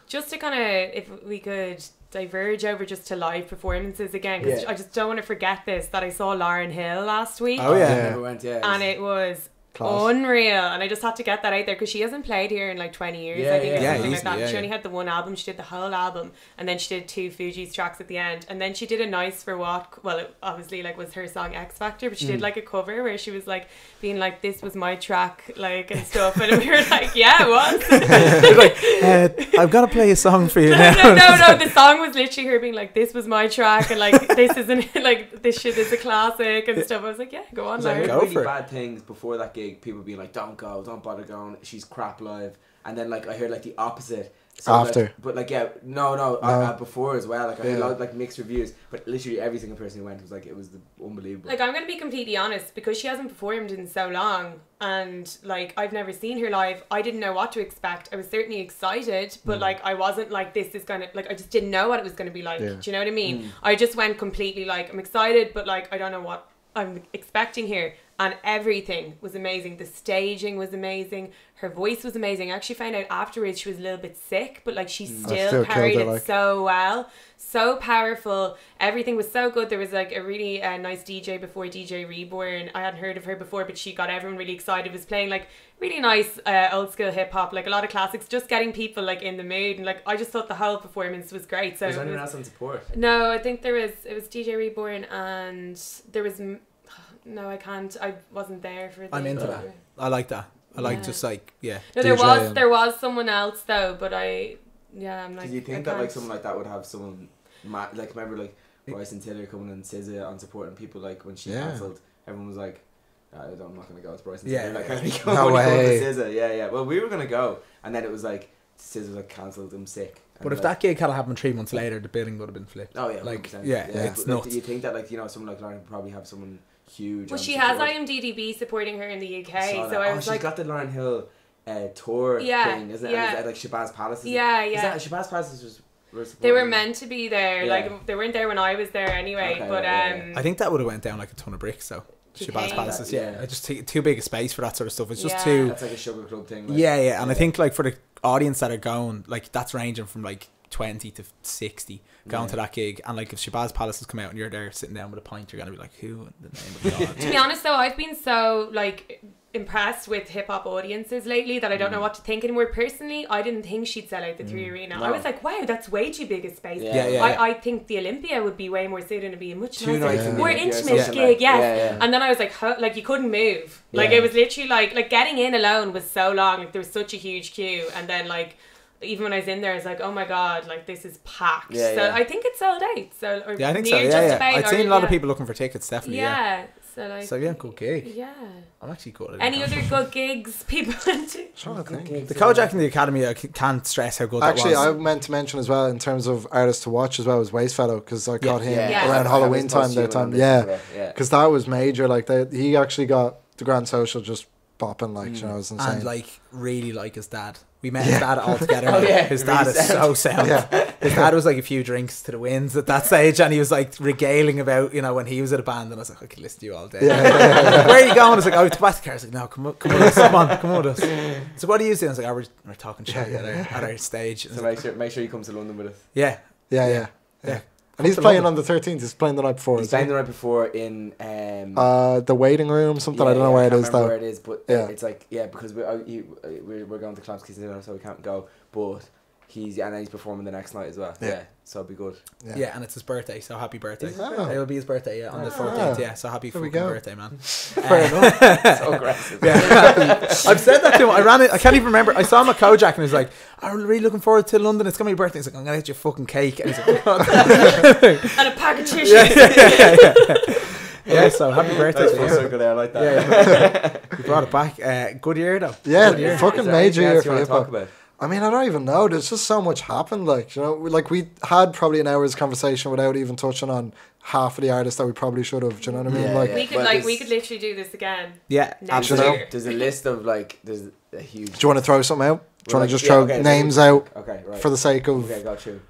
[SPEAKER 3] Just to kind of, if we could diverge over just to live performances again, because I just don't want to forget this, that I saw Lauryn Hill last week.
[SPEAKER 4] Oh yeah,
[SPEAKER 5] never went,
[SPEAKER 3] and it was unreal, and I just had to get that out there because she hasn't played here in like 20 years, I think, or something like that. She only had the one album. She did the whole album, and then she did 2 Fugees tracks at the end, and then she did a Nice for What, well, it obviously like was her song X Factor, but she did like a cover where she was like being like, "This was my track," like, and stuff, and we were like, yeah, it was.
[SPEAKER 4] like, I've got to play a song for you now.
[SPEAKER 3] No, the song was literally her being like, "This was my track," and like, "This isn't like, this shit is a classic," and stuff. I was like, yeah, go on,
[SPEAKER 5] I heard
[SPEAKER 4] go
[SPEAKER 5] really
[SPEAKER 4] for
[SPEAKER 5] bad things before that gig. People being like, "Don't go, don't bother going. She's crap live." And then like I heard like the opposite. So,
[SPEAKER 2] after,
[SPEAKER 5] like, but like no. Before as well. Like I heard like mixed reviews, but literally every single person who went was like, it was unbelievable.
[SPEAKER 3] Like I'm gonna be completely honest, because she hasn't performed in so long, and like I've never seen her live. I didn't know what to expect. I was certainly excited, but like I wasn't like, this is gonna, like, I just didn't know what it was gonna be like. Do you know what I mean? I just went completely like, I'm excited, but like I don't know what I'm expecting here. And everything was amazing. The staging was amazing. Her voice was amazing. I actually found out afterwards she was a little bit sick, but like she still carried it so well. So powerful. Everything was so good. There was like a really nice DJ before, DJ Reborn. I hadn't heard of her before, but she got everyone really excited. Was playing like really nice old school hip hop, like a lot of classics, just getting people like in the mood. And like I just thought the whole performance was great. So
[SPEAKER 5] was anyone else on support?
[SPEAKER 3] No, I think it was DJ Reborn, and there was. No, I can't. I wasn't there for the...
[SPEAKER 4] I'm into that. I like that. I like just like,
[SPEAKER 3] No, there was someone else though, but I'm like...
[SPEAKER 5] Do you think that like someone like that would have someone... like, remember like Bryson Tiller coming and SZA on support, and people like when she cancelled, everyone was like, I'm not going to go with Bryson Tiller. Like,
[SPEAKER 2] no way.
[SPEAKER 5] SZA. Yeah. Well, we were going to go, and then it was like, SZA was like cancelled, I'm sick.
[SPEAKER 4] But if that gig had happened 3 months later, the building would have been flipped.
[SPEAKER 5] Oh yeah,
[SPEAKER 4] like
[SPEAKER 5] 100%.
[SPEAKER 4] it's nuts.
[SPEAKER 5] Do you think that like, you know, someone like Lauren could probably have someone huge?
[SPEAKER 3] Well, she has IMDb supporting her in the UK, so I was like,
[SPEAKER 5] she's got the Lauryn Hill tour thing, isn't it?
[SPEAKER 3] Yeah.
[SPEAKER 5] And is that like Shabazz Palace?
[SPEAKER 3] Yeah.
[SPEAKER 5] Is that Shabazz Palace
[SPEAKER 3] they were meant to be there. Like they weren't there when I was there anyway.
[SPEAKER 5] Okay,
[SPEAKER 3] but
[SPEAKER 4] I think that would have went down like a ton of bricks though. Shabazz Palaces, just too big a space for that sort of stuff. It's just too.
[SPEAKER 5] That's like a sugar club thing. Like,
[SPEAKER 4] and I think like for the audience that are going, like that's ranging from like 20 to 60 going to that gig, and like if Shabazz Palace has come out and you're there sitting down with a pint, you're gonna be like, who in the name of God?
[SPEAKER 3] To be honest though, I've been so like impressed with hip hop audiences lately that I don't know what to think anymore. Personally, I didn't think she'd sell out the 3 Arena.
[SPEAKER 5] No.
[SPEAKER 3] I was like, wow, that's way too big a space.
[SPEAKER 5] Yeah.
[SPEAKER 3] I think the Olympia would be way more suited and be a much
[SPEAKER 5] 2 nights in the
[SPEAKER 3] more
[SPEAKER 5] Olympia or
[SPEAKER 3] intimate
[SPEAKER 5] something
[SPEAKER 3] gig,
[SPEAKER 5] like-
[SPEAKER 3] yes. And then I was like, like you couldn't move. Like
[SPEAKER 5] Yeah.
[SPEAKER 3] it was literally like getting in alone was so long. Like there was such a huge queue, and then like even when I was in there, I was like, oh my God, like this is packed. So I think it's sold out. So or
[SPEAKER 4] Yeah, I think so.
[SPEAKER 3] near
[SPEAKER 4] Yeah,
[SPEAKER 3] just
[SPEAKER 4] yeah.
[SPEAKER 3] about,
[SPEAKER 4] I'd seen a lot of
[SPEAKER 3] yeah.
[SPEAKER 4] people looking for tickets, definitely. Yeah.
[SPEAKER 3] So like,
[SPEAKER 4] So yeah, good gig.
[SPEAKER 3] yeah.
[SPEAKER 4] I'm actually good at
[SPEAKER 3] Any
[SPEAKER 4] it.
[SPEAKER 3] other good gigs people went to?
[SPEAKER 2] Trying to think.
[SPEAKER 4] The Kojak and the Academy, I can't stress how good
[SPEAKER 2] Actually,
[SPEAKER 4] that
[SPEAKER 2] I
[SPEAKER 4] was.
[SPEAKER 2] meant to mention as well in terms of artists to watch as well was Waste Fellow, because I caught him
[SPEAKER 3] Yeah.
[SPEAKER 2] around
[SPEAKER 3] Yeah.
[SPEAKER 2] Halloween time their time. Yeah,
[SPEAKER 5] Yeah.
[SPEAKER 2] because that was major. Like he actually got the Grand Social just popping. Like you know, it was insane.
[SPEAKER 4] And like really like his dad. We met his dad all together.
[SPEAKER 5] Oh, yeah.
[SPEAKER 4] His dad is so sound. His dad was like a few drinks to the winds at that stage, and he was like regaling about, you know, when he was at a band, and I was like, I could listen to you all day. Where are you going? I was like, oh, to back the car. I was like, no, come with us, come with us. So what are you doing? I was like, oh, we're talking shit at our stage.
[SPEAKER 5] So make sure you come to London with us.
[SPEAKER 4] Yeah.
[SPEAKER 2] And he's playing on the 13th. He's playing the night before.
[SPEAKER 5] He's playing the night before in
[SPEAKER 2] the waiting room, something. I don't know where it is though.
[SPEAKER 5] Where it is, but it's like because we're going to Clop's Casino, so we can't go. But he's performing the next night as well. Yeah, so it'll be good.
[SPEAKER 4] Yeah, and it's his birthday, so happy birthday.
[SPEAKER 2] Oh.
[SPEAKER 4] It'll be his birthday, on the 14th. Yeah, so happy fucking birthday, man.
[SPEAKER 2] Fair enough.
[SPEAKER 5] So aggressive.
[SPEAKER 4] I've said that to him. I can't even remember. I saw him at Kojak and he was like, I'm really looking forward to London. It's going to be your birthday. He's like, I'm going to get you a fucking cake. And he's like,
[SPEAKER 3] And a pack of tissues.
[SPEAKER 4] Yeah, so happy birthday
[SPEAKER 5] That's
[SPEAKER 4] to
[SPEAKER 5] full
[SPEAKER 4] you.
[SPEAKER 5] circle there, I like that.
[SPEAKER 4] You brought it back. Good year though.
[SPEAKER 2] Yeah,
[SPEAKER 4] Good year.
[SPEAKER 2] fucking
[SPEAKER 5] Is there
[SPEAKER 2] major
[SPEAKER 5] anything
[SPEAKER 2] year
[SPEAKER 5] else you
[SPEAKER 2] for
[SPEAKER 5] wanna
[SPEAKER 2] hip
[SPEAKER 5] talk
[SPEAKER 2] hop.
[SPEAKER 5] about?
[SPEAKER 2] I mean, I don't even know. There's just so much happened. Like, you know, like we had probably an hour's conversation without even touching on half of the artists that we probably should have. Do you know what I mean?
[SPEAKER 5] Yeah,
[SPEAKER 2] like,
[SPEAKER 5] yeah.
[SPEAKER 3] We could
[SPEAKER 5] Well,
[SPEAKER 3] we could literally do this again.
[SPEAKER 4] Yeah,
[SPEAKER 3] Next
[SPEAKER 2] absolutely.
[SPEAKER 3] year.
[SPEAKER 5] There's a list of there's a huge.
[SPEAKER 2] do you want to throw something out? Do you want to just
[SPEAKER 5] Yeah,
[SPEAKER 2] throw
[SPEAKER 5] okay,
[SPEAKER 2] names
[SPEAKER 5] so-
[SPEAKER 2] out
[SPEAKER 5] Okay, right.
[SPEAKER 2] for the sake of?
[SPEAKER 5] Okay, got you.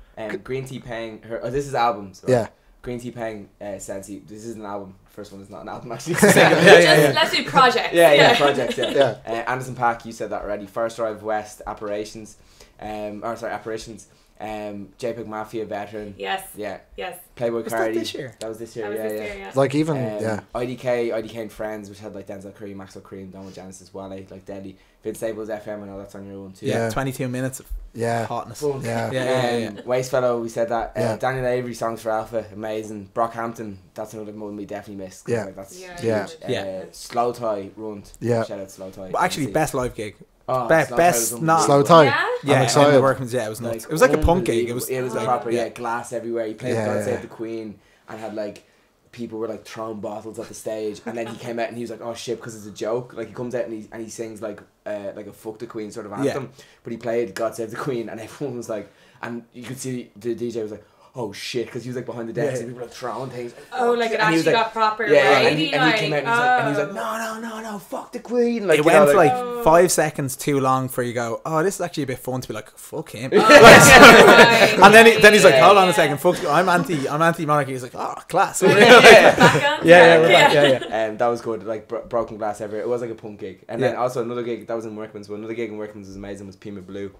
[SPEAKER 5] Green Tea Peng. This is albums. Right?
[SPEAKER 2] Yeah.
[SPEAKER 5] Green Tea Peng. Sensi. This is an album. First one is not an album actually.
[SPEAKER 3] Let's do projects.
[SPEAKER 5] Projects.
[SPEAKER 2] Yeah.
[SPEAKER 5] Anderson .Paak. You said that already. First Drive West. Apparitions. Apparitions. JPEG Mafia veteran.
[SPEAKER 3] Yes.
[SPEAKER 5] Yeah.
[SPEAKER 3] Yes.
[SPEAKER 5] Playboy
[SPEAKER 4] Was that
[SPEAKER 5] Cardi.
[SPEAKER 4] this year?
[SPEAKER 5] That was this year.
[SPEAKER 3] That was
[SPEAKER 5] yeah.
[SPEAKER 3] this year, yeah.
[SPEAKER 2] Like even
[SPEAKER 5] IDK and Friends, which had like Denzel Curry, Maxwell Cream, Donald Genesis, Wale, like Deadly. Vince Staples FM, I know that's on your own too.
[SPEAKER 2] Yeah.
[SPEAKER 4] 22 minutes of
[SPEAKER 2] yeah.
[SPEAKER 4] hotness.
[SPEAKER 5] Boom.
[SPEAKER 2] Yeah.
[SPEAKER 5] Waste Fellow, we said that.
[SPEAKER 2] Yeah.
[SPEAKER 5] Daniel Avery, Songs for Alpha, amazing. Brockhampton, that's another one we definitely missed. 'Cause,
[SPEAKER 2] Yeah.
[SPEAKER 5] like, that's
[SPEAKER 3] Yeah.
[SPEAKER 5] huge.
[SPEAKER 4] Yeah.
[SPEAKER 5] Slow Tie, Runt.
[SPEAKER 2] Yeah.
[SPEAKER 5] Shout out Slow Tie.
[SPEAKER 4] But actually, best live gig.
[SPEAKER 5] Oh,
[SPEAKER 4] best
[SPEAKER 5] Slow Tie was
[SPEAKER 4] not-
[SPEAKER 5] unbelievable.
[SPEAKER 2] Slow Tie.
[SPEAKER 3] Yeah.
[SPEAKER 4] Yeah,
[SPEAKER 2] excited.
[SPEAKER 4] in the Workman's, it was nuts. It was like a punk gig. It was
[SPEAKER 5] a
[SPEAKER 4] like,
[SPEAKER 5] proper glass everywhere. He played
[SPEAKER 2] Yeah,
[SPEAKER 5] God
[SPEAKER 2] yeah.
[SPEAKER 5] Save the Queen and had like people were like throwing bottles at the stage, and then he came out and he was like, oh shit, because it's a joke. Like he comes out and he sings like a fuck the Queen sort of anthem, but he played God Save the Queen, and everyone was like, and you could see the DJ was like, oh shit, because he was like behind the desk and people were like throwing things.
[SPEAKER 3] Oh, like it
[SPEAKER 5] And he was
[SPEAKER 3] actually
[SPEAKER 5] like-
[SPEAKER 3] got proper
[SPEAKER 5] and he
[SPEAKER 3] rady,
[SPEAKER 5] came out and he was like, no, fuck the Queen. Like
[SPEAKER 4] it
[SPEAKER 5] you know,
[SPEAKER 4] went
[SPEAKER 5] like,
[SPEAKER 4] like 5 seconds too long for you to go, oh, this is actually a bit fun to be like, fuck him.
[SPEAKER 3] Right.
[SPEAKER 4] And then he's like, hold on
[SPEAKER 3] Yeah.
[SPEAKER 4] a second, fuck you, I'm anti-monarchy. He's like, oh, class.
[SPEAKER 5] yeah.
[SPEAKER 3] Back on
[SPEAKER 4] Yeah,
[SPEAKER 3] track.
[SPEAKER 4] we're back. Yeah.
[SPEAKER 5] That was good, like broken glass everywhere. It was like a punk gig, and then also another gig that was in Workman's. But another gig in Workman's was amazing. Was Pima Blue.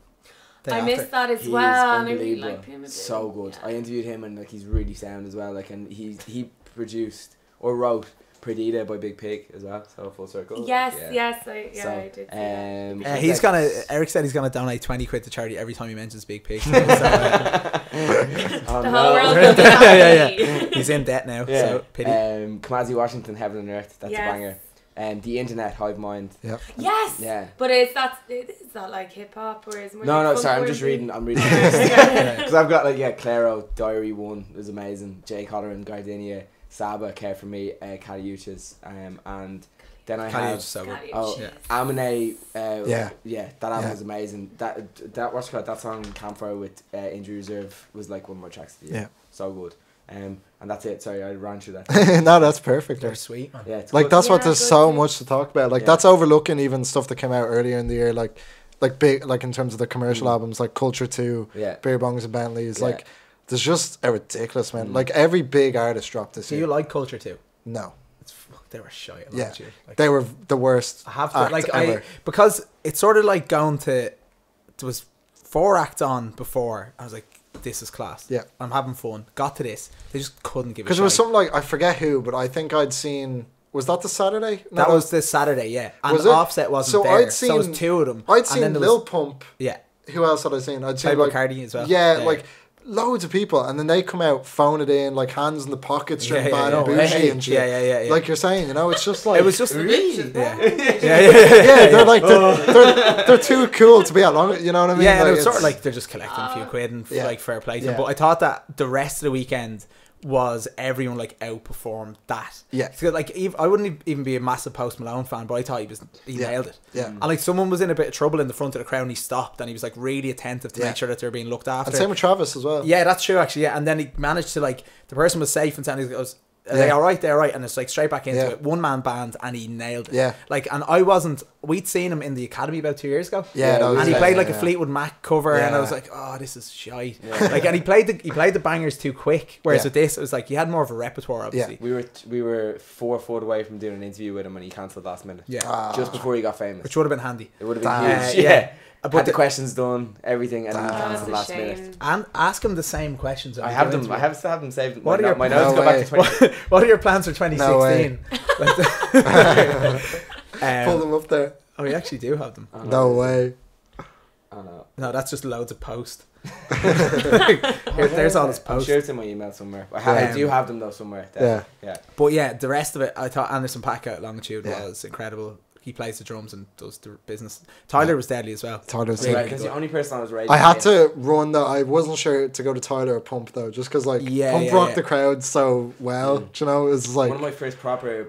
[SPEAKER 3] I missed that as
[SPEAKER 5] He's
[SPEAKER 3] well. And I really
[SPEAKER 5] unbelievable.
[SPEAKER 3] like Puma Blue.
[SPEAKER 5] So good.
[SPEAKER 3] Yeah.
[SPEAKER 5] I interviewed him and like he's really sound as well. Like and he produced or wrote Perdita by Big Pig as well. So full circle.
[SPEAKER 3] Yes,
[SPEAKER 5] Yeah.
[SPEAKER 3] I
[SPEAKER 5] So,
[SPEAKER 3] did see that.
[SPEAKER 4] He's gonna. Eric said he's gonna donate 20 quid to charity every time he mentions Big Pig. So,
[SPEAKER 5] Oh,
[SPEAKER 3] The whole
[SPEAKER 5] no.
[SPEAKER 3] world will be
[SPEAKER 4] Yeah,
[SPEAKER 3] happy.
[SPEAKER 4] he's in debt now.
[SPEAKER 5] Yeah.
[SPEAKER 4] So pity.
[SPEAKER 5] Kamasi Washington, Heaven and Earth. That's
[SPEAKER 3] Yes.
[SPEAKER 5] a banger. The Internet, Hive Mind.
[SPEAKER 3] Yes.
[SPEAKER 5] Yeah.
[SPEAKER 3] But is that like hip hop or is it more
[SPEAKER 5] No,
[SPEAKER 3] like
[SPEAKER 5] sorry, I'm
[SPEAKER 3] funk
[SPEAKER 5] just
[SPEAKER 3] or-
[SPEAKER 5] reading. I'm reading because I've got like Claro, Diary 1 is amazing. Jay Collar Gardenia, Saba, Care for Me, Caliuchas, and then I
[SPEAKER 4] Caliuchas
[SPEAKER 5] have
[SPEAKER 4] is so good.
[SPEAKER 5] oh
[SPEAKER 3] Yeah.
[SPEAKER 5] Amine.
[SPEAKER 2] Yeah.
[SPEAKER 5] That album
[SPEAKER 2] Yeah.
[SPEAKER 5] was amazing. That what's it called? That song Campfire with Injury Reserve was like one of my tracks of the year.
[SPEAKER 2] Yeah.
[SPEAKER 5] So good. And that's it. Sorry, I ran through that.
[SPEAKER 2] No, that's perfect.
[SPEAKER 4] They're sweet, man.
[SPEAKER 5] Yeah, it's
[SPEAKER 2] Like
[SPEAKER 5] good.
[SPEAKER 2] that's what
[SPEAKER 3] Yeah,
[SPEAKER 2] there's
[SPEAKER 3] good
[SPEAKER 2] so
[SPEAKER 3] too.
[SPEAKER 2] much to talk about. Like
[SPEAKER 5] Yeah.
[SPEAKER 2] that's overlooking even stuff that came out earlier in the year, like big, like in terms of the commercial albums, like Culture 2,
[SPEAKER 5] Yeah.
[SPEAKER 2] Beer Bongs and Bentleys.
[SPEAKER 5] Yeah.
[SPEAKER 2] Like there's just a ridiculous man. Like every big artist dropped this
[SPEAKER 4] Do
[SPEAKER 2] year.
[SPEAKER 4] you like Culture too?
[SPEAKER 2] No,
[SPEAKER 4] They were shite
[SPEAKER 2] Yeah.
[SPEAKER 4] last year. Like,
[SPEAKER 2] they were the worst.
[SPEAKER 4] I have to
[SPEAKER 2] act
[SPEAKER 4] like
[SPEAKER 2] ever.
[SPEAKER 4] because it's sort of like going to there was 4 acts on before. I was like, this is class.
[SPEAKER 2] Yeah.
[SPEAKER 4] I'm having fun. Got to this. They just couldn't give a shit.
[SPEAKER 2] Because it was something like, I forget who, but I think I'd seen, was that the Saturday? No,
[SPEAKER 4] that was the Saturday, yeah. And
[SPEAKER 2] was it?
[SPEAKER 4] Offset wasn't
[SPEAKER 2] So
[SPEAKER 4] there.
[SPEAKER 2] I'd seen,
[SPEAKER 4] so it was two of them.
[SPEAKER 2] I'd
[SPEAKER 4] And
[SPEAKER 2] seen
[SPEAKER 4] then there
[SPEAKER 2] Lil
[SPEAKER 4] was-
[SPEAKER 2] Pump.
[SPEAKER 4] Yeah.
[SPEAKER 2] Who else had I seen? I'd seen
[SPEAKER 4] Playboy
[SPEAKER 2] like
[SPEAKER 4] Cardi as well.
[SPEAKER 2] Yeah,
[SPEAKER 4] Yeah.
[SPEAKER 2] like loads of people, and then they come out, phone it in, like hands in the pockets,
[SPEAKER 4] Yeah,
[SPEAKER 2] yeah, bad
[SPEAKER 4] yeah,
[SPEAKER 2] and
[SPEAKER 4] yeah.
[SPEAKER 2] bougie and shit.
[SPEAKER 4] Yeah.
[SPEAKER 2] Like you're saying, you know, it's just like
[SPEAKER 4] It was just
[SPEAKER 5] Really?
[SPEAKER 4] yeah.
[SPEAKER 2] yeah, they're like they're too cool to be at long. You know what I mean?
[SPEAKER 4] Yeah, and
[SPEAKER 2] like,
[SPEAKER 4] it was sort of
[SPEAKER 2] it's-
[SPEAKER 4] like they're just collecting a few quid and
[SPEAKER 2] Yeah.
[SPEAKER 4] like fair play to them.
[SPEAKER 2] Yeah.
[SPEAKER 4] But I thought that the rest of the weekend was everyone like outperformed that.
[SPEAKER 2] Yeah.
[SPEAKER 4] So, like I wouldn't even be a massive Post Malone fan, but I thought he nailed it.
[SPEAKER 2] Yeah.
[SPEAKER 4] And like someone was in a bit of trouble in the front of the crowd and he stopped and he was like really attentive to
[SPEAKER 2] Yeah.
[SPEAKER 4] make sure that they're being looked after.
[SPEAKER 2] and same with Travis as well.
[SPEAKER 4] Yeah, that's true actually. Yeah, and then he managed to like the person was safe and he goes, "Are they
[SPEAKER 2] Yeah.
[SPEAKER 4] all right? They're all right." And it's like straight back into
[SPEAKER 2] Yeah.
[SPEAKER 4] it. One man band and he nailed it.
[SPEAKER 2] Yeah.
[SPEAKER 4] Like, and we'd seen him in the academy about 2 years ago.
[SPEAKER 2] Yeah, that was
[SPEAKER 4] And he
[SPEAKER 2] it,
[SPEAKER 4] played
[SPEAKER 2] yeah,
[SPEAKER 4] like a
[SPEAKER 2] yeah.
[SPEAKER 4] Fleetwood Mac cover, and I
[SPEAKER 2] Yeah.
[SPEAKER 4] was like, "Oh, this is shite."
[SPEAKER 5] Yeah.
[SPEAKER 4] Like, and he played the bangers too quick. Whereas
[SPEAKER 2] Yeah.
[SPEAKER 4] with this, it was like he had more of a repertoire, obviously.
[SPEAKER 5] We were 4 foot away from doing an interview with him, and he cancelled last minute.
[SPEAKER 4] Yeah,
[SPEAKER 5] Just before he got famous.
[SPEAKER 4] which would have been handy.
[SPEAKER 5] It would have been
[SPEAKER 2] Damn.
[SPEAKER 5] huge.
[SPEAKER 4] Yeah.
[SPEAKER 5] But
[SPEAKER 4] But
[SPEAKER 5] the
[SPEAKER 4] the-
[SPEAKER 5] questions done, everything, and then he
[SPEAKER 3] Oh,
[SPEAKER 5] cancelled
[SPEAKER 3] that's a
[SPEAKER 5] last
[SPEAKER 3] shame.
[SPEAKER 5] minute.
[SPEAKER 4] And ask him the same questions.
[SPEAKER 5] I have them. I still have them saved.
[SPEAKER 4] What are your
[SPEAKER 5] my
[SPEAKER 2] plans?
[SPEAKER 5] notes go
[SPEAKER 2] No
[SPEAKER 5] back
[SPEAKER 2] way.
[SPEAKER 5] to 20.
[SPEAKER 4] What are your plans for 2016?
[SPEAKER 2] Pull them up there.
[SPEAKER 4] Oh, we actually do have them.
[SPEAKER 2] No way.
[SPEAKER 5] I know.
[SPEAKER 4] No, that's just loads of posts. There's all his
[SPEAKER 5] I'm
[SPEAKER 4] posts.
[SPEAKER 5] sure it's in my email somewhere. I
[SPEAKER 2] Yeah.
[SPEAKER 5] do have them though somewhere.
[SPEAKER 2] Yeah.
[SPEAKER 5] Yeah.
[SPEAKER 4] But yeah, the rest of it, I thought Anderson .Paak at Longitude
[SPEAKER 2] Yeah.
[SPEAKER 4] was incredible. He plays the drums and does the business. Tyler was deadly as well.
[SPEAKER 2] Tyler's
[SPEAKER 4] Really
[SPEAKER 5] Because the only person I was ready.
[SPEAKER 2] I had to run though. I wasn't sure to go to Tyler or Pump though, just because like
[SPEAKER 4] Yeah,
[SPEAKER 2] Pump
[SPEAKER 4] yeah,
[SPEAKER 2] rocked
[SPEAKER 4] yeah.
[SPEAKER 2] the crowd so well. Do you know, it was like
[SPEAKER 5] One of my first proper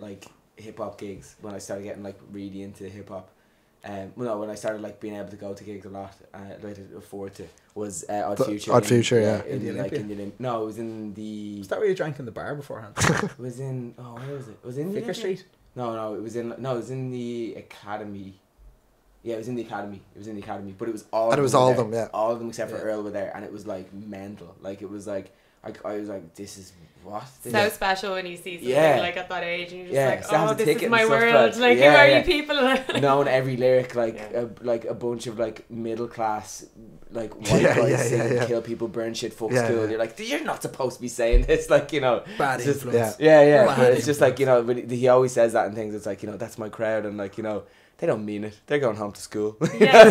[SPEAKER 5] like hip hop gigs when I started getting like really into hip hop. When I started like being able to go to gigs a lot, like to afford to, was Odd
[SPEAKER 2] The
[SPEAKER 5] Future.
[SPEAKER 2] Odd Future, yeah.
[SPEAKER 5] In
[SPEAKER 4] In the
[SPEAKER 5] like
[SPEAKER 4] Olympia?
[SPEAKER 5] no, it was in the.
[SPEAKER 4] Is that where you drank in the bar beforehand?
[SPEAKER 5] It was in where was it? Was it in the
[SPEAKER 4] Vicar Street?
[SPEAKER 5] No, it was in the Academy. Yeah, it was in the Academy. But it was all.
[SPEAKER 2] And it was
[SPEAKER 5] were
[SPEAKER 2] all of
[SPEAKER 5] there.
[SPEAKER 2] them, yeah.
[SPEAKER 5] All of them except for
[SPEAKER 4] Yeah.
[SPEAKER 5] Earl were there, and it was like mental. Like it was like I was like, this is what. This
[SPEAKER 3] So
[SPEAKER 5] is-
[SPEAKER 3] special when you see something
[SPEAKER 5] Yeah.
[SPEAKER 3] like at that age and you're just
[SPEAKER 5] Yeah,
[SPEAKER 3] like,
[SPEAKER 5] sounds
[SPEAKER 3] oh,
[SPEAKER 5] a
[SPEAKER 3] this
[SPEAKER 5] ticket
[SPEAKER 3] is
[SPEAKER 5] and
[SPEAKER 3] my
[SPEAKER 5] stuff,
[SPEAKER 3] world.
[SPEAKER 5] but-
[SPEAKER 3] Like,
[SPEAKER 5] yeah,
[SPEAKER 3] who are
[SPEAKER 5] yeah.
[SPEAKER 3] you people?
[SPEAKER 5] knowing every lyric, like
[SPEAKER 3] Yeah.
[SPEAKER 5] like a bunch of like middle class like white
[SPEAKER 2] Yeah,
[SPEAKER 5] guys
[SPEAKER 2] yeah,
[SPEAKER 5] saying
[SPEAKER 2] yeah.
[SPEAKER 5] kill people, burn shit, fuck
[SPEAKER 2] Yeah,
[SPEAKER 5] school.
[SPEAKER 2] yeah.
[SPEAKER 5] You're like, you're not supposed to be saying this, like, you know.
[SPEAKER 4] Bad
[SPEAKER 5] it's just-
[SPEAKER 4] influence.
[SPEAKER 5] Yeah.
[SPEAKER 4] Bad
[SPEAKER 5] But it's just like,
[SPEAKER 4] influence.
[SPEAKER 5] you know, but he always says that and things. It's like, you know, that's my crowd, and like, you know, they don't mean it. They're going home to school.
[SPEAKER 3] Yeah.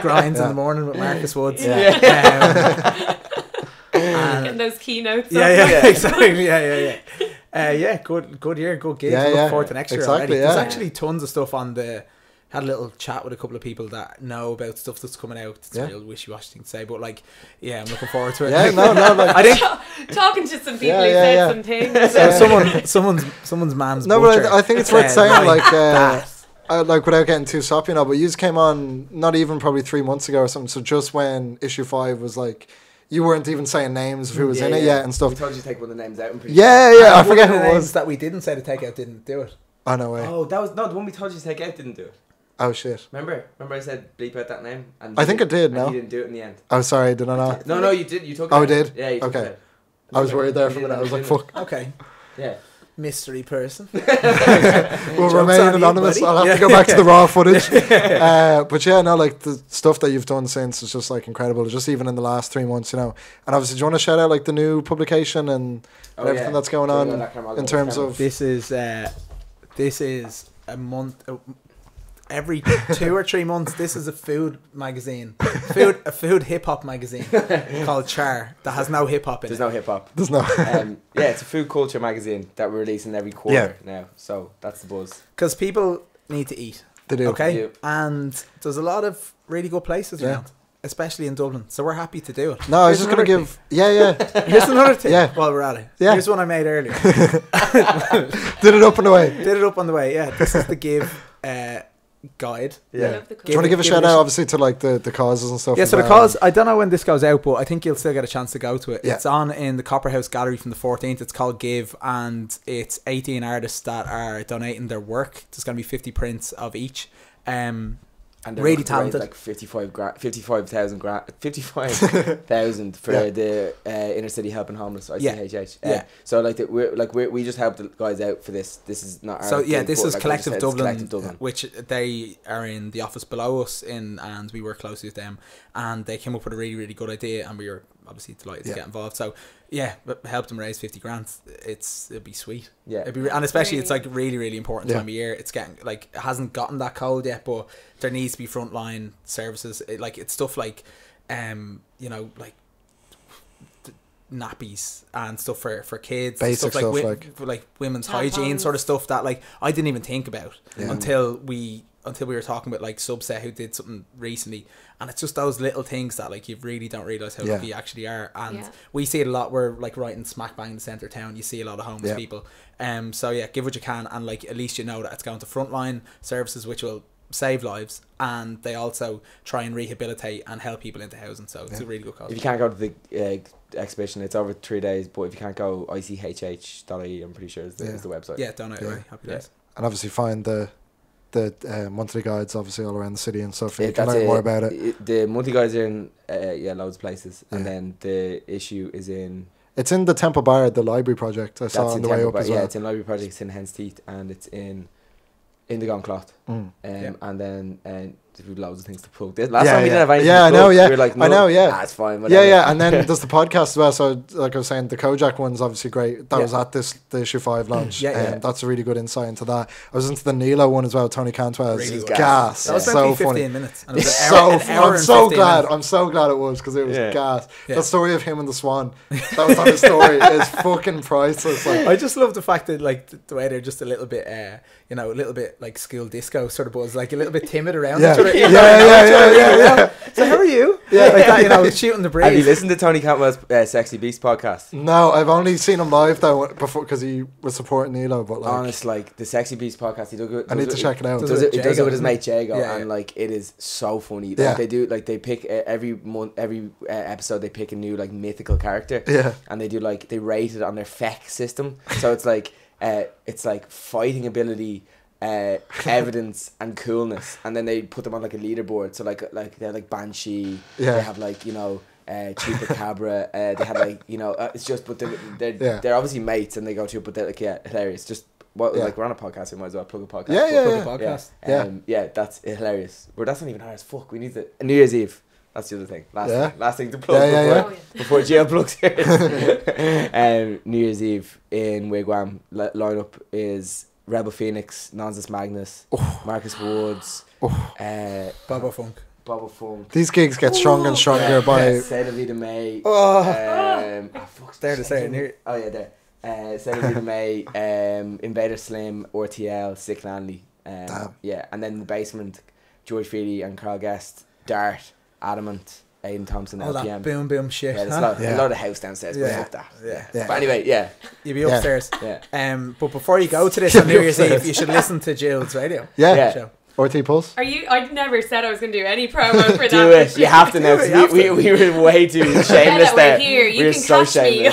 [SPEAKER 4] Grinds in
[SPEAKER 2] Yeah.
[SPEAKER 4] the morning with Marcus Woods.
[SPEAKER 2] Yeah.
[SPEAKER 3] In those keynotes.
[SPEAKER 4] Yeah, exactly. Yeah. Good year, good gigs.
[SPEAKER 2] Yeah,
[SPEAKER 4] Look
[SPEAKER 2] yeah.
[SPEAKER 4] forward to next year
[SPEAKER 2] Exactly,
[SPEAKER 4] already. There's
[SPEAKER 2] yeah.
[SPEAKER 4] actually tons of stuff on the. Had a little chat with a couple of people that know about stuff that's coming out. It's
[SPEAKER 2] Yeah.
[SPEAKER 4] a real wishy-washy thing to say, but like, yeah, I'm looking forward to it.
[SPEAKER 2] yeah, no, like
[SPEAKER 4] I think
[SPEAKER 3] Talking to some people
[SPEAKER 2] Yeah,
[SPEAKER 3] who
[SPEAKER 2] yeah,
[SPEAKER 3] said
[SPEAKER 2] yeah.
[SPEAKER 3] some things.
[SPEAKER 4] someone's man's
[SPEAKER 2] no,
[SPEAKER 4] butcher
[SPEAKER 2] but I think it's worth
[SPEAKER 4] said
[SPEAKER 2] saying like
[SPEAKER 4] that.
[SPEAKER 2] like without getting too soppy now, but you came on not even probably 3 months ago or something. So just when issue 5 was like, you weren't even saying names of who was in it yet and stuff.
[SPEAKER 5] We told you to take one of the names out. I'm pretty
[SPEAKER 2] Yeah,
[SPEAKER 5] sure.
[SPEAKER 2] I
[SPEAKER 4] And
[SPEAKER 2] forget
[SPEAKER 4] one
[SPEAKER 2] who
[SPEAKER 4] of the
[SPEAKER 2] it
[SPEAKER 4] names
[SPEAKER 2] was.
[SPEAKER 4] that we didn't say to take out didn't do it.
[SPEAKER 2] Oh no way.
[SPEAKER 5] Oh, that was no the one we told you to take out. Didn't do it.
[SPEAKER 2] Oh shit.
[SPEAKER 5] Remember I said bleep out that name. And
[SPEAKER 2] I think it did.
[SPEAKER 5] and
[SPEAKER 2] No.
[SPEAKER 5] you didn't do it in the end.
[SPEAKER 2] Oh sorry, did I not?
[SPEAKER 5] No, you did. You took.
[SPEAKER 2] Oh,
[SPEAKER 5] it
[SPEAKER 2] I
[SPEAKER 5] out.
[SPEAKER 2] did?
[SPEAKER 5] Yeah, you took
[SPEAKER 2] Okay.
[SPEAKER 5] it out.
[SPEAKER 2] I was worried there
[SPEAKER 5] You
[SPEAKER 2] for a minute. I was
[SPEAKER 5] didn't,
[SPEAKER 2] like,
[SPEAKER 5] you
[SPEAKER 2] fuck.
[SPEAKER 4] Okay,
[SPEAKER 5] Yeah.
[SPEAKER 4] mystery person.
[SPEAKER 2] We'll
[SPEAKER 4] Joke's
[SPEAKER 2] remain
[SPEAKER 4] on you,
[SPEAKER 2] anonymous.
[SPEAKER 4] buddy.
[SPEAKER 2] I'll have to go back to the raw footage. But yeah, no, like the stuff that you've done since is just like incredible. Just even in the last 3 months, you know. And obviously, do you want to shout out like the new publication and everything that's going on in terms of?
[SPEAKER 4] This is a month. Every 2 or 3 months, this is a food magazine, a food hip hop magazine called Char that has no hip hop in
[SPEAKER 5] There's
[SPEAKER 4] it.
[SPEAKER 5] no hip hop.
[SPEAKER 2] There's no.
[SPEAKER 5] Yeah, it's a food culture magazine that we're releasing every quarter now. So that's the buzz.
[SPEAKER 4] Because people need to eat.
[SPEAKER 2] They do.
[SPEAKER 4] Okay,
[SPEAKER 5] They do.
[SPEAKER 4] and there's a lot of really good places
[SPEAKER 2] Yeah.
[SPEAKER 4] around, especially in Dublin. So we're happy to do it.
[SPEAKER 2] No, I was
[SPEAKER 4] Here's
[SPEAKER 2] just gonna
[SPEAKER 4] another
[SPEAKER 2] give. Yeah.
[SPEAKER 4] thing. Here's another thing.
[SPEAKER 2] Yeah.
[SPEAKER 4] While we're at it.
[SPEAKER 2] Yeah.
[SPEAKER 4] Here's one I made earlier.
[SPEAKER 2] Did it up and away.
[SPEAKER 4] Did it up on the way. Yeah. This is the give guide.
[SPEAKER 2] Yeah.
[SPEAKER 3] Love the
[SPEAKER 2] Do you want to give a
[SPEAKER 4] Give
[SPEAKER 2] shout
[SPEAKER 4] it a
[SPEAKER 2] out,
[SPEAKER 4] sh-
[SPEAKER 2] obviously, to like the causes and stuff?
[SPEAKER 4] Yeah,
[SPEAKER 2] as
[SPEAKER 4] so the
[SPEAKER 2] well?
[SPEAKER 4] cause, I don't know when this goes out, but I think you'll still get a chance to go to it.
[SPEAKER 2] Yeah.
[SPEAKER 4] It's on in the Copperhouse Gallery from the 14th. It's called Give, and it's 18 artists that are donating their work. There's going to be 50 prints of each. And
[SPEAKER 5] And they're
[SPEAKER 4] really
[SPEAKER 5] looking to raise
[SPEAKER 4] talented.
[SPEAKER 5] like 55,000 for the inner city helping homeless ICHH. So like we just help the guys out for this. This is not our
[SPEAKER 4] this is
[SPEAKER 5] like
[SPEAKER 4] Collective Dublin,
[SPEAKER 5] Dublin,
[SPEAKER 4] which they are in the office below us and we work closely with them, and they came up with a really, really good idea, and we were obviously delighted to get involved. So help them raise 50 grand. It'd be sweet. And especially it's like really, really important time of year. It's getting like, it hasn't gotten that cold yet, but there needs to be frontline services. It's stuff like like nappies and stuff for kids,
[SPEAKER 2] basic
[SPEAKER 4] stuff
[SPEAKER 2] like
[SPEAKER 4] like women's hygiene sort of stuff that like I didn't even think about until we were talking about like Subset, who did something recently, and it's just those little things that like you really don't realise how lucky you actually are. And we see it a lot. We're like right in smack bang in the centre of town. You see a lot of homeless people. So give what you can, and like at least you know that it's going to frontline services which will save lives, and they also try and rehabilitate and help people into housing. So it's a really good cause.
[SPEAKER 5] If you can't go to the exhibition, it's over 3 days, but if you can't go, ICHH.ie, I'm pretty sure is the website.
[SPEAKER 4] Donate away. Happy days.
[SPEAKER 2] And obviously find the monthly guides obviously all around the city and stuff. You can learn more about it.
[SPEAKER 5] The monthly guides are in loads of places, and then the issue is in...
[SPEAKER 2] It's in the Temple Bar, the library project. I saw on the way up as well.
[SPEAKER 5] Yeah, it's in library project. It's in Hen's Teeth, and it's in the Gone Cloth. And then there's loads of things to plug. Last time we didn't have anything to plug.
[SPEAKER 2] I know,
[SPEAKER 5] we were like, no,
[SPEAKER 2] I know,
[SPEAKER 5] it's fine. Whatever.
[SPEAKER 2] Yeah, and then there's the podcast as well. So like I was saying, the Kojak one's obviously great. That was at the issue 5 launch. That's a really good insight into that. I was into the Nilo one as well. Tony Cantwell's
[SPEAKER 5] really
[SPEAKER 2] gas.
[SPEAKER 4] That was
[SPEAKER 2] so
[SPEAKER 4] 15
[SPEAKER 2] funny.
[SPEAKER 4] minutes. And it was I'm
[SPEAKER 2] so glad it was, because it was gas. That story of him and the swan, that was on his story, is fucking priceless. Like,
[SPEAKER 4] I just love the fact that like the way they're just a little bit a little bit like school disco sort of buzz, like a little bit timid around each other. Yeah. So how are you? Like that, shooting the breeze.
[SPEAKER 5] Have you listened to Tony Cantwell's Sexy Beast podcast?
[SPEAKER 2] No, I've only seen him live though before, because he was supporting Nilo. But like,
[SPEAKER 5] honest, like the Sexy Beast podcast,
[SPEAKER 2] I need to check it out.
[SPEAKER 5] He does it with his mate Jago, and like it is so funny. Like, they pick every month, every episode they pick a new like mythical character. And they do like, they rate it on their FEC system. So it's like fighting ability, evidence and coolness, and then they put them on like a leaderboard. So like they're like Banshee, they have like Chupacabra, they have like it's just, but they're obviously mates and they go to it, but they're like hilarious. Just like we're on a podcast, we might as well plug a podcast.
[SPEAKER 4] Plug a podcast.
[SPEAKER 5] That's hilarious. But that's not even hard as fuck. We need to New Year's Eve. That's the other thing. Last thing to plug before Jill plugs hers. New Year's Eve in Wigwam. Lineup is Rebel Phoenix, Nonsense Magnus, Marcus Woods,
[SPEAKER 4] Bobo Funk.
[SPEAKER 2] These gigs get stronger and stronger by...
[SPEAKER 5] Seda Vida May.
[SPEAKER 4] There to say it near.
[SPEAKER 5] Oh yeah, there. Seda Vida May, Invader Slim, RTL, Sick Landley. And then in the basement, George Feely and Carl Guest, Dart, Adamant, Aidan Thompson,
[SPEAKER 4] all
[SPEAKER 5] LPM.
[SPEAKER 4] That boom shit.
[SPEAKER 5] There's a lot of house downstairs, but fuck that. But anyway,
[SPEAKER 4] you'll be upstairs. But before you go to this on New Year's Eve, you should listen to Jill's radio.
[SPEAKER 2] Show. RT Pulse.
[SPEAKER 3] I never said I was going to do any promo for that.
[SPEAKER 5] Do it. You have to now. We were way too shameless there.
[SPEAKER 3] Here. You can
[SPEAKER 5] so
[SPEAKER 3] catch me.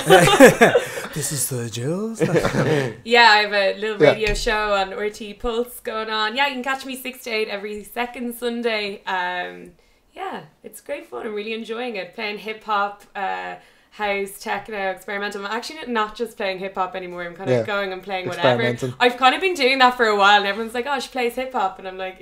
[SPEAKER 4] This is the Jill's.
[SPEAKER 3] I have a little radio show on RT Pulse going on. You can catch me 6 to 8 every second Sunday. It's great fun. I'm really enjoying it. Playing hip hop, house, techno, experimental. I'm actually not just playing hip hop anymore. I'm kind of going and playing whatever. I've kind of been doing that for a while, and everyone's like, "Oh, she plays hip hop," and I'm like,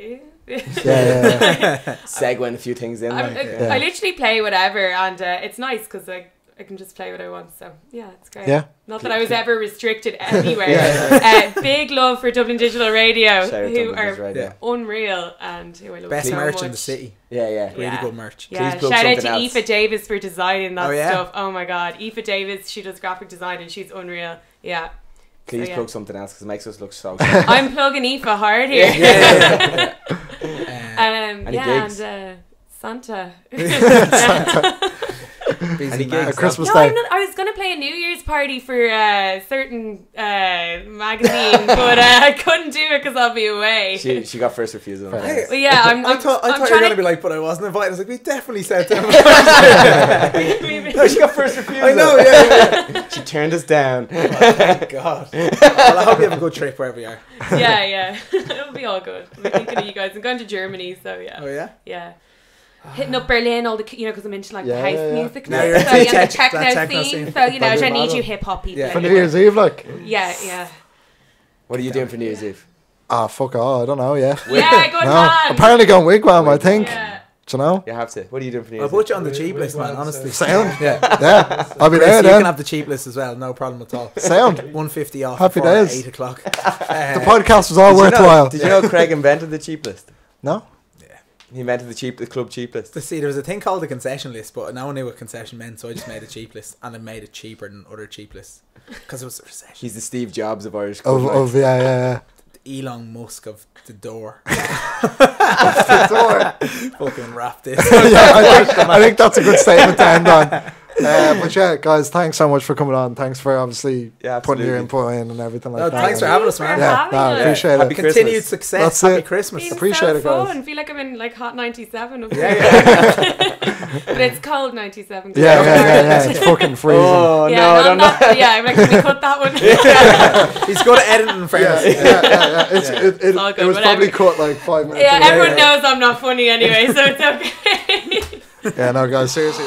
[SPEAKER 5] Segueing a few things in.
[SPEAKER 3] I literally play whatever, and it's nice because I can just play what I want. So it's great. Not that I was ever restricted anywhere. Big love for Dublin Digital Radio, who are unreal and who I love
[SPEAKER 4] best
[SPEAKER 3] so
[SPEAKER 4] merch
[SPEAKER 3] much.
[SPEAKER 4] in the city.
[SPEAKER 5] Really
[SPEAKER 4] good merch.
[SPEAKER 3] Shout out to Aoife Davis for designing that stuff. Oh my god, Aoife Davis, she does graphic design and she's unreal.
[SPEAKER 5] Please plug something else because it makes us look so
[SPEAKER 3] I'm plugging Aoife hard here.
[SPEAKER 5] Any gigs?
[SPEAKER 3] And Santa.
[SPEAKER 4] Busy
[SPEAKER 5] gigs?
[SPEAKER 4] man.
[SPEAKER 2] A Christmas
[SPEAKER 3] No,
[SPEAKER 2] Day.
[SPEAKER 3] I was going to play a New Year's party for a certain magazine, but I couldn't do it because I'll be away.
[SPEAKER 5] She got first refusal.
[SPEAKER 4] Hey,
[SPEAKER 3] But yeah,
[SPEAKER 4] I thought you were
[SPEAKER 3] trying
[SPEAKER 4] going to be like, but I wasn't invited. I was like, we definitely said to him.
[SPEAKER 5] No, she got first refusal.
[SPEAKER 4] I know, yeah.
[SPEAKER 5] She turned us down.
[SPEAKER 4] Oh, thank God. Well, I hope you have a good trip wherever you are.
[SPEAKER 3] Yeah. It'll be all good. I'm thinking of you guys. I'm going to Germany, so yeah.
[SPEAKER 4] Oh, yeah?
[SPEAKER 3] Yeah. Hitting up Berlin, all the because I'm into like the house music
[SPEAKER 4] Now
[SPEAKER 3] now,
[SPEAKER 4] you're
[SPEAKER 3] so
[SPEAKER 4] into
[SPEAKER 3] yeah, the
[SPEAKER 4] that
[SPEAKER 3] techno
[SPEAKER 4] techno
[SPEAKER 3] scene.
[SPEAKER 4] scene.
[SPEAKER 3] So I need
[SPEAKER 2] Model.
[SPEAKER 3] you hip hop people.
[SPEAKER 4] Yeah.
[SPEAKER 2] For New Year's Eve, like.
[SPEAKER 3] Yeah.
[SPEAKER 5] What are you doing for New Year's Eve?
[SPEAKER 2] Ah, fuck all. I don't know. Yeah.
[SPEAKER 3] Yeah, good
[SPEAKER 2] No.
[SPEAKER 3] man.
[SPEAKER 2] Apparently going wigwam. I think.
[SPEAKER 3] Yeah.
[SPEAKER 2] Do you know?
[SPEAKER 5] You have to. What are you doing for New
[SPEAKER 4] I'll
[SPEAKER 5] Year's
[SPEAKER 4] put
[SPEAKER 5] Eve?
[SPEAKER 4] you on the cheap list, man, honestly.
[SPEAKER 2] Sound.
[SPEAKER 4] Yeah.
[SPEAKER 2] Yeah. I'll be
[SPEAKER 4] Chris,
[SPEAKER 2] there
[SPEAKER 4] you
[SPEAKER 2] then.
[SPEAKER 4] can have the cheap list as well, no problem at all.
[SPEAKER 2] Sound.
[SPEAKER 4] 150 off
[SPEAKER 2] Happy
[SPEAKER 4] before
[SPEAKER 2] days.
[SPEAKER 4] 8 o'clock.
[SPEAKER 2] The podcast was all
[SPEAKER 5] Did you know-
[SPEAKER 2] worthwhile.
[SPEAKER 5] Did you know Craig invented the cheap list?
[SPEAKER 2] No.
[SPEAKER 5] He invented the club cheap list.
[SPEAKER 4] See, there was a thing called the concession list, but no one knew what concession meant, so I just made a cheap list, and I made it cheaper than other cheap lists because it was a recession.
[SPEAKER 5] He's the Steve Jobs of Irish club life.
[SPEAKER 2] Of yeah.
[SPEAKER 4] Elon Musk of the door.
[SPEAKER 2] The door.
[SPEAKER 4] Fucking wrapped it.
[SPEAKER 2] Yeah, I think that's a good statement to end on. But yeah, guys, thanks so much for coming on. Thanks for obviously
[SPEAKER 5] Yeah,
[SPEAKER 2] putting your
[SPEAKER 5] absolutely.
[SPEAKER 2] input in and everything like
[SPEAKER 4] No,
[SPEAKER 2] that.
[SPEAKER 4] thanks for having us, man.
[SPEAKER 2] Yeah, no, appreciate
[SPEAKER 5] Happy
[SPEAKER 2] it.
[SPEAKER 5] Christmas.
[SPEAKER 4] Continued success.
[SPEAKER 2] That's
[SPEAKER 4] Happy
[SPEAKER 2] it.
[SPEAKER 4] Christmas.
[SPEAKER 3] Been
[SPEAKER 2] Appreciate
[SPEAKER 3] so
[SPEAKER 2] it, guys.
[SPEAKER 3] fun. Feel like I'm in like Hot 97 up
[SPEAKER 4] Yeah,
[SPEAKER 3] there. But it's cold 97.
[SPEAKER 2] Yeah. It's fucking freezing.
[SPEAKER 5] Oh,
[SPEAKER 3] Yeah,
[SPEAKER 5] no, I don't know.
[SPEAKER 3] Yeah, I'm like, can we cut that one?
[SPEAKER 4] He's good at editing, in fairness.
[SPEAKER 2] Yeah. It
[SPEAKER 3] all good,
[SPEAKER 2] was
[SPEAKER 3] whatever.
[SPEAKER 2] probably cut like 5 minutes.
[SPEAKER 3] Yeah,
[SPEAKER 2] ago.
[SPEAKER 3] everyone knows I'm not funny anyway, so it's okay.
[SPEAKER 2] Yeah, no, guys, seriously.